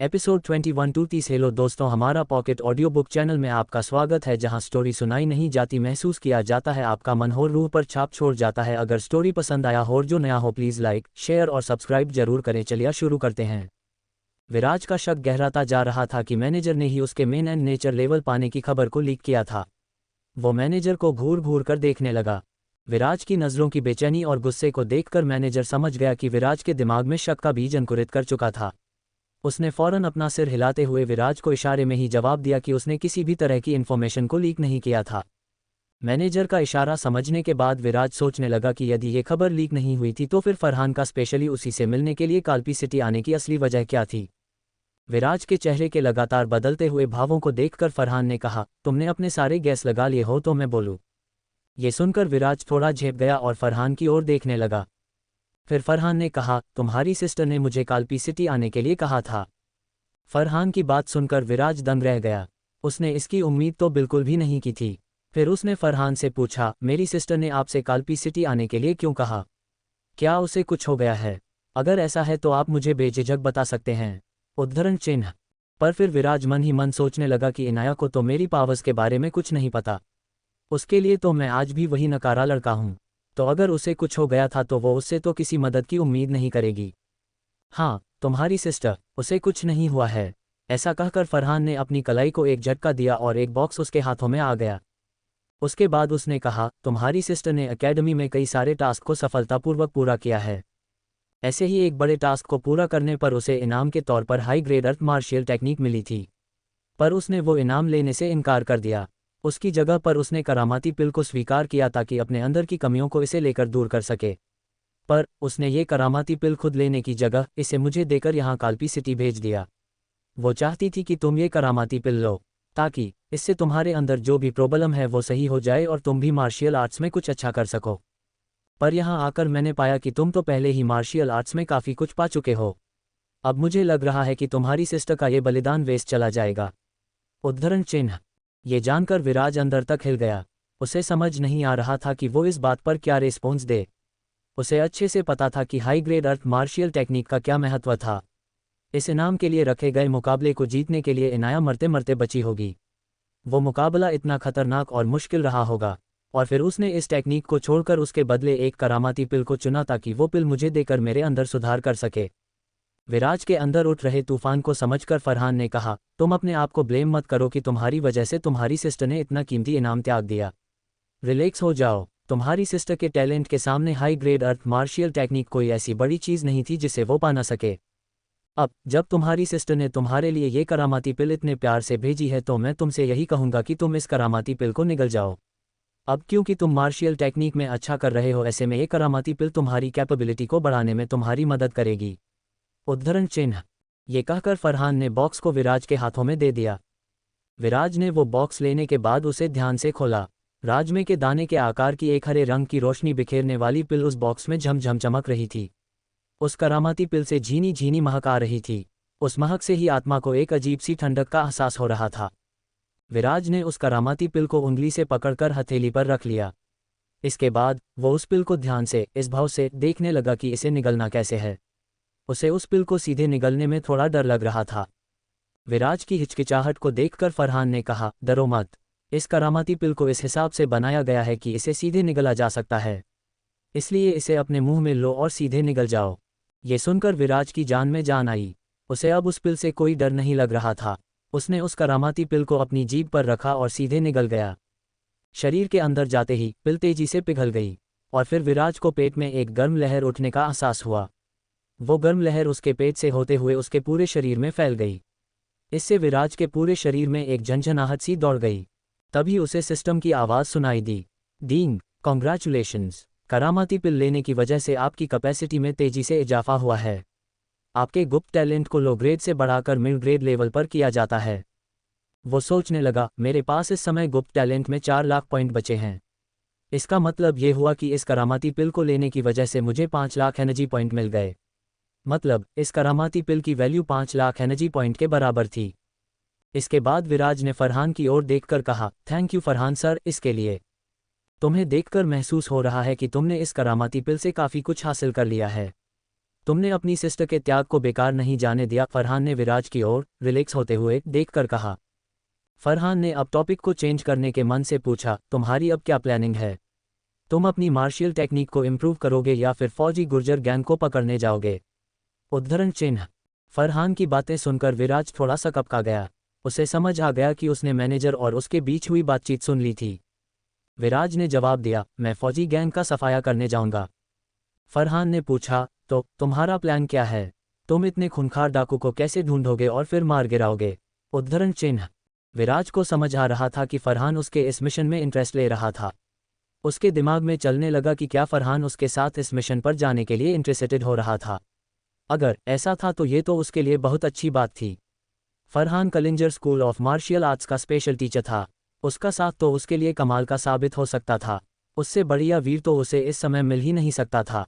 Episode 21-30। Hello दोस्तों, हमारा pocket audio book channel में आपका स्वागत है, जहां स्टोरी सुनाई नहीं जाती, महसूस किया जाता है, आपका मन हो रूह पर छाप छोड़ जाता है। अगर स्टोरी पसंद आया हो और जो नया हो प्लीज़ लाइक, शेयर और सब्सक्राइब जरूर करें। चलिए शुरू करते हैं। विराज का शक गहराता जा रहा था कि मैनेजर ने ही उसके मेन एंड नेचर लेवल पाने की खबर को लीक किया था। वो मैनेजर को घूर घूर कर देखने लगा। विराज की नज़रों की बेचैनी और गुस्से को देखकर मैनेजर समझ गया कि विराज के दिमाग में शक का बीज अंकुरित कर चुका था। उसने फौरन अपना सिर हिलाते हुए विराज को इशारे में ही जवाब दिया कि उसने किसी भी तरह की इन्फॉर्मेशन को लीक नहीं किया था। मैनेजर का इशारा समझने के बाद विराज सोचने लगा कि यदि ये खबर लीक नहीं हुई थी तो फिर फरहान का स्पेशली उसी से मिलने के लिए काल्पी सिटी आने की असली वजह क्या थी। विराज के चेहरे के लगातार बदलते हुए भावों को देखकर फरहान ने कहा, तुमने अपने सारे गैस लगा लिए हो तो मैं बोलूं? ये सुनकर विराज थोड़ा झेप गया और फरहान की ओर देखने लगा। फिर फरहान ने कहा, तुम्हारी सिस्टर ने मुझे काल्पी सिटी आने के लिए कहा था। फरहान की बात सुनकर विराज दंग रह गया। उसने इसकी उम्मीद तो बिल्कुल भी नहीं की थी। फिर उसने फरहान से पूछा, मेरी सिस्टर ने आपसे काल्पी सिटी आने के लिए क्यों कहा? क्या उसे कुछ हो गया है? अगर ऐसा है तो आप मुझे बेझिझक बता सकते हैं। उद्धरण चिन्ह। पर फिर विराज मन ही मन सोचने लगा कि इनाया को तो मेरी पावर्स के बारे में कुछ नहीं पता। उसके लिए तो मैं आज भी वही नकारा लड़का हूं। तो अगर उसे कुछ हो गया था तो वो उससे तो किसी मदद की उम्मीद नहीं करेगी। हाँ, तुम्हारी सिस्टर, उसे कुछ नहीं हुआ है। ऐसा कहकर फरहान ने अपनी कलाई को एक झटका दिया और एक बॉक्स उसके हाथों में आ गया। उसके बाद उसने कहा, तुम्हारी सिस्टर ने एकेडमी में कई सारे टास्क को सफलतापूर्वक पूरा किया है। ऐसे ही एक बड़े टास्क को पूरा करने पर उसे इनाम के तौर पर हाई ग्रेड अर्थ मार्शियल टेक्निक मिली थी। पर उसने वो इनाम लेने से इनकार कर दिया। उसकी जगह पर उसने करामाती पिल को स्वीकार किया ताकि अपने अंदर की कमियों को इसे लेकर दूर कर सके। पर उसने ये करामाती पिल खुद लेने की जगह इसे मुझे देकर यहाँ काल्पी सिटी भेज दिया। वो चाहती थी कि तुम ये करामाती पिल लो, ताकि इससे तुम्हारे अंदर जो भी प्रॉब्लम है वो सही हो जाए और तुम भी मार्शियल आर्ट्स में कुछ अच्छा कर सको। पर यहाँ आकर मैंने पाया कि तुम तो पहले ही मार्शियल आर्ट्स में काफ़ी कुछ पा चुके हो। अब मुझे लग रहा है कि तुम्हारी सिस्टर का ये बलिदान वेस्ट चला जाएगा। उद्धरण चिन्ह। ये जानकर विराज अंदर तक हिल गया। उसे समझ नहीं आ रहा था कि वो इस बात पर क्या रिस्पॉन्स दे। उसे अच्छे से पता था कि हाई ग्रेड अर्थ मार्शियल टेक्निक का क्या महत्व था। इस इनाम के लिए रखे गए मुकाबले को जीतने के लिए इनाया मरते मरते बची होगी। वो मुकाबला इतना खतरनाक और मुश्किल रहा होगा, और फिर उसने इस टेक्निक को छोड़कर उसके बदले एक करामाती पिल को चुना ताकि वो पिल मुझे देकर मेरे अंदर सुधार कर सके। विराज के अंदर उठ रहे तूफान को समझकर फरहान ने कहा, तुम अपने आप को ब्लेम मत करो कि तुम्हारी वजह से तुम्हारी सिस्टर ने इतना कीमती इनाम त्याग दिया। रिलैक्स हो जाओ। तुम्हारी सिस्टर के टैलेंट के सामने हाई ग्रेड अर्थ मार्शियल टेक्निक कोई ऐसी बड़ी चीज़ नहीं थी जिसे वो पा ना सके। अब जब तुम्हारी सिस्टर ने तुम्हारे लिए ये करामाती पिल इतने प्यार से भेजी है तो मैं तुमसे यही कहूँगा कि तुम इस करामाती पिल को निगल जाओ। अब क्योंकि तुम मार्शियल टेक्निक में अच्छा कर रहे हो, ऐसे में ये करामाती पिल तुम्हारी कैपेबिलिटी को बढ़ाने में तुम्हारी मदद करेगी। उद्धरण चिन्ह। ये कहकर फरहान ने बॉक्स को विराज के हाथों में दे दिया। विराज ने वो बॉक्स लेने के बाद उसे ध्यान से खोला। राजमे के दाने के आकार की एक हरे रंग की रोशनी बिखेरने वाली पिल उस बॉक्स में झमझम चमक रही थी। उस करामाती पिल से झीनी झीनी महक आ रही थी। उस महक से ही आत्मा को एक अजीब सी ठंडक का एहसास हो रहा था। विराज ने उस करामाती पिल को उंगली से पकड़कर हथेली पर रख लिया। इसके बाद वो उस पिल को ध्यान से इस भाव से देखने लगा कि इसे निगलना कैसे है। उसे उस पिल को सीधे निगलने में थोड़ा डर लग रहा था। विराज की हिचकिचाहट को देखकर फरहान ने कहा, डरो मत। इस करामाती पिल को इस हिसाब से बनाया गया है कि इसे सीधे निगला जा सकता है, इसलिए इसे अपने मुंह में लो और सीधे निगल जाओ। ये सुनकर विराज की जान में जान आई। उसे अब उस पिल से कोई डर नहीं लग रहा था। उसने उस करामाती पिल को अपनी जीभ पर रखा और सीधे निगल गया। शरीर के अंदर जाते ही पिल तेजी से पिघल गई, और फिर विराज को पेट में एक गर्म लहर उठने का एहसास हुआ। वो गर्म लहर उसके पेट से होते हुए उसके पूरे शरीर में फैल गई। इससे विराज के पूरे शरीर में एक झंझनाहट सी दौड़ गई। तभी उसे सिस्टम की आवाज़ सुनाई दी, डींग, कॉन्ग्रेचुलेशंस, करामाती पिल लेने की वजह से आपकी कैपेसिटी में तेजी से इजाफा हुआ है। आपके गुप्त टैलेंट को लो ग्रेड से बढ़ाकर मिड ग्रेड लेवल पर किया जाता है। वो सोचने लगा, मेरे पास इस समय गुप्त टैलेंट में 4 लाख पॉइंट बचे हैं। इसका मतलब ये हुआ कि इस करामाती पिल को लेने की वजह से मुझे 5 लाख एनर्जी पॉइंट मिल गए। मतलब इस करामाती पिल की वैल्यू 5 लाख एनर्जी पॉइंट के बराबर थी। इसके बाद विराज ने फरहान की ओर देखकर कहा, थैंक यू फरहान सर इसके लिए। तुम्हें देखकर महसूस हो रहा है कि तुमने इस करामाती पिल से काफ़ी कुछ हासिल कर लिया है। तुमने अपनी सिस्टर के त्याग को बेकार नहीं जाने दिया, फरहान ने विराज की ओर रिलैक्स होते हुए देखकर कहा। फरहान ने अब टॉपिक को चेंज करने के मन से पूछा, तुम्हारी अब क्या प्लानिंग है? तुम अपनी मार्शियल टेक्निक को इम्प्रूव करोगे या फिर फौजी गुर्जर गैंग को पकड़ने जाओगे? उद्धरण चिन्ह। फरहान की बातें सुनकर विराज थोड़ा सा कपका गया। उसे समझ आ गया कि उसने मैनेजर और उसके बीच हुई बातचीत सुन ली थी। विराज ने जवाब दिया, मैं फौजी गैंग का सफाया करने जाऊंगा। फरहान ने पूछा, तो तुम्हारा प्लान क्या है? तुम इतने खूंखार डाकू को कैसे ढूंढोगे और फिर मार गिराओगे? उद्धरण चिन्ह। विराज को समझ आ रहा था कि फरहान उसके इस मिशन में इंटरेस्ट ले रहा था। उसके दिमाग में चलने लगा कि क्या फरहान उसके साथ इस मिशन पर जाने के लिए इंटरेस्टेड हो रहा था। अगर ऐसा था तो ये तो उसके लिए बहुत अच्छी बात थी। Farhan Kalinjar school of martial arts का स्पेशल टीचर था। उसका साथ तो उसके लिए कमाल का साबित हो सकता था। उससे बढ़िया वीर तो उसे इस समय मिल ही नहीं सकता था।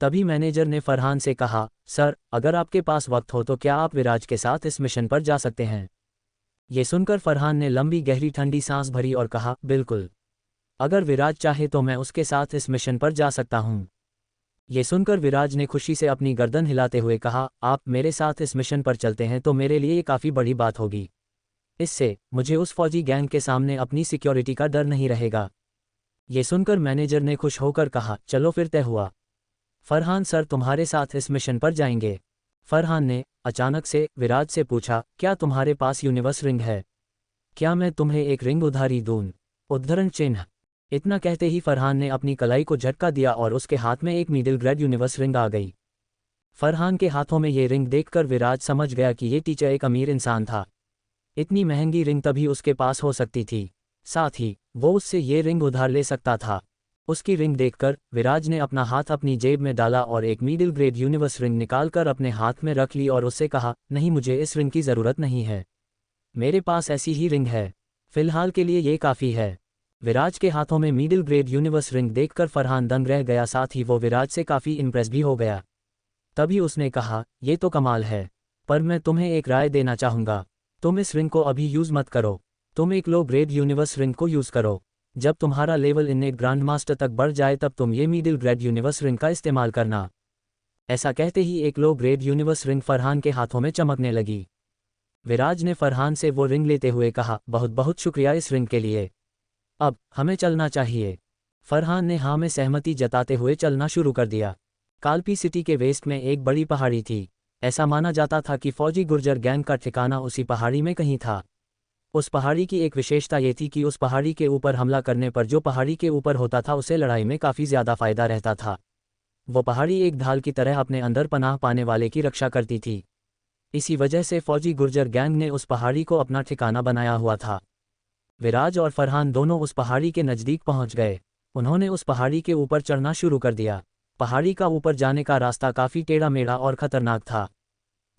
तभी मैनेजर ने फरहान से कहा, सर, अगर आपके पास वक्त हो तो क्या आप विराज के साथ इस मिशन पर जा सकते हैं? ये सुनकर फरहान ने लंबी गहरी ठंडी सांस भरी और कहा, बिल्कुल। अगर विराज चाहे तो मैं उसके साथ इस मिशन पर जा सकता हूँ। ये सुनकर विराज ने खुशी से अपनी गर्दन हिलाते हुए कहा, आप मेरे साथ इस मिशन पर चलते हैं तो मेरे लिए ये काफ़ी बड़ी बात होगी। इससे मुझे उस फौजी गैंग के सामने अपनी सिक्योरिटी का डर नहीं रहेगा। ये सुनकर मैनेजर ने खुश होकर कहा, चलो फिर तय हुआ। फरहान सर तुम्हारे साथ इस मिशन पर जाएंगे। फरहान ने अचानक से विराज से पूछा, क्या तुम्हारे पास यूनिवर्स रिंग है? क्या मैं तुम्हें एक रिंग उधारी दूं? उद्धरण चिन्ह। इतना कहते ही फरहान ने अपनी कलाई को झटका दिया और उसके हाथ में एक मिडिल ग्रेड यूनिवर्स रिंग आ गई। फरहान के हाथों में ये रिंग देखकर विराज समझ गया कि ये टीचर एक अमीर इंसान था। इतनी महंगी रिंग तभी उसके पास हो सकती थी, साथ ही वो उससे ये रिंग उधार ले सकता था। उसकी रिंग देखकर विराज ने अपना हाथ अपनी जेब में डाला और एक मिडिल ग्रेड यूनिवर्स रिंग निकालकर अपने हाथ में रख ली और उससे कहा, नहीं, मुझे इस रिंग की ज़रूरत नहीं है। मेरे पास ऐसी ही रिंग है। फिलहाल के लिए ये काफ़ी है। विराज के हाथों में मिडिल ग्रेड यूनिवर्स रिंग देखकर फरहान दंग रह गया, साथ ही वो विराज से काफ़ी इम्प्रेस भी हो गया। तभी उसने कहा, ये तो कमाल है, पर मैं तुम्हें एक राय देना चाहूँगा। तुम इस रिंग को अभी यूज़ मत करो। तुम एक लो ग्रेड यूनिवर्स रिंग को यूज़ करो। जब तुम्हारा लेवल इनेट ग्रांड मास्टर तक बढ़ जाए तब तुम ये मिडिल ग्रेड यूनिवर्स रिंग का इस्तेमाल करना। ऐसा कहते ही एक low grade universe ring Farhan के हाथों में चमकने लगी। विराज ने फरहान से वो रिंग लेते हुए कहा, बहुत बहुत शुक्रिया इस रिंग के लिए। अब हमें चलना चाहिए। फरहान ने हाँ में सहमति जताते हुए चलना शुरू कर दिया। कालपी सिटी के वेस्ट में एक बड़ी पहाड़ी थी। ऐसा माना जाता था कि फौजी गुर्जर गैंग का ठिकाना उसी पहाड़ी में कहीं था। उस पहाड़ी की एक विशेषता ये थी कि उस पहाड़ी के ऊपर हमला करने पर जो पहाड़ी के ऊपर होता था उसे लड़ाई में काफ़ी ज़्यादा फायदा रहता था। वो पहाड़ी एक ढाल की तरह अपने अंदर पनाह पाने वाले की रक्षा करती थी। इसी वजह से फौजी गुर्जर गैंग ने उस पहाड़ी को अपना ठिकाना बनाया हुआ था। विराज और फरहान दोनों उस पहाड़ी के नज़दीक पहुंच गए। उन्होंने उस पहाड़ी के ऊपर चढ़ना शुरू कर दिया। पहाड़ी का ऊपर जाने का रास्ता काफ़ी टेढ़ा मेढ़ा और ख़तरनाक था।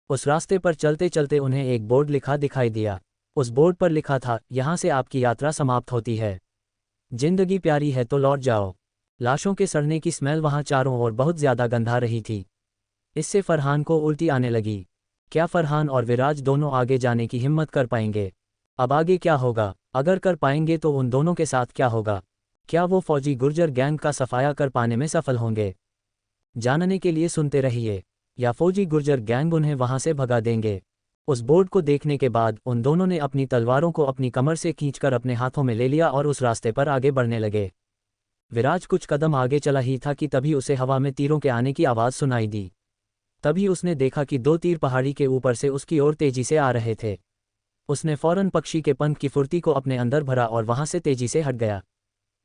उस रास्ते पर चलते चलते उन्हें एक बोर्ड लिखा दिखाई दिया। उस बोर्ड पर लिखा था, यहाँ से आपकी यात्रा समाप्त होती है। जिंदगी प्यारी है तो लौट जाओ। लाशों के सड़ने की स्मेल वहाँ चारों ओर बहुत ज़्यादा गंधा रही थी। इससे फरहान को उल्टी आने लगी। क्या फरहान और विराज दोनों आगे जाने की हिम्मत कर पाएंगे? अब आगे क्या होगा? अगर कर पाएंगे तो उन दोनों के साथ क्या होगा? क्या वो फौजी गुर्जर गैंग का सफाया कर पाने में सफल होंगे? जानने के लिए सुनते रहिए। या फौजी गुर्जर गैंग उन्हें वहां से भगा देंगे? उस बोर्ड को देखने के बाद उन दोनों ने अपनी तलवारों को अपनी कमर से खींचकर अपने हाथों में ले लिया और उस रास्ते पर आगे बढ़ने लगे। विराज कुछ कदम आगे चला ही था कि तभी उसे हवा में तीरों के आने की आवाज़ सुनाई दी। तभी उसने देखा कि दो तीर पहाड़ी के ऊपर से उसकी ओर तेजी से आ रहे थे। उसने फौरन पक्षी के पंख की फुर्ती को अपने अंदर भरा और वहां से तेजी से हट गया।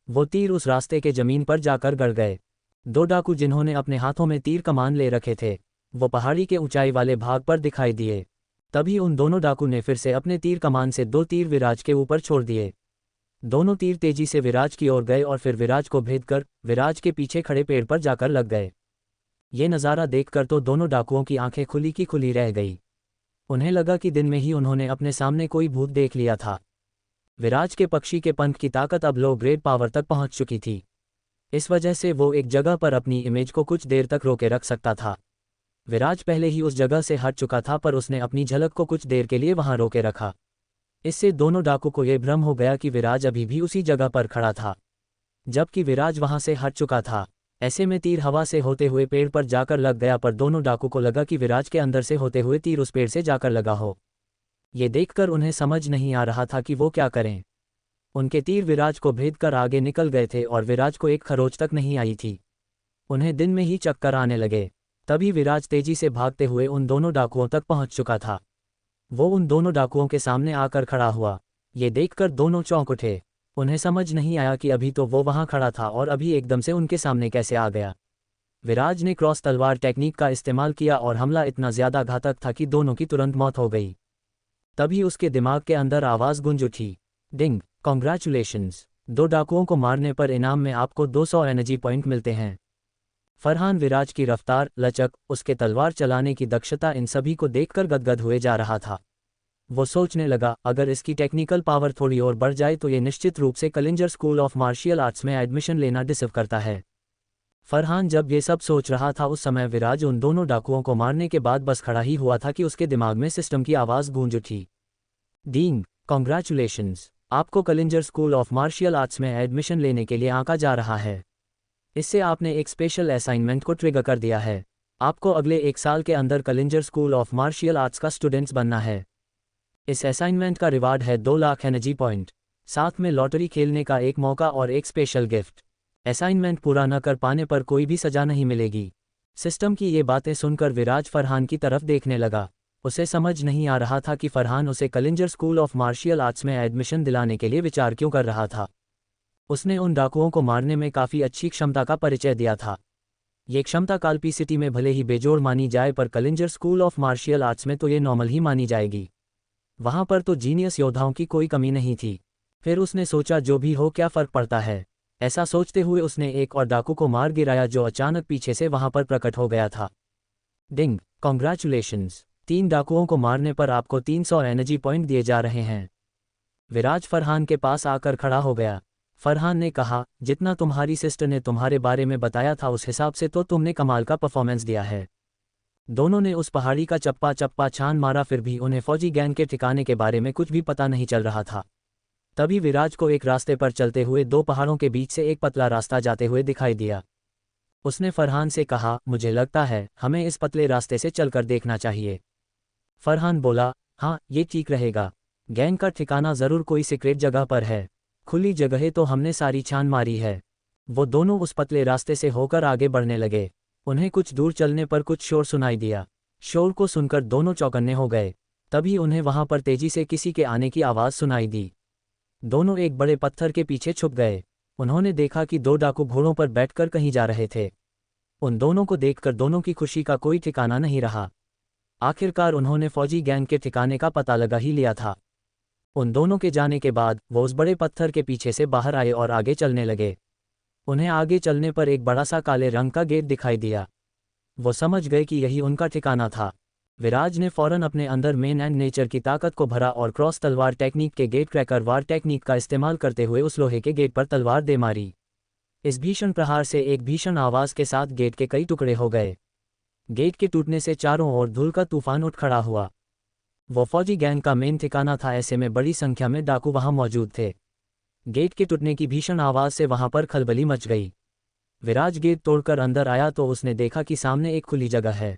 वो तीर उस रास्ते के जमीन पर जाकर गड़ गए। दो डाकू जिन्होंने अपने हाथों में तीर कमान ले रखे थे, वो पहाड़ी के ऊंचाई वाले भाग पर दिखाई दिए। तभी उन दोनों डाकू ने फिर से अपने तीर कमान से दो तीर विराज के ऊपर छोड़ दिए। दोनों तीर तेजी से विराज की ओर गए और फिर विराज को भेद कर विराज के पीछे खड़े पेड़ पर जाकर लग गए। ये नज़ारा देखकर तो दोनों डाकुओं की आंखें खुली की खुली रह गई। उन्हें लगा कि दिन में ही उन्होंने अपने सामने कोई भूत देख लिया था। विराज के पक्षी के पंख की ताकत अब लो ग्रेड पावर तक पहुंच चुकी थी। इस वजह से वो एक जगह पर अपनी इमेज को कुछ देर तक रोके रख सकता था। विराज पहले ही उस जगह से हट चुका था पर उसने अपनी झलक को कुछ देर के लिए वहां रोके रखा। इससे दोनों डाकू को यह भ्रम हो गया कि विराज अभी भी उसी जगह पर खड़ा था, जबकि विराज वहां से हट चुका था। ऐसे में तीर हवा से होते हुए पेड़ पर जाकर लग गया, पर दोनों डाकू को लगा कि विराज के अंदर से होते हुए तीर उस पेड़ से जाकर लगा हो। ये देखकर उन्हें समझ नहीं आ रहा था कि वो क्या करें। उनके तीर विराज को भेद कर आगे निकल गए थे और विराज को एक खरोच तक नहीं आई थी। उन्हें दिन में ही चक्कर आने लगे। तभी विराज तेजी से भागते हुए उन दोनों डाकुओं तक पहुंच चुका था। वो उन दोनों डाकुओं के सामने आकर खड़ा हुआ। ये देखकर दोनों चौंक उठे। उन्हें समझ नहीं आया कि अभी तो वो वहां खड़ा था और अभी एकदम से उनके सामने कैसे आ गया। विराज ने क्रॉस तलवार टेक्निक का इस्तेमाल किया और हमला इतना ज्यादा घातक था कि दोनों की तुरंत मौत हो गई। तभी उसके दिमाग के अंदर आवाज गूंज उठी, डिंग, कॉन्ग्रेचुलेशंस, 2 डाकुओं को मारने पर इनाम में आपको 200 एनर्जी पॉइंट मिलते हैं। फरहान विराज की रफ्तार, लचक, उसके तलवार चलाने की दक्षता, इन सभी को देखकर गदगद हुए जा रहा था। वो सोचने लगा, अगर इसकी टेक्निकल पावर थोड़ी और बढ़ जाए तो ये निश्चित रूप से Kalinjar school of martial arts में एडमिशन लेना डिजर्व करता है। फरहान जब ये सब सोच रहा था उस समय विराज उन दोनों डाकुओं को मारने के बाद बस खड़ा ही हुआ था कि उसके दिमाग में सिस्टम की आवाज़ गूंज उठी, डींग, कॉन्ग्रेचुलेशंस, आपको Kalinjar school of martial arts में एडमिशन लेने के लिए आंका जा रहा है। इससे आपने एक स्पेशल असाइनमेंट को ट्रिगर कर दिया है। आपको अगले 1 साल के अंदर Kalinjar school of martial arts का स्टूडेंट्स बनना है। इस असाइनमेंट का रिवार्ड है 2 लाख एनर्जी पॉइंट, साथ में लॉटरी खेलने का एक मौका और एक स्पेशल गिफ्ट। असाइनमेंट पूरा न कर पाने पर कोई भी सजा नहीं मिलेगी। सिस्टम की ये बातें सुनकर विराज फरहान की तरफ देखने लगा। उसे समझ नहीं आ रहा था कि फरहान उसे Kalinjar school of martial arts में एडमिशन दिलाने के लिए विचार क्यों कर रहा था। उसने उन डाकुओं को मारने में काफ़ी अच्छी क्षमता का परिचय दिया था। ये क्षमता काल्पी सिटी में भले ही बेजोड़ मानी जाए पर Kalinjar school of martial arts में तो ये नॉर्मल ही मानी जाएगी। वहाँ पर तो जीनियस योद्धाओं की कोई कमी नहीं थी। फिर उसने सोचा जो भी हो क्या फ़र्क पड़ता है। ऐसा सोचते हुए उसने एक और डाकू को मार गिराया जो अचानक पीछे से वहाँ पर प्रकट हो गया था। डिंग, कॉन्ग्रेचुलेशंस, 3 डाकुओं को मारने पर आपको 300 एनर्जी पॉइंट दिए जा रहे हैं। विराज फरहान के पास आकर खड़ा हो गया। फरहान ने कहा, जितना तुम्हारी सिस्टर ने तुम्हारे बारे में बताया था उस हिसाब से तो तुमने कमाल का परफॉर्मेंस दिया है। दोनों ने उस पहाड़ी का चप्पा चप्पा छान मारा, फिर भी उन्हें फौजी गैंग के ठिकाने के बारे में कुछ भी पता नहीं चल रहा था। तभी विराज को एक रास्ते पर चलते हुए 2 पहाड़ों के बीच से एक पतला रास्ता जाते हुए दिखाई दिया। उसने फरहान से कहा, मुझे लगता है हमें इस पतले रास्ते से चलकर देखना चाहिए। फरहान बोला, हाँ ये ठीक रहेगा। गैंग का ठिकाना ज़रूर कोई सीक्रेट जगह पर है। खुली जगहें तो हमने सारी छान मारी है। वो दोनों उस पतले रास्ते से होकर आगे बढ़ने लगे। उन्हें कुछ दूर चलने पर कुछ शोर सुनाई दिया। शोर को सुनकर दोनों चौकन्ने हो गए। तभी उन्हें वहां पर तेजी से किसी के आने की आवाज़ सुनाई दी। दोनों एक बड़े पत्थर के पीछे छुप गए। उन्होंने देखा कि 2 डाकू घोड़ों पर बैठकर कहीं जा रहे थे। उन दोनों को देखकर दोनों की खुशी का कोई ठिकाना नहीं रहा। आखिरकार उन्होंने फौजी गैंग के ठिकाने का पता लगा ही लिया था। उन दोनों के जाने के बाद वो उस बड़े पत्थर के पीछे से बाहर आए और आगे चलने लगे। उन्हें आगे चलने पर एक बड़ा सा काले रंग का गेट दिखाई दिया। वो समझ गए कि यही उनका ठिकाना था। विराज ने फौरन अपने अंदर मेन एंड नेचर की ताकत को भरा और क्रॉस तलवार टेक्निक के गेट क्रैकर वार टेक्निक का इस्तेमाल करते हुए उस लोहे के गेट पर तलवार दे मारी। इस भीषण प्रहार से एक भीषण आवाज़ के साथ गेट के कई टुकड़े हो गए। गेट के टूटने से चारों ओर धूल का तूफान उठ खड़ा हुआ। वो फौजी गैंग का मेन ठिकाना था, ऐसे में बड़ी संख्या में डाकू वहां मौजूद थे। गेट के टूटने की भीषण आवाज़ से वहां पर खलबली मच गई। विराज गेट तोड़कर अंदर आया तो उसने देखा कि सामने एक खुली जगह है।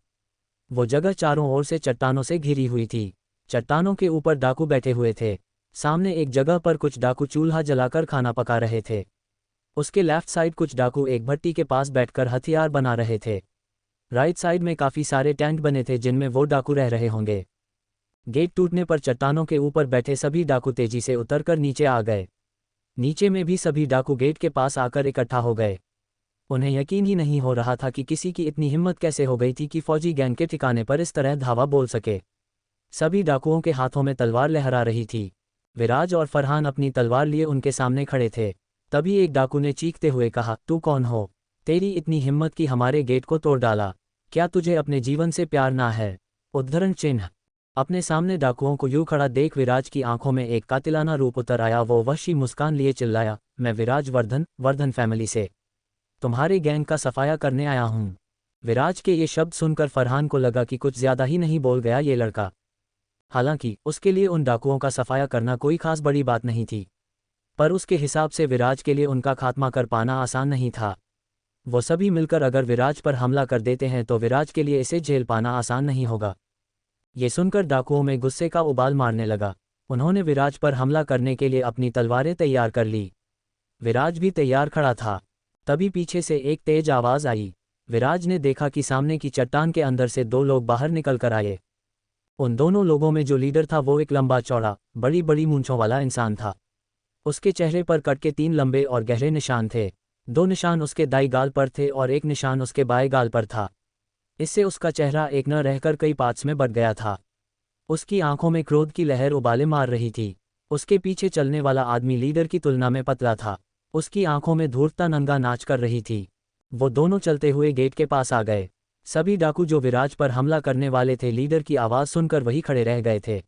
वो जगह चारों ओर से चट्टानों से घिरी हुई थी। चट्टानों के ऊपर डाकू बैठे हुए थे। सामने एक जगह पर कुछ डाकू चूल्हा जलाकर खाना पका रहे थे। उसके लेफ्ट साइड कुछ डाकू एक भट्टी के पास बैठकर हथियार बना रहे थे। राइट साइड में काफ़ी सारे टेंट बने थे जिनमें वो डाकू रह रहे होंगे। गेट टूटने पर चट्टानों के ऊपर बैठे सभी डाकू तेजी से उतरकर नीचे आ गए। नीचे में भी सभी डाकू गेट के पास आकर इकट्ठा हो गए। उन्हें यकीन ही नहीं हो रहा था कि किसी की इतनी हिम्मत कैसे हो गई थी कि फौजी गैंग के ठिकाने पर इस तरह धावा बोल सके। सभी डाकुओं के हाथों में तलवार लहरा रही थी। विराज और फरहान अपनी तलवार लिए उनके सामने खड़े थे। तभी एक डाकू ने चीखते हुए कहा, तू कौन हो? तेरी इतनी हिम्मत कि हमारे गेट को तोड़ डाला। क्या तुझे अपने जीवन से प्यार ना है? उद्धरण चिन्ह। अपने सामने डाकुओं को यूं खड़ा देख विराज की आंखों में एक कातिलाना रूप उतर आया। वो वहशी मुस्कान लिए चिल्लाया, मैं विराज वर्धन फैमिली से तुम्हारे गैंग का सफाया करने आया हूँ। विराज के ये शब्द सुनकर फरहान को लगा कि कुछ ज्यादा ही नहीं बोल गया ये लड़का। हालांकि उसके लिए उन डाकुओं का सफाया करना कोई खास बड़ी बात नहीं थी, पर उसके हिसाब से विराज के लिए उनका खात्मा कर पाना आसान नहीं था। वो सभी मिलकर अगर विराज पर हमला कर देते हैं तो विराज के लिए इसे झेल पाना आसान नहीं होगा। ये सुनकर डाकुओं में गुस्से का उबाल मारने लगा। उन्होंने विराज पर हमला करने के लिए अपनी तलवारें तैयार कर ली। विराज भी तैयार खड़ा था। तभी पीछे से एक तेज आवाज आई। विराज ने देखा कि सामने की चट्टान के अंदर से दो लोग बाहर निकल कर आए। उन दोनों लोगों में जो लीडर था वो एक लंबा चौड़ा बड़ी बड़ी मूंछों वाला इंसान था। उसके चेहरे पर कट के 3 लंबे और गहरे निशान थे। 2 निशान उसके दाईं गाल पर थे और एक निशान उसके बाएं गाल पर था। इससे उसका चेहरा एक न रहकर कई पार्ट्स में बट गया था। उसकी आंखों में क्रोध की लहर उबाले मार रही थी। उसके पीछे चलने वाला आदमी लीडर की तुलना में पतला था। उसकी आंखों में धूर्तता नंगा नाच कर रही थी। वो दोनों चलते हुए गेट के पास आ गए। सभी डाकू जो विराज पर हमला करने वाले थे लीडर की आवाज़ सुनकर वही खड़े रह गए थे।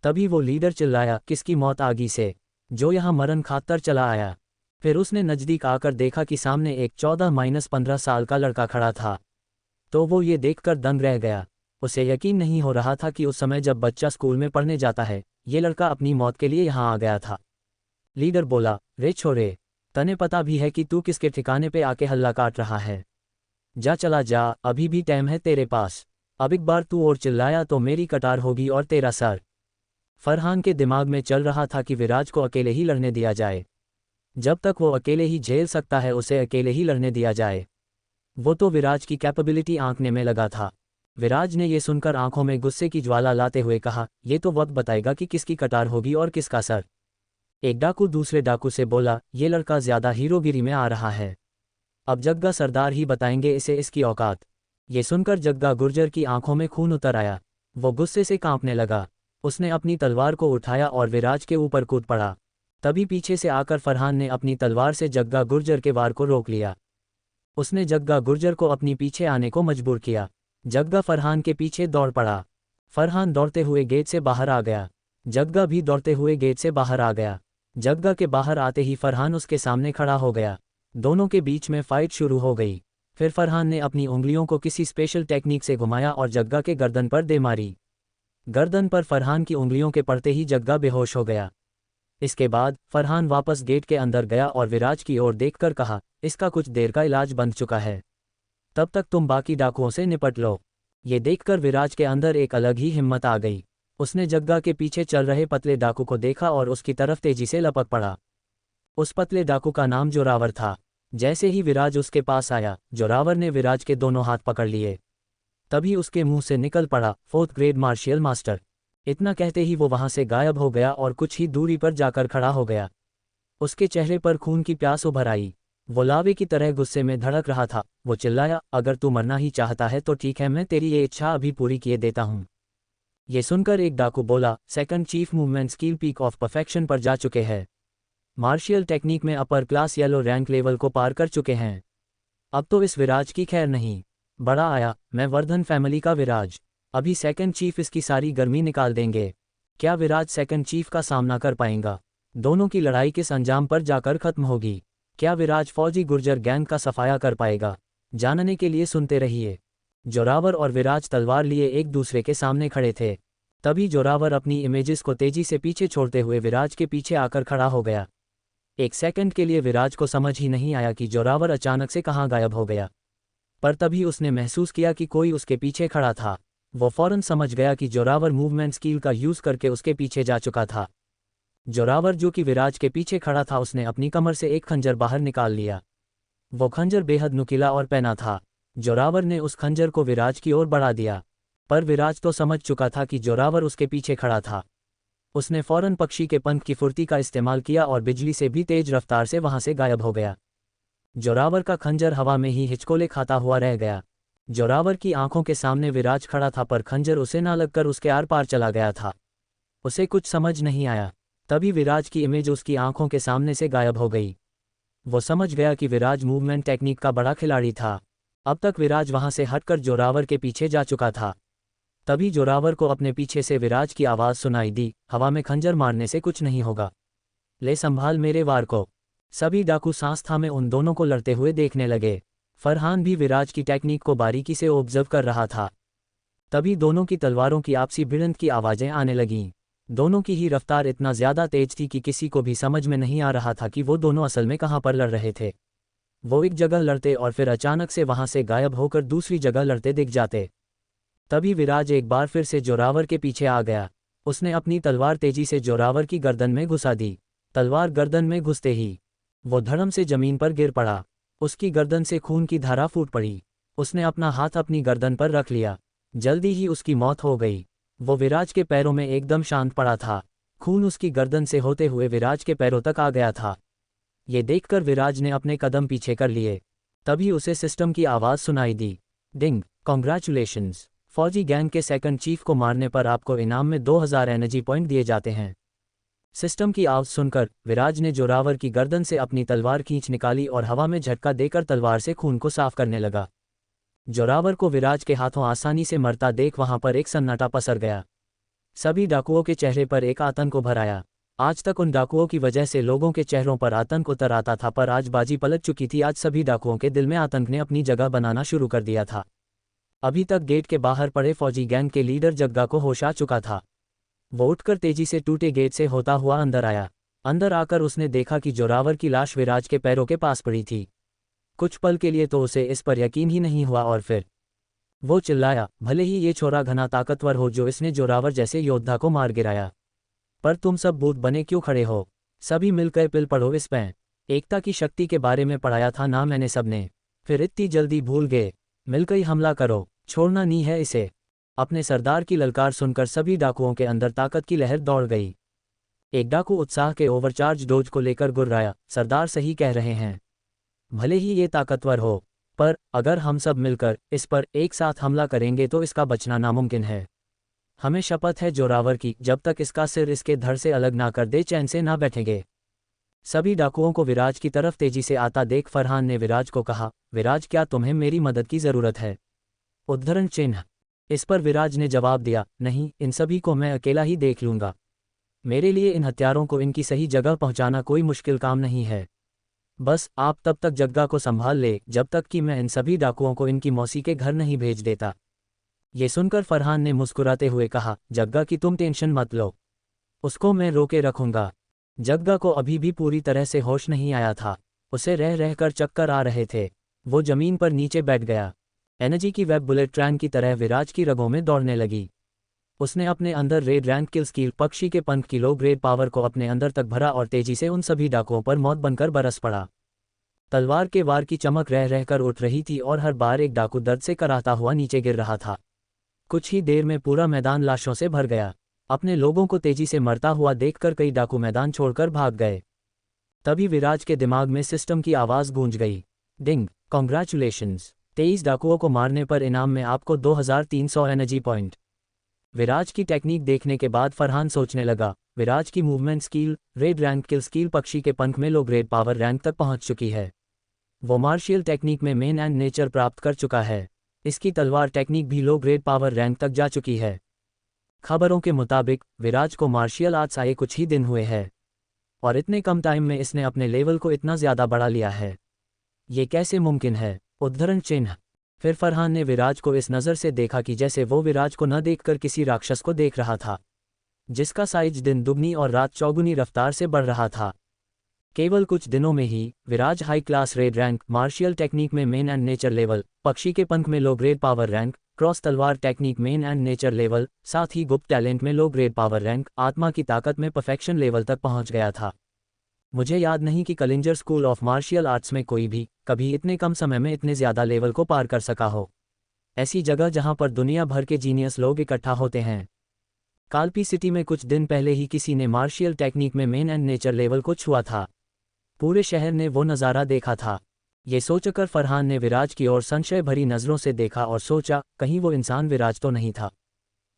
तभी वो लीडर चिल्लाया, किसकी मौत आगी से, जो यहाँ मरण खातर चला आया। फिर उसने नज़दीक आकर देखा कि सामने एक 14-15 साल का लड़का खड़ा था। तो वो ये देखकर दंग रह गया। उसे यकीन नहीं हो रहा था कि उस समय जब बच्चा स्कूल में पढ़ने जाता है ये लड़का अपनी मौत के लिए यहाँ आ गया था। लीडर बोला, रे छोरे, तने पता भी है कि तू किसके ठिकाने पे आके हल्ला काट रहा है? जा चला जा, अभी भी टाइम है तेरे पास। अब एक बार तू और चिल्लाया तो मेरी कटार होगी और तेरा सर। फरहान के दिमाग में चल रहा था कि विराज को अकेले ही लड़ने दिया जाए। जब तक वो अकेले ही झेल सकता है उसे अकेले ही लड़ने दिया जाए। वो तो विराज की कैपेबिलिटी आंकने में लगा था। विराज ने ये सुनकर आंखों में गुस्से की ज्वाला लाते हुए कहा, ये तो वक्त बताएगा कि किसकी कटार होगी और किसका सर। एक डाकू दूसरे डाकू से बोला, ये लड़का ज्यादा हीरोगिरी में आ रहा है। अब जग्गा सरदार ही बताएंगे इसे इसकी औकात। ये सुनकर जग्गा गुर्जर की आंखों में खून उतर आया। वो गुस्से से कांपने लगा। उसने अपनी तलवार को उठाया और विराज के ऊपर कूद पड़ा। तभी पीछे से आकर फरहान ने अपनी तलवार से जग्गा गुर्जर के वार को रोक लिया। उसने जग्गा गुर्जर को अपनी पीछे आने को मजबूर किया। जग्गा फरहान के पीछे दौड़ पड़ा। फरहान दौड़ते हुए गेट से बाहर आ गया। जग्गा भी दौड़ते हुए गेट से बाहर आ गया। जग्गा के बाहर आते ही फरहान उसके सामने खड़ा हो गया। दोनों के बीच में फाइट शुरू हो गई। फिर फरहान ने अपनी उंगलियों को किसी स्पेशल टेक्निक से घुमाया और जग्गा के गर्दन पर दे मारी। गर्दन पर फरहान की उंगलियों के पड़ते ही जग्गा बेहोश हो गया। इसके बाद फरहान वापस गेट के अंदर गया और विराज की ओर देखकर कहा, इसका कुछ देर का इलाज बन चुका है, तब तक तुम बाकी डाकुओं से निपट लो। ये देखकर विराज के अंदर एक अलग ही हिम्मत आ गई। उसने जग्गा के पीछे चल रहे पतले डाकू को देखा और उसकी तरफ तेजी से लपक पड़ा। उस पतले डाकू का नाम जोरावर था। जैसे ही विराज उसके पास आया, जोरावर ने विराज के दोनों हाथ पकड़ लिए। तभी उसके मुंह से निकल पड़ा, 4th ग्रेड मार्शियल मास्टर। इतना कहते ही वो वहां से गायब हो गया और कुछ ही दूरी पर जाकर खड़ा हो गया। उसके चेहरे पर खून की प्यास उभर आई। वो लावे की तरह गुस्से में धड़क रहा था। वो चिल्लाया, अगर तू मरना ही चाहता है तो ठीक है, मैं तेरी ये इच्छा अभी पूरी किए देता हूँ। ये सुनकर एक डाकू बोला, second chief movement skill peak of perfection पर जा चुके हैं। मार्शियल टेक्निक में upper class yellow rank level को पार कर चुके हैं। अब तो इस विराज की खैर नहीं। बड़ा आया, मैं वर्धन फैमिली का विराज। अभी सेकंड चीफ इसकी सारी गर्मी निकाल देंगे। क्या विराज सेकंड चीफ का सामना कर पाएगा? दोनों की लड़ाई किस अंजाम पर जाकर खत्म होगी? क्या विराज फौजी गुर्जर गैंग का सफाया कर पाएगा? जानने के लिए सुनते रहिए। जोरावर और विराज तलवार लिए एक दूसरे के सामने खड़े थे। तभी जोरावर अपनी इमेजेस को तेजी से पीछे छोड़ते हुए विराज के पीछे आकर खड़ा हो गया। एक सेकंड के लिए विराज को समझ ही नहीं आया कि जोरावर अचानक से कहाँ गायब हो गया। पर तभी उसने महसूस किया कि कोई उसके पीछे खड़ा था। वो फौरन समझ गया कि जोरावर मूवमेंट स्किल का यूज करके उसके पीछे जा चुका था। जोरावर जो कि विराज के पीछे खड़ा था, उसने अपनी कमर से एक खंजर बाहर निकाल लिया। वो खंजर बेहद नुकीला और पैना था। जोरावर ने उस खंजर को विराज की ओर बढ़ा दिया, पर विराज तो समझ चुका था कि जोरावर उसके पीछे खड़ा था। उसने फौरन पक्षी के पंख की फुर्ती का इस्तेमाल किया और बिजली से भी तेज रफ्तार से वहां से गायब हो गया। जोरावर का खंजर हवा में ही हिचकोले खाता हुआ रह गया। जोरावर की आंखों के सामने विराज खड़ा था, पर खंजर उसे ना लगकर उसके आर पार चला गया था। उसे कुछ समझ नहीं आया। तभी विराज की इमेज उसकी आंखों के सामने से गायब हो गई। वो समझ गया कि विराज मूवमेंट टेक्निक का बड़ा खिलाड़ी था। अब तक विराज वहां से हटकर जोरावर के पीछे जा चुका था। तभी जोरावर को अपने पीछे से विराज की आवाज़ सुनाई दी, हवा में खंजर मारने से कुछ नहीं होगा, ले संभाल मेरे वार को। सभी डाकू सांस थामे उन दोनों को लड़ते हुए देखने लगे। फरहान भी विराज की टेक्निक को बारीकी से ऑब्जर्व कर रहा था। तभी दोनों की तलवारों की आपसी भिड़ंत की आवाज़ें आने लगीं। दोनों की ही रफ्तार इतना ज़्यादा तेज थी कि किसी को भी समझ में नहीं आ रहा था कि वो दोनों असल में कहाँ पर लड़ रहे थे। वो एक जगह लड़ते और फिर अचानक से वहां से गायब होकर दूसरी जगह लड़ते दिख जाते। तभी विराज एक बार फिर से जोरावर के पीछे आ गया। उसने अपनी तलवार तेजी से जोरावर की गर्दन में घुसा दी। तलवार गर्दन में घुसते ही वो धड़म से जमीन पर गिर पड़ा। उसकी गर्दन से खून की धारा फूट पड़ी। उसने अपना हाथ अपनी गर्दन पर रख लिया। जल्दी ही उसकी मौत हो गई। वो विराज के पैरों में एकदम शांत पड़ा था। खून उसकी गर्दन से होते हुए विराज के पैरों तक आ गया था। ये देखकर विराज ने अपने कदम पीछे कर लिए। तभी उसे सिस्टम की आवाज़ सुनाई दी। डिंग, कॉन्ग्रेचुलेशंस, फौजी गैंग के सेकंड चीफ को मारने पर आपको इनाम में 2000 एनर्जी पॉइंट दिए जाते हैं। सिस्टम की आवाज़ सुनकर विराज ने जोरावर की गर्दन से अपनी तलवार खींच निकाली और हवा में झटका देकर तलवार से खून को साफ करने लगा। जोरावर को विराज के हाथों आसानी से मरता देख वहां पर एक सन्नाटा पसर गया। सभी डाकुओं के चेहरे पर एक आतंक उभर आया। आज तक उन डाकुओं की वजह से लोगों के चेहरों पर आतंक उतर आता था, पर आज बाजी पलट चुकी थी। आज सभी डाकुओं के दिल में आतंक ने अपनी जगह बनाना शुरू कर दिया था। अभी तक गेट के बाहर पड़े फौजी गैंग के लीडर जग्गा को होश आ चुका था। वो उठकर तेजी से टूटे गेट से होता हुआ अंदर आया। अंदर आकर उसने देखा कि जोरावर की लाश विराज के पैरों के पास पड़ी थी। कुछ पल के लिए तो उसे इस पर यकीन ही नहीं हुआ और फिर वो चिल्लाया, भले ही ये छोरा घना ताकतवर हो जो इसने जोरावर जैसे योद्धा को मार गिराया, पर तुम सब भूत बने क्यों खड़े हो? सभी मिलकर पिल पढ़ो इस पे। एकता की शक्ति के बारे में पढ़ाया था ना मैंने सबने, फिर इतनी जल्दी भूल गए? मिलकर ही हमला करो, छोड़ना नहीं है इसे। अपने सरदार की ललकार सुनकर सभी डाकुओं के अंदर ताकत की लहर दौड़ गई। एक डाकू उत्साह के ओवरचार्ज डोज को लेकर गुर्राया, सरदार सही कह रहे हैं, भले ही ये ताकतवर हो, पर अगर हम सब मिलकर इस पर एक साथ हमला करेंगे तो इसका बचना नामुमकिन है। हमें शपथ है जोरावर की, जब तक इसका सिर इसके धड़ से अलग ना कर दे चैन से ना बैठेंगे। सभी डाकुओं को विराज की तरफ तेजी से आता देख फरहान ने विराज को कहा, विराज क्या तुम्हें मेरी मदद की ज़रूरत है? उद्धरण चिन्ह। इस पर विराज ने जवाब दिया, नहीं, इन सभी को मैं अकेला ही देख लूँगा। मेरे लिए इन हत्यारों को इनकी सही जगह पहुँचाना कोई मुश्किल काम नहीं है। बस आप तब तक जग्गा को संभाल ले जब तक कि मैं इन सभी डाकुओं को इनकी मौसी के घर नहीं भेज देता। ये सुनकर फरहान ने मुस्कुराते हुए कहा, जग्गा की तुम टेंशन मत लो, उसको मैं रोके रखूंगा। जग्गा को अभी भी पूरी तरह से होश नहीं आया था। उसे रह रहकर चक्कर आ रहे थे। वो जमीन पर नीचे बैठ गया। एनर्जी की वेब बुलेट ट्रेन की तरह विराज की रगों में दौड़ने लगी। उसने अपने अंदर रेड रैंक किल स्किल पक्षी के पंख की लो ग्रेड पावर को अपने अंदर तक भरा और तेजी से उन सभी डाकुओं पर मौत बनकर बरस पड़ा। तलवार के वार की चमक रह रहकर उठ रही थी और हर बार एक डाकू दर्द से कराहता हुआ नीचे गिर रहा था। कुछ ही देर में पूरा मैदान लाशों से भर गया। अपने लोगों को तेजी से मरता हुआ देखकर कई डाकू मैदान छोड़कर भाग गए। तभी विराज के दिमाग में सिस्टम की आवाज़ गूंज गई, डिंग, कॉन्ग्रेचुलेशंस, 23 डाकुओं को मारने पर इनाम में आपको 2300 एनर्जी पॉइंट। विराज की टेक्निक देखने के बाद फरहान सोचने लगा, विराज की movement skill red rank kill skill पक्षी के पंख में लो ग्रेड पावर रैंक तक पहुंच चुकी है। वो मार्शियल टेक्निक में मेन एंड नेचर प्राप्त कर चुका है। इसकी तलवार टेक्निक भी लो ग्रेड पावर रैंक तक जा चुकी है। खबरों के मुताबिक विराज को मार्शियल आर्ट्स आए कुछ ही दिन हुए हैं और इतने कम टाइम में इसने अपने लेवल को इतना ज़्यादा बढ़ा लिया है। ये कैसे मुमकिन है? उद्धरण चिन्ह। फिर फरहान ने विराज को इस नज़र से देखा कि जैसे वो विराज को न देखकर किसी राक्षस को देख रहा था, जिसका साइज दिन दुगनी और रात चौगुनी रफ्तार से बढ़ रहा था। केवल कुछ दिनों में ही Viraj high class red rank martial technique में मेन एंड नेचर लेवल, पक्षी के पंख में low grade power rank, cross तलवार technique main and nature level, साथ ही गुप्त टैलेंट में लो ग्रेड पावर रैंक, आत्मा की ताकत में परफेक्शन लेवल तक पहुंच गया था। मुझे याद नहीं कि Kalinjar school of martial arts में कोई भी कभी इतने कम समय में इतने ज़्यादा लेवल को पार कर सका हो। ऐसी जगह जहां पर दुनिया भर के जीनियस लोग इकट्ठा होते हैं। कालपी सिटी में कुछ दिन पहले ही किसी ने मार्शियल टेक्निक में मेन एंड नेचर लेवल को छुआ था। पूरे शहर ने वो नज़ारा देखा था। ये सोचकर फरहान ने विराज की ओर संशय भरी नज़रों से देखा और सोचा, कहीं वो इंसान विराज तो नहीं था।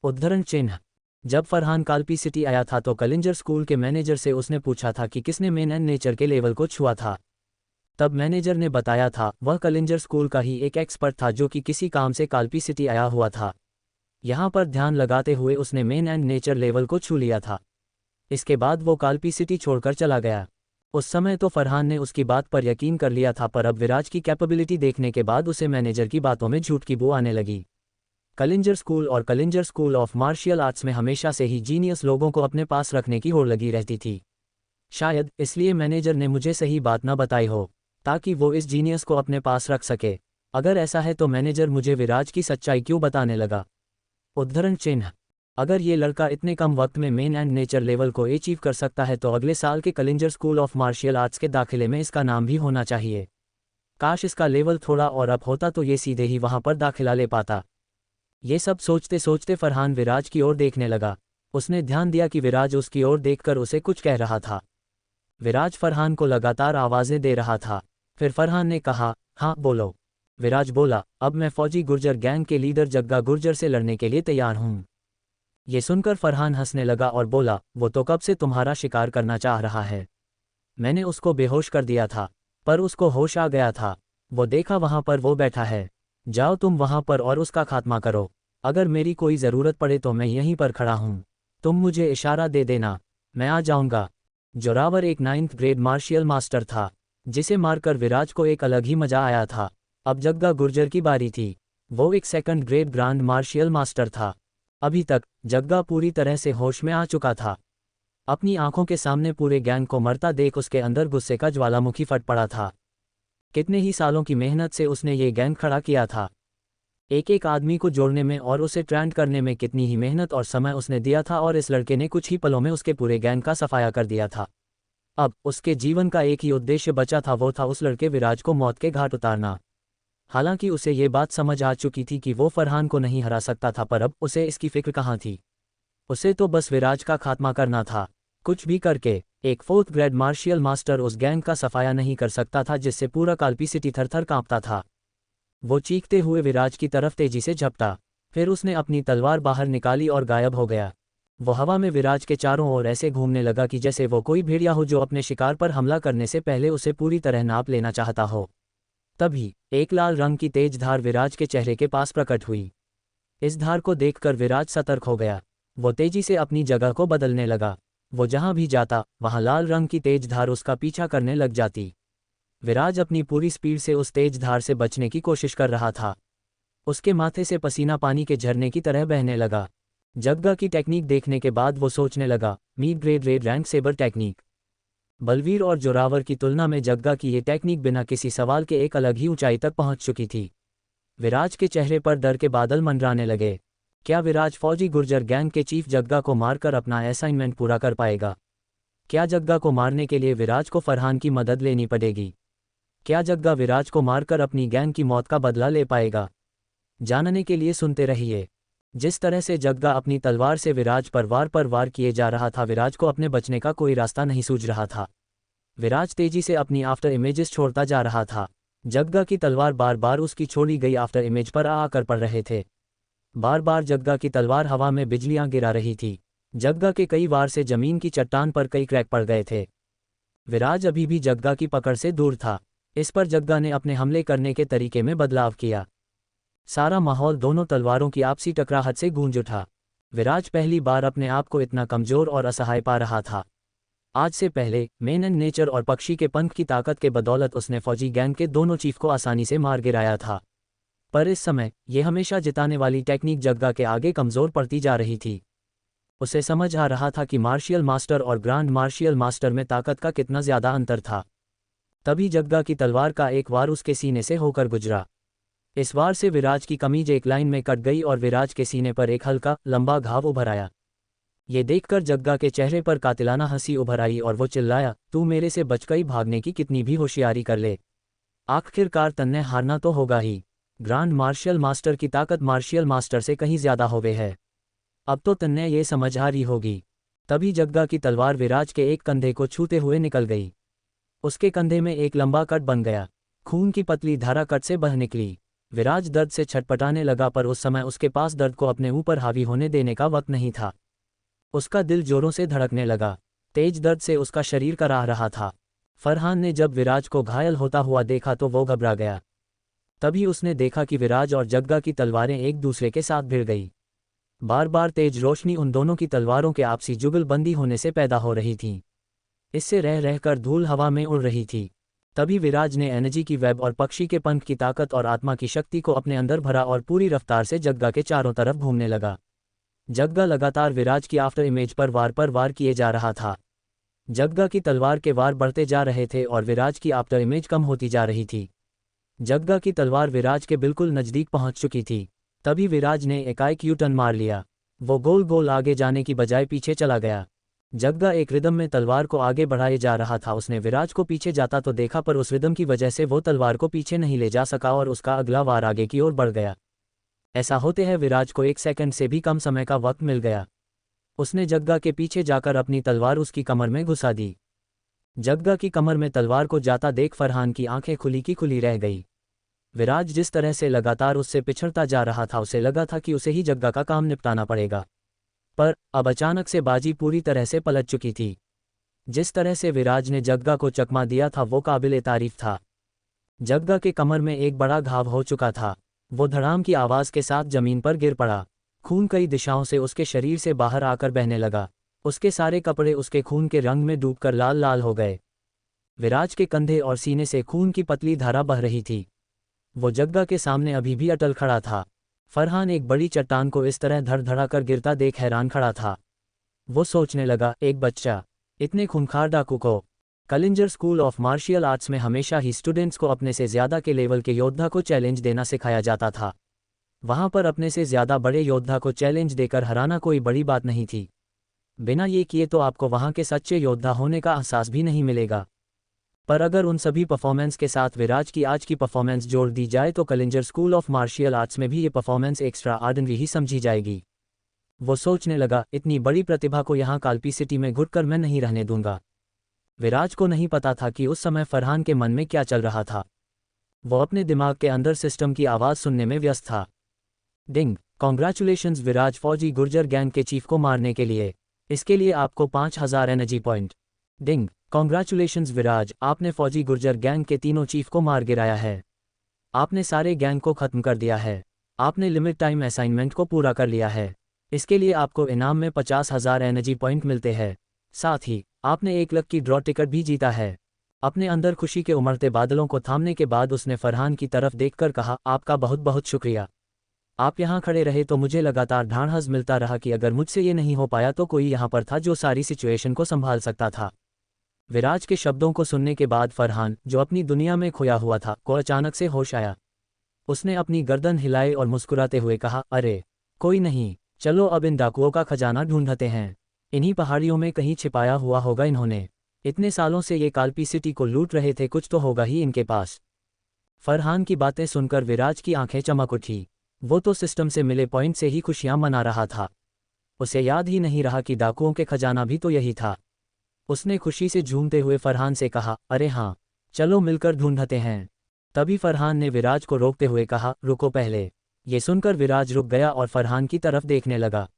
उद्धरण चिन्ह। जब फरहान कालपी सिटी आया था तो कलिंजर स्कूल के मैनेजर से उसने पूछा था कि किसने मेन एंड नेचर के लेवल को छुआ था। तब मैनेजर ने बताया था वह कलिंजर स्कूल का ही एक एक्सपर्ट था जो कि किसी काम से कालपी सिटी आया हुआ था। यहाँ पर ध्यान लगाते हुए उसने मेन एंड नेचर लेवल को छू लिया था। इसके बाद वो कालपी सिटी छोड़कर चला गया। उस समय तो फरहान ने उसकी बात पर यकीन कर लिया था, पर अब विराज की कैपेबिलिटी देखने के बाद उसे मैनेजर की बातों में झूठ की बू आने लगी। कलिंजर स्कूल और Kalinjar school of martial arts में हमेशा से ही जीनियस लोगों को अपने पास रखने की होड़ लगी रहती थी। शायद इसलिए मैनेजर ने मुझे सही बात न बताई हो। ताकि वो इस जीनियस को अपने पास रख सके। अगर ऐसा है तो मैनेजर मुझे विराज की सच्चाई क्यों बताने लगा? उद्धरण चिन्ह। अगर ये लड़का इतने कम वक्त में मेन एंड नेचर लेवल को अचीव कर सकता है तो अगले साल के Kalinjar school of martial arts के दाखिले में इसका नाम भी होना चाहिए। काश इसका लेवल थोड़ा और अप होता तो ये सीधे ही वहां पर दाखिला ले पाता। ये सब सोचते सोचते फरहान विराज की ओर देखने लगा। उसने ध्यान दिया कि विराज उसकी ओर देखकर उसे कुछ कह रहा था। विराज फरहान को लगातार आवाज़ें दे रहा था। फिर फरहान ने कहा, हाँ बोलो। विराज बोला, अब मैं फौजी गुर्जर गैंग के लीडर जग्गा गुर्जर से लड़ने के लिए तैयार हूँ। ये सुनकर फरहान हंसने लगा और बोला, वो तो कब से तुम्हारा शिकार करना चाह रहा है। मैंने उसको बेहोश कर दिया था, पर उसको होश आ गया था। वो देखा वहां पर वो बैठा है। जाओ तुम वहां पर और उसका खात्मा करो। अगर मेरी कोई ज़रूरत पड़े तो मैं यहीं पर खड़ा हूँ। तुम मुझे इशारा दे देना, मैं आ जाऊंगा। जोरावर एक 9th ग्रेड मार्शियल मास्टर था, जिसे मारकर विराज को एक अलग ही मजा आया था। अब जग्गा गुर्जर की बारी थी। वो एक 2nd grade grand martial master था। अभी तक जग्गा पूरी तरह से होश में आ चुका था। अपनी आंखों के सामने पूरे गैंग को मरता देख उसके अंदर गुस्से का ज्वालामुखी फट पड़ा था। कितने ही सालों की मेहनत से उसने ये गैंग खड़ा किया था। एक एक आदमी को जोड़ने में और उसे ट्रेंड करने में कितनी ही मेहनत और समय उसने दिया था, और इस लड़के ने कुछ ही पलों में उसके पूरे गैंग का सफाया कर दिया था। अब उसके जीवन का एक ही उद्देश्य बचा था, वो था उस लड़के विराज को मौत के घाट उतारना। हालांकि उसे ये बात समझ आ चुकी थी कि वो फरहान को नहीं हरा सकता था, पर अब उसे इसकी फिक्र कहाँ थी। उसे तो बस विराज का खात्मा करना था। कुछ भी करके एक 4th ग्रेड मार्शियल मास्टर उस गैंग का सफाया नहीं कर सकता था जिससे पूरा काल्पी सिटी थरथर कांपता था। वो चीखते हुए विराज की तरफ तेजी से झपटा। फिर उसने अपनी तलवार बाहर निकाली और गायब हो गया। वो हवा में विराज के चारों ओर ऐसे घूमने लगा कि जैसे वो कोई भेड़िया हो जो अपने शिकार पर हमला करने से पहले उसे पूरी तरह नाप लेना चाहता हो। तभी एक लाल रंग की तेज धार विराज के चेहरे के पास प्रकट हुई। इस धार को देखकर विराज सतर्क हो गया। वो तेजी से अपनी जगह को बदलने लगा। वो जहां भी जाता वहां लाल रंग की तेज धार उसका पीछा करने लग जाती। विराज अपनी पूरी स्पीड से उस तेज धार से बचने की कोशिश कर रहा था। उसके माथे से पसीना पानी के झरने की तरह बहने लगा। जग्गा की टेक्निक देखने के बाद वो सोचने लगा, mid grade red rank sabre technique. Balveer और जोरावर की तुलना में जग्गा की ये टेक्निक बिना किसी सवाल के एक अलग ही ऊंचाई तक पहुंच चुकी थी। विराज के चेहरे पर डर के बादल मंडराने लगे। क्या विराज फौजी गुर्जर गैंग के चीफ जग्गा को मारकर अपना असाइनमेंट पूरा कर पाएगा? क्या जग्गा को मारने के लिए विराज को फरहान की मदद लेनी पड़ेगी? क्या जग्गा विराज को मारकर अपनी गैंग की मौत का बदला ले पाएगा? जानने के लिए सुनते रहिए। जिस तरह से जग्गा अपनी तलवार से विराज पर वार किए जा रहा था, विराज को अपने बचने का कोई रास्ता नहीं सूझ रहा था। विराज तेजी से अपनी आफ्टर इमेजेस छोड़ता जा रहा था। जग्गा की तलवार बार बार उसकी छोड़ी गई आफ्टर इमेज पर आकर पड़ रहे थे। बार बार जग्गा की तलवार हवा में बिजलियां गिरा रही थी। जग्गा के कई वार से जमीन की चट्टान पर कई क्रैक पड़ गए थे। विराज अभी भी जग्गा की पकड़ से दूर था। इस पर जग्गा ने अपने हमले करने के तरीके में बदलाव किया। सारा माहौल दोनों तलवारों की आपसी टकराहट से गूंज उठा। विराज पहली बार अपने आप को इतना कमजोर और असहाय पा रहा था। आज से पहले मेन एंड नेचर और पक्षी के पंख की ताकत के बदौलत उसने फौजी गैंग के दोनों चीफ को आसानी से मार गिराया था, पर इस समय ये हमेशा जिताने वाली टेक्निक जग्गा के आगे कमजोर पड़ती जा रही थी। उसे समझ आ रहा था कि मार्शियल मास्टर और ग्रांड मार्शियल मास्टर में ताकत का कितना ज्यादा अंतर था। तभी जग्गा की तलवार का एक वार उसके सीने से होकर गुजरा। इस वार से विराज की कमीज एक लाइन में कट गई और विराज के सीने पर एक हल्का लंबा घाव उभर आया। ये देखकर जग्गा के चेहरे पर कातिलाना हंसी उभर आई और वो चिल्लाया, तू मेरे से बचकर भागने की कितनी भी होशियारी कर ले, आखिरकार तन्ने हारना तो होगा ही। ग्रांड मार्शियल मास्टर की ताकत मार्शियल मास्टर से कहीं ज्यादा होवे है। अब तो तन्ने ये समझ आ रही होगी। तभी जग्गा की तलवार विराज के एक कंधे को छूते हुए निकल गई। उसके कंधे में एक लंबा कट बन गया। खून की पतली धारा कट से बह निकली। विराज दर्द से छटपटाने लगा, पर उस समय उसके पास दर्द को अपने ऊपर हावी होने देने का वक्त नहीं था। उसका दिल जोरों से धड़कने लगा। तेज दर्द से उसका शरीर कराह रहा था। फरहान ने जब विराज को घायल होता हुआ देखा तो वो घबरा गया। तभी उसने देखा कि विराज और जग्गा की तलवारें एक दूसरे के साथ भिड़ गई। बार बार तेज रोशनी उन दोनों की तलवारों के आपसी जुगलबंदी होने से पैदा हो रही थी। इससे रह रहकर धूल हवा में उड़ रही थी। तभी विराज ने एनर्जी की वेब और पक्षी के पंख की ताकत और आत्मा की शक्ति को अपने अंदर भरा और पूरी रफ्तार से जग्गा के चारों तरफ घूमने लगा। जग्गा लगातार विराज की आफ्टर इमेज पर वार किए जा रहा था। जग्गा की तलवार के वार बढ़ते जा रहे थे और विराज की आफ्टर इमेज कम होती जा रही थी। जग्गा की तलवार विराज के बिल्कुल नज़दीक पहुंच चुकी थी। तभी विराज ने एकाएक यू टर्न मार लिया। वो गोल गोल आगे जाने की बजाय पीछे चला गया। जग्गा एक रिदम में तलवार को आगे बढ़ाए जा रहा था। उसने विराज को पीछे जाता तो देखा, पर उस रिदम की वजह से वो तलवार को पीछे नहीं ले जा सका और उसका अगला वार आगे की ओर बढ़ गया। ऐसा होते है विराज को 1 सेकंड से भी कम समय का वक्त मिल गया। उसने जग्गा के पीछे जाकर अपनी तलवार उसकी कमर में घुसा दी। जग्गा की कमर में तलवार को जाता देख फरहान की आंखें खुली की खुली रह गई। विराज जिस तरह से लगातार उससे पिछड़ता जा रहा था, उसे लगा था कि उसे ही जग्गा का काम निपटाना पड़ेगा। पर अब अचानक से बाजी पूरी तरह से पलट चुकी थी। जिस तरह से विराज ने जग्गा को चकमा दिया था वो काबिले तारीफ था। जग्गा के कमर में एक बड़ा घाव हो चुका था। वो धड़ाम की आवाज़ के साथ जमीन पर गिर पड़ा। खून कई दिशाओं से उसके शरीर से बाहर आकर बहने लगा। उसके सारे कपड़े उसके खून के रंग में डूबकर लाल लाल हो गए। विराज के कंधे और सीने से खून की पतली धारा बह रही थी। वो जग्गा के सामने अभी भी अटल खड़ा था। फरहान एक बड़ी चट्टान को इस तरह धड़धड़ा कर गिरता देख हैरान खड़ा था। वो सोचने लगा, एक बच्चा इतने खूंखार डाकू को। Kalinjar school of martial arts में हमेशा ही स्टूडेंट्स को अपने से ज़्यादा के लेवल के योद्धा को चैलेंज देना सिखाया जाता था। वहाँ पर अपने से ज़्यादा बड़े योद्धा को चैलेंज देकर हराना कोई बड़ी बात नहीं थी। बिना ये किए तो आपको वहाँ के सच्चे योद्धा होने का एहसास भी नहीं मिलेगा। पर अगर उन सभी परफॉर्मेंस के साथ विराज की आज की परफॉर्मेंस जोड़ दी जाए तो Kalinjar school of martial arts में भी ये परफॉर्मेंस एक्स्ट्रा ऑर्डिनरी ही समझी जाएगी। वो सोचने लगा, इतनी बड़ी प्रतिभा को यहाँ काल्पी सिटी में घुटकर मैं नहीं रहने दूंगा। विराज को नहीं पता था कि उस समय फरहान के मन में क्या चल रहा था। वो अपने दिमाग के अंदर सिस्टम की आवाज़ सुनने में व्यस्त था। डिंग, कॉन्ग्रेचुलेशंस विराज, फौजी गुर्जर गैंग के चीफ को मारने के लिए। इसके लिए आपको 5000 एनर्जी पॉइंट। डिंग, कॉन्ग्रेचुलेशंस विराज, आपने फौजी गुर्जर गैंग के तीनों चीफ को मार गिराया है। आपने सारे गैंग को खत्म कर दिया है। आपने लिमिट टाइम असाइनमेंट को पूरा कर लिया है। इसके लिए आपको इनाम में 50,000 एनर्जी पॉइंट मिलते हैं। साथ ही आपने 1 लाख की ड्रॉ टिकट भी जीता है। अपने अंदर खुशी के उमड़ते बादलों को थामने के बाद उसने फरहान की तरफ देखकर कहा, आपका बहुत बहुत शुक्रिया। आप यहाँ खड़े रहे तो मुझे लगातार ढांढस मिलता रहा कि अगर मुझसे ये नहीं हो पाया तो कोई यहाँ पर था जो सारी सिचुएशन को संभाल सकता था। विराज के शब्दों को सुनने के बाद फरहान, जो अपनी दुनिया में खोया हुआ था, को अचानक से होश आया। उसने अपनी गर्दन हिलाई और मुस्कुराते हुए कहा, अरे कोई नहीं, चलो अब इन डाकुओं का खजाना ढूंढते हैं। इन्हीं पहाड़ियों में कहीं छिपाया हुआ होगा इन्होंने। इतने सालों से ये काल्पी सिटी को लूट रहे थे, कुछ तो होगा ही इनके पास। फरहान की बातें सुनकर विराज की आंखें चमक उठी। वो तो सिस्टम से मिले पॉइंट से ही खुशियां मना रहा था। उसे याद ही नहीं रहा कि डाकुओं के खजाना भी तो यही था। उसने खुशी से झूमते हुए फरहान से कहा, अरे हाँ, चलो मिलकर ढूंढते हैं। तभी फरहान ने विराज को रोकते हुए कहा, रुको पहले। ये सुनकर विराज रुक गया और फरहान की तरफ देखने लगा।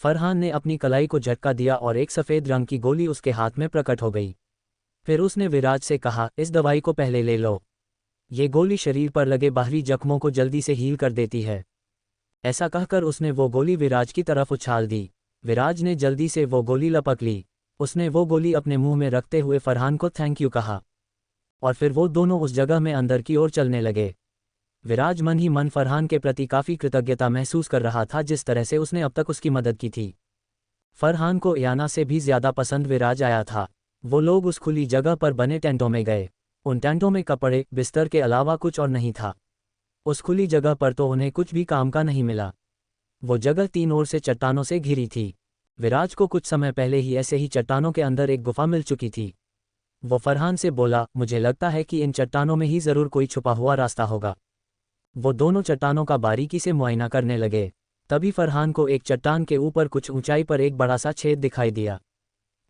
फरहान ने अपनी कलाई को झटका दिया और एक सफ़ेद रंग की गोली उसके हाथ में प्रकट हो गई। फिर उसने विराज से कहा, इस दवाई को पहले ले लो। ये गोली शरीर पर लगे बाहरी जख्मों को जल्दी से हील कर देती है। ऐसा कहकर उसने वो गोली विराज की तरफ उछाल दी। विराज ने जल्दी से वो गोली लपक ली। उसने वो गोली अपने मुंह में रखते हुए फरहान को थैंक यू कहा और फिर वो दोनों उस जगह में अंदर की ओर चलने लगे। विराज मन ही मन फरहान के प्रति काफ़ी कृतज्ञता महसूस कर रहा था, जिस तरह से उसने अब तक उसकी मदद की थी। फरहान को याना से भी ज़्यादा पसंद विराज आया था। वो लोग उस खुली जगह पर बने टेंटों में गए। उन टेंटों में कपड़े बिस्तर के अलावा कुछ और नहीं था। उस खुली जगह पर तो उन्हें कुछ भी काम का नहीं मिला। वो जगह 3 ओर से चट्टानों से घिरी थी। विराज को कुछ समय पहले ही ऐसे ही चट्टानों के अंदर एक गुफा मिल चुकी थी। वो फरहान से बोला, मुझे लगता है कि इन चट्टानों में ही ज़रूर कोई छुपा हुआ रास्ता होगा। वो दोनों चट्टानों का बारीकी से मुआयना करने लगे। तभी फरहान को एक चट्टान के ऊपर कुछ ऊंचाई पर एक बड़ा सा छेद दिखाई दिया।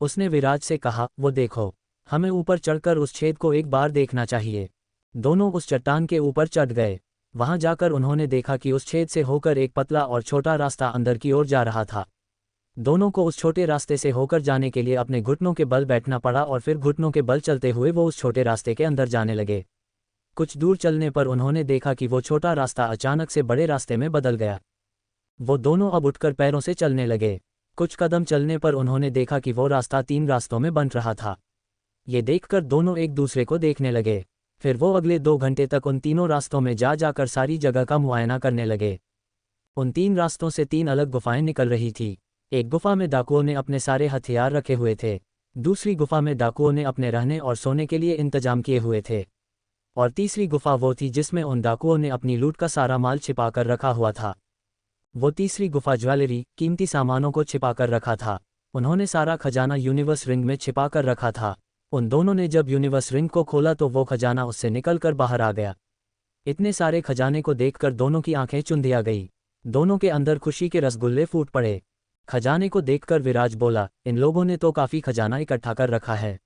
उसने विराज से कहा, वो देखो, हमें ऊपर चढ़कर उस छेद को एक बार देखना चाहिए। दोनों उस चट्टान के ऊपर चढ़ गए। वहां जाकर उन्होंने देखा कि उस छेद से होकर एक पतला और छोटा रास्ता अंदर की ओर जा रहा था। दोनों को उस छोटे रास्ते से होकर जाने के लिए अपने घुटनों के बल बैठना पड़ा और फिर घुटनों के बल चलते हुए वो उस छोटे रास्ते के अंदर जाने लगे। कुछ दूर चलने पर उन्होंने देखा कि वो छोटा रास्ता अचानक से बड़े रास्ते में बदल गया। वो दोनों अब उठकर पैरों से चलने लगे। कुछ कदम चलने पर उन्होंने देखा कि वो रास्ता 3 रास्तों में बंट रहा था। ये देखकर दोनों एक दूसरे को देखने लगे। फिर वो अगले 2 घंटे तक उन तीनों रास्तों में जाकर सारी जगह का मुआयना करने लगे। उन 3 रास्तों से 3 अलग गुफाएं निकल रही थी। एक गुफा में डाकुओं ने अपने सारे हथियार रखे हुए थे। दूसरी गुफा में डाकुओं ने अपने रहने और सोने के लिए इंतजाम किए हुए थे। और तीसरी गुफा वो थी जिसमें उन डाकुओं ने अपनी लूट का सारा माल छिपाकर रखा हुआ था। वो तीसरी गुफा ज्वेलरी, कीमती सामानों को छिपाकर रखा था। उन्होंने सारा खजाना यूनिवर्स रिंग में छिपाकर रखा था। उन दोनों ने जब यूनिवर्स रिंग को खोला तो वो खजाना उससे निकलकर बाहर आ गया। इतने सारे खजाने को देखकर दोनों की आंखें चुंधिया गई। दोनों के अंदर खुशी के रसगुल्ले फूट पड़े। खजाने को देखकर विराज बोला, इन लोगों ने तो काफ़ी खजाना इकट्ठा कर रखा है।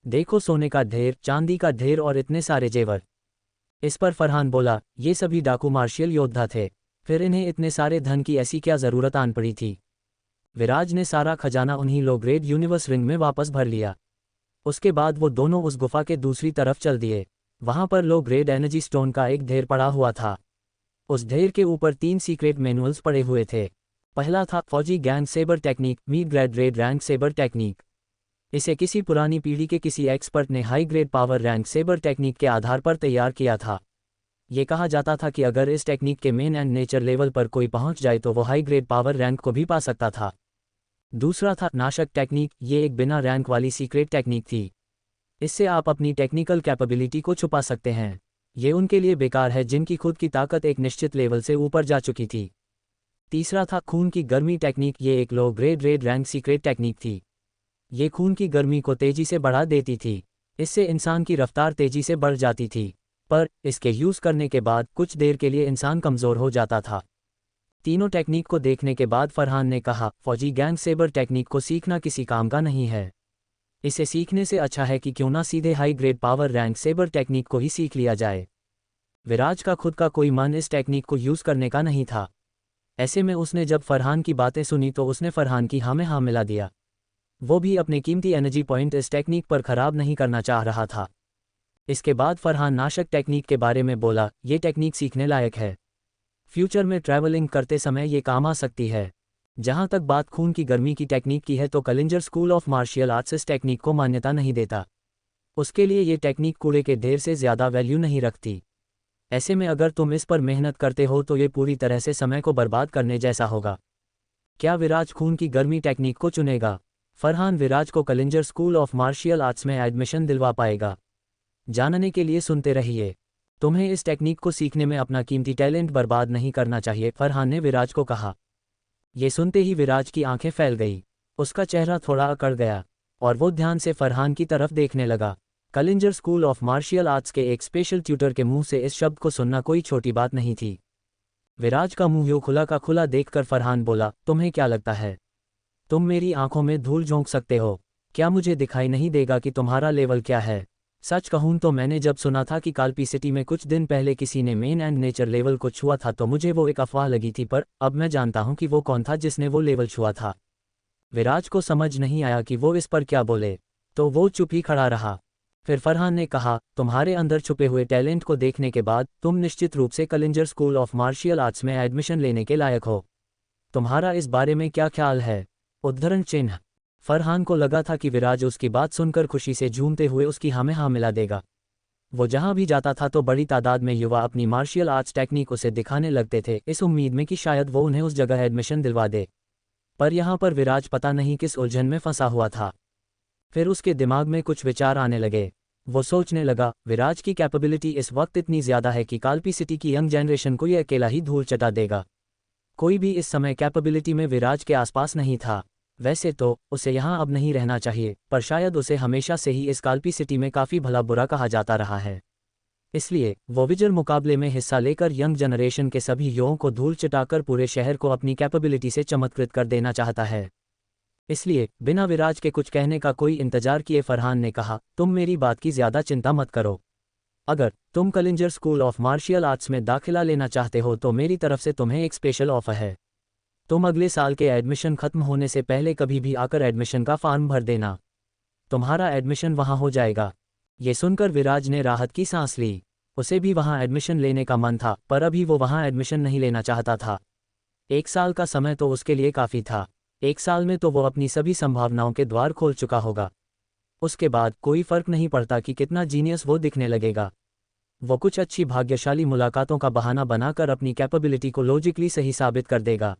देखो, सोने का ढेर, चांदी का ढेर और इतने सारे जेवर। इस पर फरहान बोला, ये सभी डाकू मार्शियल योद्धा थे, फिर इन्हें इतने सारे धन की ऐसी क्या ज़रूरत आन पड़ी थी। विराज ने सारा खजाना उन्हीं लो ग्रेड यूनिवर्स रिंग में वापस भर लिया। उसके बाद वो दोनों उस गुफा के दूसरी तरफ चल दिए। वहां पर लो ग्रेड एनर्जी स्टोन का एक ढेर पड़ा हुआ था। उस ढेर के ऊपर 3 सीक्रेट मैनुअल्स पड़े हुए थे। पहला था फौजी gang sabre technique, mid grade red rank sabre technique. इसे किसी पुरानी पीढ़ी के किसी एक्सपर्ट ने high grade power rank sabre technique के आधार पर तैयार किया था। ये कहा जाता था कि अगर इस टेक्निक के मेन एंड नेचर लेवल पर कोई पहुंच जाए तो वो हाई ग्रेड पावर रैंक को भी पा सकता था। दूसरा था नाशक टेक्निक। ये एक बिना रैंक वाली सीक्रेट टेक्निक थी। इससे आप अपनी टेक्निकल कैपेबिलिटी को छुपा सकते हैं। ये उनके लिए बेकार है जिनकी खुद की ताकत एक निश्चित लेवल से ऊपर जा चुकी थी। तीसरा था खून की गर्मी टेक्निक। ये एक low grade red rank secret technique थी। ये खून की गर्मी को तेजी से बढ़ा देती थी। इससे इंसान की रफ्तार तेजी से बढ़ जाती थी, पर इसके यूज़ करने के बाद कुछ देर के लिए इंसान कमज़ोर हो जाता था। तीनों टेक्निक को देखने के बाद फरहान ने कहा, फौजी गैंग सेबर टेक्निक को सीखना किसी काम का नहीं है। इसे सीखने से अच्छा है कि क्यों ना सीधे high grade power rank sabre technique को ही सीख लिया जाए। विराज का खुद का कोई मन इस टेक्निक को यूज़ करने का नहीं था। ऐसे में उसने जब फरहान की बातें सुनी तो उसने फरहान की हाँ में हाँ मिला दिया। वो भी अपने कीमती एनर्जी पॉइंट इस टेक्निक पर खराब नहीं करना चाह रहा था। इसके बाद फरहान नाशक टेक्निक के बारे में बोला, ये टेक्निक सीखने लायक है। फ्यूचर में ट्रैवलिंग करते समय ये काम आ सकती है। जहाँ तक बात खून की गर्मी की टेक्निक की है तो Kalinjar school of martial arts इस टेक्निक को मान्यता नहीं देता। उसके लिए ये टेक्निक कूड़े के ढेर से ज़्यादा वैल्यू नहीं रखती। ऐसे में अगर तुम इस पर मेहनत करते हो तो ये पूरी तरह से समय को बर्बाद करने जैसा होगा। क्या विराज खून की गर्मी टेक्निक को चुनेगा? फरहान विराज को Kalinjar school of martial arts में एडमिशन दिलवा पाएगा? जानने के लिए सुनते रहिए। तुम्हें इस टेक्निक को सीखने में अपना कीमती टैलेंट बर्बाद नहीं करना चाहिए, फरहान ने विराज को कहा। ये सुनते ही विराज की आंखें फैल गई। उसका चेहरा थोड़ा अकड़ गया और वो ध्यान से फरहान की तरफ देखने लगा। Kalinjar school of martial arts के एक स्पेशल ट्यूटर के मुंह से इस शब्द को सुनना कोई छोटी बात नहीं थी। विराज का मुंह यूं खुला का खुला देखकर फरहान बोला, तुम्हें क्या लगता है तुम मेरी आंखों में धूल झोंक सकते हो? क्या मुझे दिखाई नहीं देगा कि तुम्हारा लेवल क्या है? सच कहूं तो मैंने जब सुना था कि काल्पी सिटी में कुछ दिन पहले किसी ने मेन एंड नेचर लेवल को छुआ था तो मुझे वो एक अफवाह लगी थी, पर अब मैं जानता हूं कि वो कौन था जिसने वो लेवल छुआ था। विराज को समझ नहीं आया कि वो इस पर क्या बोले, तो वो चुप ही खड़ा रहा। फिर फरहान ने कहा, तुम्हारे अंदर छुपे हुए टैलेंट को देखने के बाद तुम निश्चित रूप से Kalinjar school of martial arts में एडमिशन लेने के लायक हो। तुम्हारा इस बारे में क्या ख्याल है? उद्धरण चिन्ह। फरहान को लगा था कि विराज उसकी बात सुनकर खुशी से झूमते हुए उसकी हाँ में हाँ मिला देगा। वो जहाँ भी जाता था तो बड़ी तादाद में युवा अपनी मार्शियल आर्ट्स टेक्निक उसे दिखाने लगते थे, इस उम्मीद में कि शायद वो उन्हें उस जगह एडमिशन दिलवा दे। पर यहाँ पर विराज पता नहीं किस उलझन में फंसा हुआ था। फिर उसके दिमाग में कुछ विचार आने लगे। वो सोचने लगा, विराज की कैपेबिलिटी इस वक्त इतनी ज़्यादा है कि काल्पी सिटी की यंग जनरेशन को ये अकेला ही धूल चटा देगा। कोई भी इस समय कैपेबिलिटी में विराज के आसपास नहीं था। वैसे तो उसे यहाँ अब नहीं रहना चाहिए, पर शायद उसे हमेशा से ही इस काल्पी सिटी में काफ़ी भला बुरा कहा जाता रहा है। इसलिए वो विजर मुकाबले में हिस्सा लेकर यंग जनरेशन के सभी युवाओं को धूल चटाकर पूरे शहर को अपनी कैपेबिलिटी से चमत्कृत कर देना चाहता है। इसलिए बिना विराज के कुछ कहने का कोई इंतजार किए फरहान ने कहा, तुम मेरी बात की ज़्यादा चिंता मत करो। अगर तुम Kalinjar school of martial arts में दाखिला लेना चाहते हो तो मेरी तरफ से तुम्हें एक स्पेशल ऑफर है। तुम अगले साल के एडमिशन खत्म होने से पहले कभी भी आकर एडमिशन का फॉर्म भर देना। तुम्हारा एडमिशन वहां हो जाएगा। ये सुनकर विराज ने राहत की सांस ली। उसे भी वहां एडमिशन लेने का मन था, पर अभी वो वहां एडमिशन नहीं लेना चाहता था। 1 साल का समय तो उसके लिए काफ़ी था। 1 साल में तो वो अपनी सभी संभावनाओं के द्वार खोल चुका होगा। उसके बाद कोई फर्क नहीं पड़ता कि कितना जीनियस वो दिखने लगेगा। वो कुछ अच्छी भाग्यशाली मुलाकातों का बहाना बनाकर अपनी कैपेबिलिटी को लॉजिकली सही साबित कर देगा।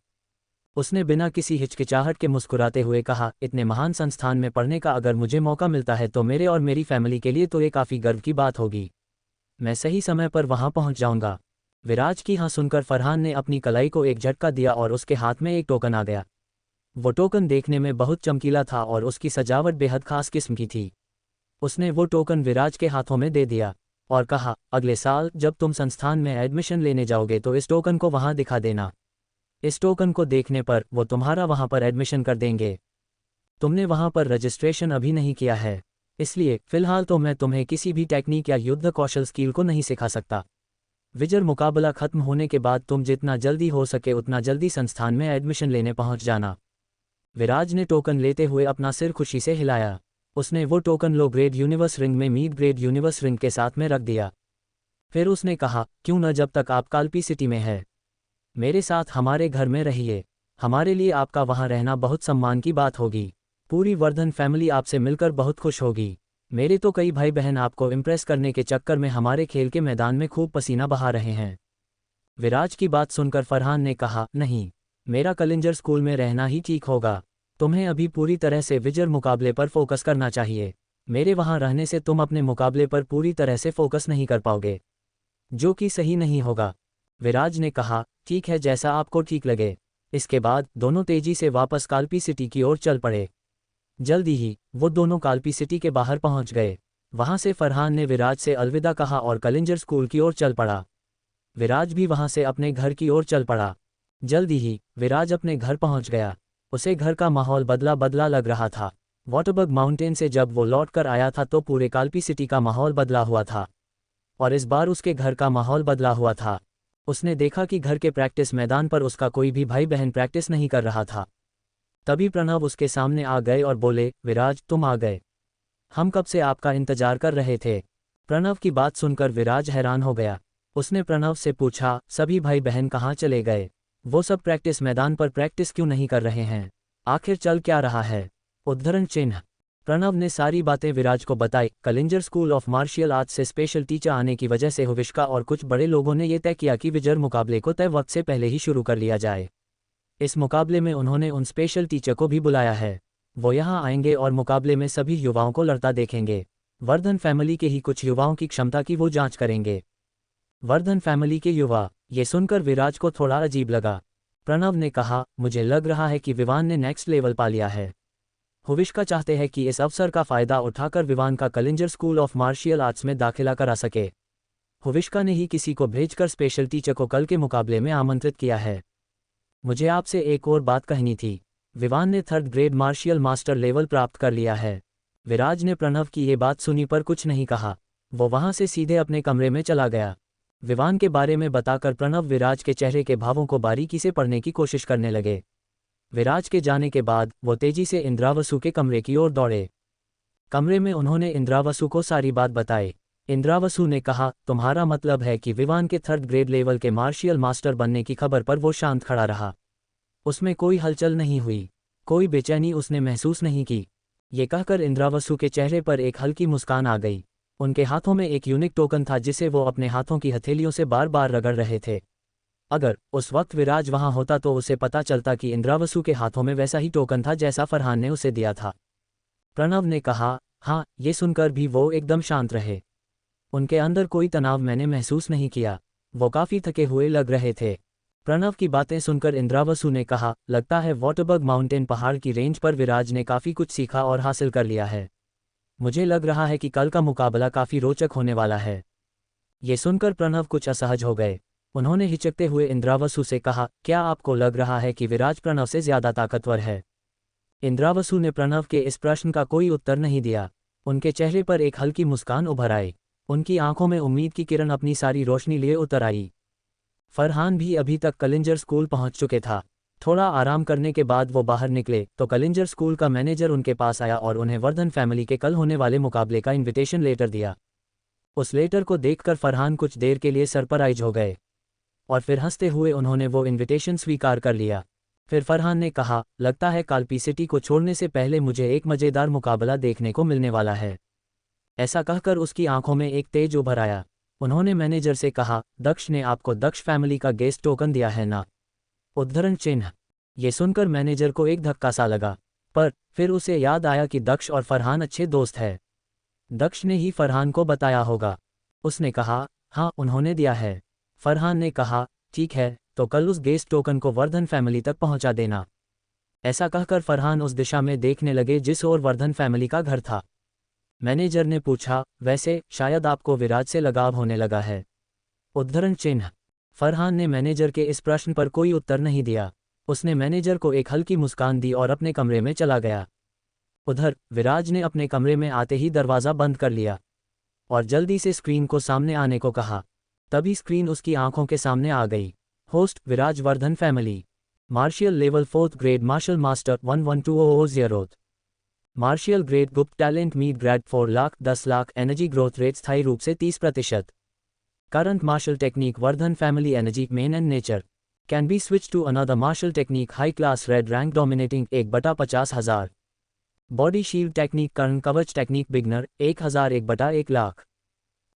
उसने बिना किसी हिचकिचाहट के मुस्कुराते हुए कहा, इतने महान संस्थान में पढ़ने का अगर मुझे मौका मिलता है तो मेरे और मेरी फैमिली के लिए तो ये काफ़ी गर्व की बात होगी। मैं सही समय पर वहां पहुंच जाऊंगा। विराज की हाँ सुनकर फरहान ने अपनी कलाई को एक झटका दिया और उसके हाथ में एक टोकन आ गया। वो टोकन देखने में बहुत चमकीला था और उसकी सजावट बेहद खास किस्म की थी। उसने वो टोकन विराज के हाथों में दे दिया और कहा, अगले साल जब तुम संस्थान में एडमिशन लेने जाओगे तो इस टोकन को वहां दिखा देना। इस टोकन को देखने पर वो तुम्हारा वहां पर एडमिशन कर देंगे। तुमने वहां पर रजिस्ट्रेशन अभी नहीं किया है, इसलिए फिलहाल तो मैं तुम्हें किसी भी टेक्निक या युद्ध कौशल स्किल को नहीं सिखा सकता। विजर मुकाबला खत्म होने के बाद तुम जितना जल्दी हो सके उतना जल्दी संस्थान में एडमिशन लेने पहुंच जाना। विराज ने टोकन लेते हुए अपना सिर खुशी से हिलाया। उसने वो token low grade universe ring में मिड ग्रेड यूनिवर्स रिंग के साथ में रख दिया। फिर उसने कहा, क्यों न जब तक आप काल्पी सिटी में है मेरे साथ हमारे घर में रहिए। हमारे लिए आपका वहां रहना बहुत सम्मान की बात होगी। पूरी वर्धन फैमिली आपसे मिलकर बहुत खुश होगी। मेरे तो कई भाई बहन आपको इम्प्रेस करने के चक्कर में हमारे खेल के मैदान में खूब पसीना बहा रहे हैं। विराज की बात सुनकर फरहान ने कहा, नहीं, मेरा कलिंजर स्कूल में रहना ही ठीक होगा। तुम्हें अभी पूरी तरह से विजर मुकाबले पर फोकस करना चाहिए। मेरे वहां रहने से तुम अपने मुकाबले पर पूरी तरह से फोकस नहीं कर पाओगे, जो कि सही नहीं होगा। विराज ने कहा, ठीक है, जैसा आपको ठीक लगे। इसके बाद दोनों तेजी से वापस काल्पी सिटी की ओर चल पड़े। जल्दी ही वो दोनों काल्पी सिटी के बाहर पहुंच गए। वहां से फरहान ने विराज से अलविदा कहा और कलिंजर स्कूल की ओर चल पड़ा। विराज भी वहां से अपने घर की ओर चल पड़ा। जल्दी ही विराज अपने घर पहुंच गया। उसे घर का माहौल बदला बदला लग रहा था। वाटरबर्ग माउंटेन से जब वो लौट कर आया था तो पूरे काल्पी सिटी का माहौल बदला हुआ था और इस बार उसके घर का माहौल बदला हुआ था। उसने देखा कि घर के प्रैक्टिस मैदान पर उसका कोई भी भाई बहन प्रैक्टिस नहीं कर रहा था। तभी प्रणव उसके सामने आ गए और बोले, विराज तुम आ गए, हम कब से आपका इंतजार कर रहे थे। प्रणव की बात सुनकर विराज हैरान हो गया। उसने प्रणव से पूछा, सभी भाई बहन कहाँ चले गए? वो सब प्रैक्टिस मैदान पर प्रैक्टिस क्यों नहीं कर रहे हैं? आखिर चल क्या रहा है? उद्धरण चिन्ह। प्रणव ने सारी बातें विराज को बताई। Kalinjar school of martial arts से स्पेशल टीचर आने की वजह से हुविश्का और कुछ बड़े लोगों ने यह तय किया कि विजर मुकाबले को तय वक्त से पहले ही शुरू कर लिया जाए। इस मुकाबले में उन्होंने उन स्पेशल टीचर को भी बुलाया है। वो यहाँ आएंगे और मुकाबले में सभी युवाओं को लड़ता देखेंगे। वर्धन फैमिली के ही कुछ युवाओं की क्षमता की वो जांच करेंगे। वर्धन फैमिली के युवा? ये सुनकर विराज को थोड़ा अजीब लगा। प्रणव ने कहा, मुझे लग रहा है कि विवान ने नेक्स्ट लेवल पा लिया है। हुविश्का चाहते हैं कि इस अवसर का फायदा उठाकर विवान का Kalinjar school of martial arts में दाखिला करा सके। हुविश्का ने ही किसी को भेजकर स्पेशल टीचर को कल के मुकाबले में आमंत्रित किया है। मुझे आपसे एक और बात कहनी थी। विवान ने 3rd grade martial master level प्राप्त कर लिया है। विराज ने प्रणव की ये बात सुनी पर कुछ नहीं कहा। वो वहां से सीधे अपने कमरे में चला गया। विवान के बारे में बताकर प्रणव विराज के चेहरे के भावों को बारीकी से पढ़ने की कोशिश करने लगे। विराज के जाने के बाद वो तेजी से इंद्रावसु के कमरे की ओर दौड़े। कमरे में उन्होंने इंद्रावसु को सारी बात बताई। इंद्रावसु ने कहा, तुम्हारा मतलब है कि विवान के 3rd ग्रेड लेवल के मार्शियल मास्टर बनने की खबर पर वो शांत खड़ा रहा। उसमें कोई हलचल नहीं हुई, कोई बेचैनी उसने महसूस नहीं की। ये कहकर इंद्रावसु के चेहरे पर एक हल्की मुस्कान आ गई। उनके हाथों में एक यूनिक टोकन था जिसे वो अपने हाथों की हथेलियों से बार बार रगड़ रहे थे। अगर उस वक्त विराज वहां होता तो उसे पता चलता कि इंद्रावसु के हाथों में वैसा ही टोकन था जैसा फरहान ने उसे दिया था। प्रणव ने कहा, हाँ। ये सुनकर भी वो एकदम शांत रहे। उनके अंदर कोई तनाव मैंने महसूस नहीं किया। वो काफी थके हुए लग रहे थे। प्रणव की बातें सुनकर इंद्रावसु ने कहा, लगता है वाटरबर्ग माउंटेन पहाड़ की रेंज पर विराज ने काफी कुछ सीखा और हासिल कर लिया है। मुझे लग रहा है कि कल का मुकाबला काफी रोचक होने वाला है। ये सुनकर प्रणव कुछ असहज हो गए। उन्होंने हिचकते हुए इंद्रावसु से कहा, क्या आपको लग रहा है कि विराज प्रणव से ज्यादा ताकतवर है? इंद्रावसु ने प्रणव के इस प्रश्न का कोई उत्तर नहीं दिया। उनके चेहरे पर एक हल्की मुस्कान उभर आई। उनकी आंखों में उम्मीद की किरण अपनी सारी रोशनी लिए उतर आई। फरहान भी अभी तक कलिंजर स्कूल पहुंच चुके था। थोड़ा आराम करने के बाद वो बाहर निकले तो कलिंजर स्कूल का मैनेजर उनके पास आया और उन्हें वर्धन फैमिली के कल होने वाले मुकाबले का इन्विटेशन लेटर दिया। उस लेटर को देखकर फरहान कुछ देर के लिए सरप्राइज हो गए और फिर हंसते हुए उन्होंने वो इन्विटेशन स्वीकार कर लिया। फिर फरहान ने कहा, लगता है काल्पी सिटी को छोड़ने से पहले मुझे एक मज़ेदार मुकाबला देखने को मिलने वाला है। ऐसा कहकर उसकी आंखों में एक तेज उभर आया। उन्होंने मैनेजर से कहा, दक्ष ने आपको दक्ष फैमिली का गेस्ट टोकन दिया है ना? उद्धरण चिन्ह। ये सुनकर मैनेजर को एक धक्का सा लगा, पर फिर उसे याद आया कि दक्ष और फरहान अच्छे दोस्त हैं। दक्ष ने ही फरहान को बताया होगा। उसने कहा, हाँ उन्होंने दिया है। फरहान ने कहा, ठीक है, तो कल उस गेस्ट टोकन को वर्धन फैमिली तक पहुंचा देना। ऐसा कहकर फरहान उस दिशा में देखने लगे जिस ओर वर्धन फैमिली का घर था। मैनेजर ने पूछा, वैसे शायद आपको विराज से लगाव होने लगा है? उद्धरण चिन्ह। फरहान ने मैनेजर के इस प्रश्न पर कोई उत्तर नहीं दिया। उसने मैनेजर को एक हल्की मुस्कान दी और अपने कमरे में चला गया। उधर विराज ने अपने कमरे में आते ही दरवाज़ा बंद कर लिया और जल्दी से स्क्रीन को सामने आने को कहा। तभी स्क्रीन उसकी आंखों के सामने आ गई। Host Viraj Vardhan family. Martial level 4th grade martial master 112000। Martial grade गुप्त talent meet grade 4 lakh 10 lakh. Energy growth rate स्थायी रूप से 30%। Current martial technique Vardhan family energy main and nature can be switch to another martial technique high class red rank dominating 1/50,000। Body shield technique Karna Kavach technique beginner 1000 1/1 lakh.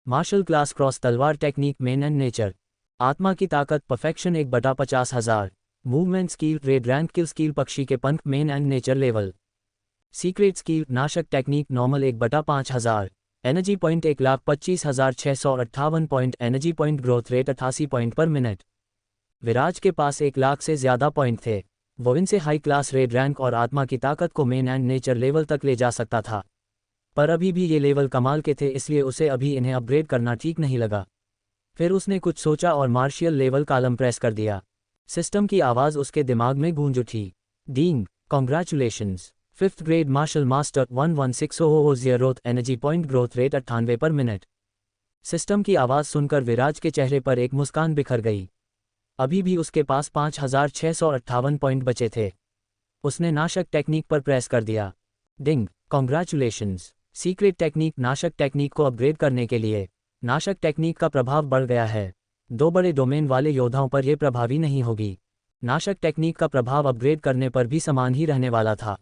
Martial class cross तलवार technique main and nature आत्मा की ताकत perfection 1/50,000। Movement skill red rank kill skill पक्षी के पंख main and nature level. Secret skill नाशक technique normal 1/5000। Energy point 1,25,658 point. Energy point growth rate 88 point per minute. Viraj के पास 1 लाख से ज़्यादा पॉइंट थे। वो इनसे हाई क्लास रेड रैंक और आत्मा की ताकत को मेन एंड नेचर लेवल तक ले जा सकता था, पर अभी भी ये लेवल कमाल के थे, इसलिए उसे अभी इन्हें अपग्रेड करना ठीक नहीं लगा। फिर उसने कुछ सोचा और मार्शियल लेवल कॉलम प्रेस कर दिया। सिस्टम की आवाज़ उसके दिमाग में गूंज उठी। Ding, congratulations 5th grade martial master 116000। Energy point growth rate 98 per minute. System की आवाज़ सुनकर विराज के चेहरे पर एक मुस्कान बिखर गई। अभी भी उसके पास 5658 पॉइंट बचे थे। उसने नाशक टेक्निक पर प्रेस कर दिया। डिंग, कॉन्ग्रेचुलेशंस। सीक्रेट टेक्निक नाशक टेक्निक को अपग्रेड करने के लिए नाशक टेक्निक का प्रभाव बढ़ गया है। 2 बड़े डोमेन वाले योद्धाओं पर यह प्रभावी नहीं होगी। नाशक टेक्निक का प्रभाव अपग्रेड करने पर भी समान ही रहने वाला था।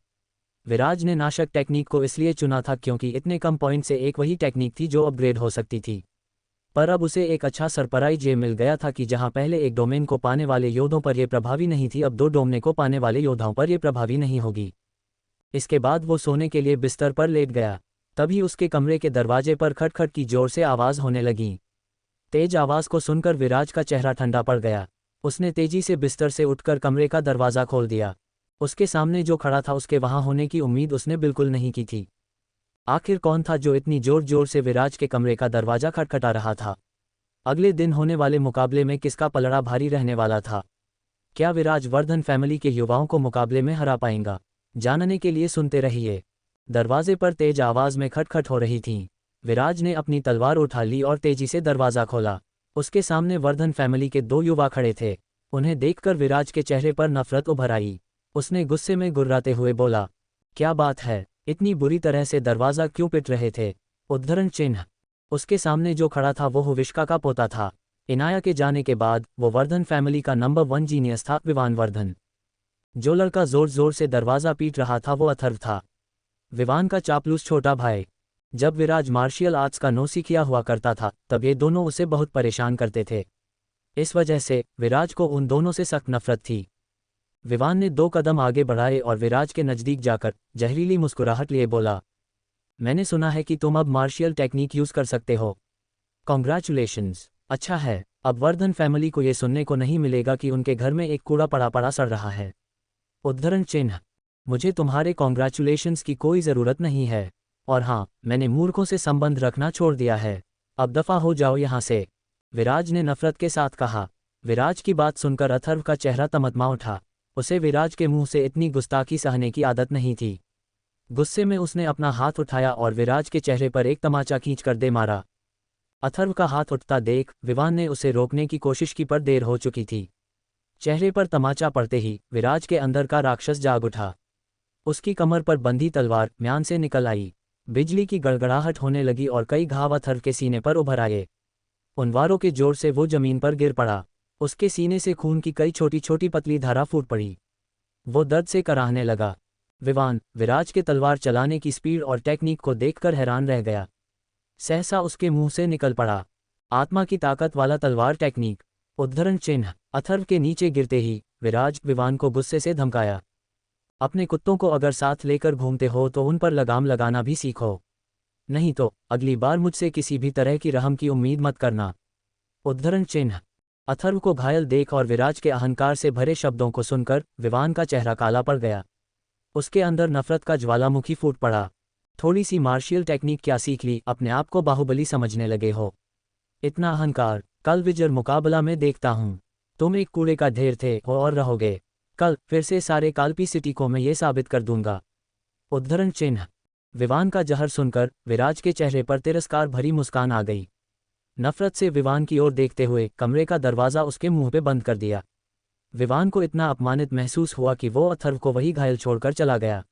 विराज ने नाशक टेक्निक को इसलिए चुना था क्योंकि इतने कम पॉइंट से एक वही टेक्निक थी जो अपग्रेड हो सकती थी। पर अब उसे एक अच्छा सरप्राइज ये मिल गया था कि जहां पहले एक डोमेन को पाने वाले योद्धों पर यह प्रभावी नहीं थी, अब 2 डोमेन को पाने वाले योद्धाओं पर यह प्रभावी नहीं होगी। इसके बाद वो सोने के लिए बिस्तर पर लेट गया। तभी उसके कमरे के दरवाजे पर खटखट की जोर से आवाज़ होने लगी। तेज आवाज़ को सुनकर विराज का चेहरा ठंडा पड़ गया। उसने तेजी से बिस्तर से उठकर कमरे का दरवाज़ा खोल दिया। उसके सामने जो खड़ा था उसके वहां होने की उम्मीद उसने बिल्कुल नहीं की थी। आखिर कौन था जो इतनी जोर जोर से विराज के कमरे का दरवाज़ा खटखटा रहा था? अगले दिन होने वाले मुकाबले में किसका पलड़ा भारी रहने वाला था? क्या विराज वर्धन फैमिली के युवाओं को मुकाबले में हरा पाएगा? जानने के लिए सुनते रहिए। दरवाजे पर तेज आवाज़ में खटखट हो रही थी। विराज ने अपनी तलवार उठा ली और तेजी से दरवाज़ा खोला। उसके सामने वर्धन फैमिली के 2 युवा खड़े थे। उन्हें देखकर विराज के चेहरे पर नफरत उभर आई। उसने गुस्से में गुर्राते हुए बोला, क्या बात है, इतनी बुरी तरह से दरवाज़ा क्यों पिट रहे थे? उद्धरण चिन्ह। उसके सामने जो खड़ा था वो हुविष्का का पोता था। इनाया के जाने के बाद वो वर्धन फैमिली का नंबर 1 जीनियस था, विवान वर्धन। जो लड़का जोर जोर से दरवाज़ा पीट रहा था वो अथर्व था, विवान का चापलूस छोटा भाई। जब विराज मार्शियल आर्ट्स का नौसी किया हुआ करता था तब ये दोनों उसे बहुत परेशान करते थे। इस वजह से विराज को उन दोनों से सख्त नफरत थी। विवान ने 2 कदम आगे बढ़ाए और विराज के नज़दीक जाकर जहरीली मुस्कुराहट लिए बोला, मैंने सुना है कि तुम अब मार्शियल टेक्निक यूज़ कर सकते हो। कॉन्ग्रेचुलेशंस। अच्छा है, अब वर्धन फैमिली को ये सुनने को नहीं मिलेगा कि उनके घर में एक कूड़ा पड़ा पड़ा सड़ रहा है। उद्धरण चिन्ह। मुझे तुम्हारे कॉन्ग्रेचुलेशंस की कोई ज़रूरत नहीं है। और हाँ, मैंने मूर्खों से संबंध रखना छोड़ दिया है। अब दफ़ा हो जाओ यहाँ से, विराज ने नफरत के साथ कहा। विराज की बात सुनकर अथर्व का चेहरा तमतमा उठा। उसे विराज के मुंह से इतनी गुस्ताखी सहने की आदत नहीं थी। गुस्से में उसने अपना हाथ उठाया और विराज के चेहरे पर एक तमाचा खींचकर दे मारा। अथर्व का हाथ उठता देख विवान ने उसे रोकने की कोशिश की, पर देर हो चुकी थी। चेहरे पर तमाचा पड़ते ही विराज के अंदर का राक्षस जाग उठा। उसकी कमर पर बंधी तलवार म्यान से निकल आई। बिजली की गड़गड़ाहट होने लगी और कई घाव अथर्व के सीने पर उभर आए। उन वारों के जोर से वो जमीन पर गिर पड़ा। उसके सीने से खून की कई छोटी छोटी पतली धारा फूट पड़ी। वो दर्द से कराहने लगा। विवान विराज के तलवार चलाने की स्पीड और टेक्निक को देखकर हैरान रह गया। सहसा उसके मुंह से निकल पड़ा, आत्मा की ताकत वाला तलवार टेक्निक। उद्धरण चिन्ह। अथर्व के नीचे गिरते ही विराज विवान को गुस्से से धमकाया। अपने कुत्तों को अगर साथ लेकर घूमते हो तो उन पर लगाम लगाना भी सीखो, नहीं तो अगली बार मुझसे किसी भी तरह की रहम की उम्मीद मत करना। उद्धरण चिन्ह। अथर्व को घायल देख और विराज के अहंकार से भरे शब्दों को सुनकर विवान का चेहरा काला पड़ गया। उसके अंदर नफरत का ज्वालामुखी फूट पड़ा। थोड़ी सी मार्शियल टेक्निक क्या सीख ली, अपने आप को बाहुबली समझने लगे हो? इतना अहंकार, कल विजय मुकाबला में देखता हूँ। तुम एक कूड़े का ढेर थे हो और रहोगे। कल फिर से सारे काल्पी सिटी को मैं ये साबित कर दूंगा। उद्धरण चिन्ह। विवान का जहर सुनकर विराज के चेहरे पर तिरस्कार भरी मुस्कान आ गई। नफरत से विवान की ओर देखते हुए कमरे का दरवाज़ा उसके मुंह पे बंद कर दिया। विवान को इतना अपमानित महसूस हुआ कि वो अथर्व को वही घायल छोड़कर चला गया।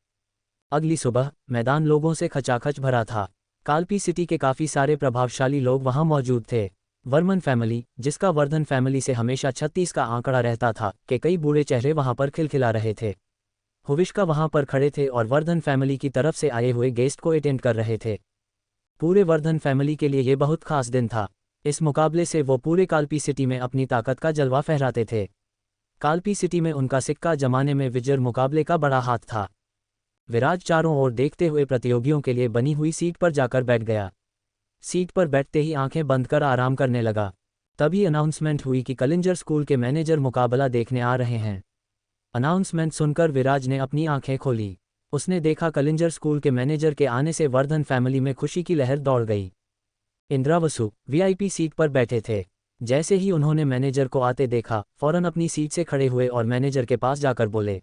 अगली सुबह मैदान लोगों से खचाखच भरा था। काल्पी सिटी के काफ़ी सारे प्रभावशाली लोग वहां मौजूद थे। वर्मन फैमिली, जिसका वर्धन फैमिली से हमेशा 36 का आंकड़ा रहता था, के कई बूढ़े चेहरे वहां पर खिलखिला रहे थे। हुविश्का वहां पर खड़े थे और वर्धन फैमिली की तरफ से आए हुए गेस्ट को अटेंड कर रहे थे। पूरे वर्धन फैमिली के लिए ये बहुत खास दिन था। इस मुकाबले से वो पूरे काल्पी सिटी में अपनी ताकत का जलवा फहराते थे। काल्पी सिटी में उनका सिक्का जमाने में विजय मुकाबले का बड़ा हाथ था। विराज चारों ओर देखते हुए प्रतियोगियों के लिए बनी हुई सीट पर जाकर बैठ गया। सीट पर बैठते ही आंखें बंद कर आराम करने लगा। तभी अनाउंसमेंट हुई कि कलिंजर स्कूल के मैनेजर मुकाबला देखने आ रहे हैं। अनाउंसमेंट सुनकर विराज ने अपनी आंखें खोली। उसने देखा कलिंजर स्कूल के मैनेजर के आने से वर्धन फैमिली में खुशी की लहर दौड़ गई। इंदिरा वसु वीआईपी सीट पर बैठे थे। जैसे ही उन्होंने मैनेजर को आते देखा, फौरन अपनी सीट से खड़े हुए और मैनेजर के पास जाकर बोले,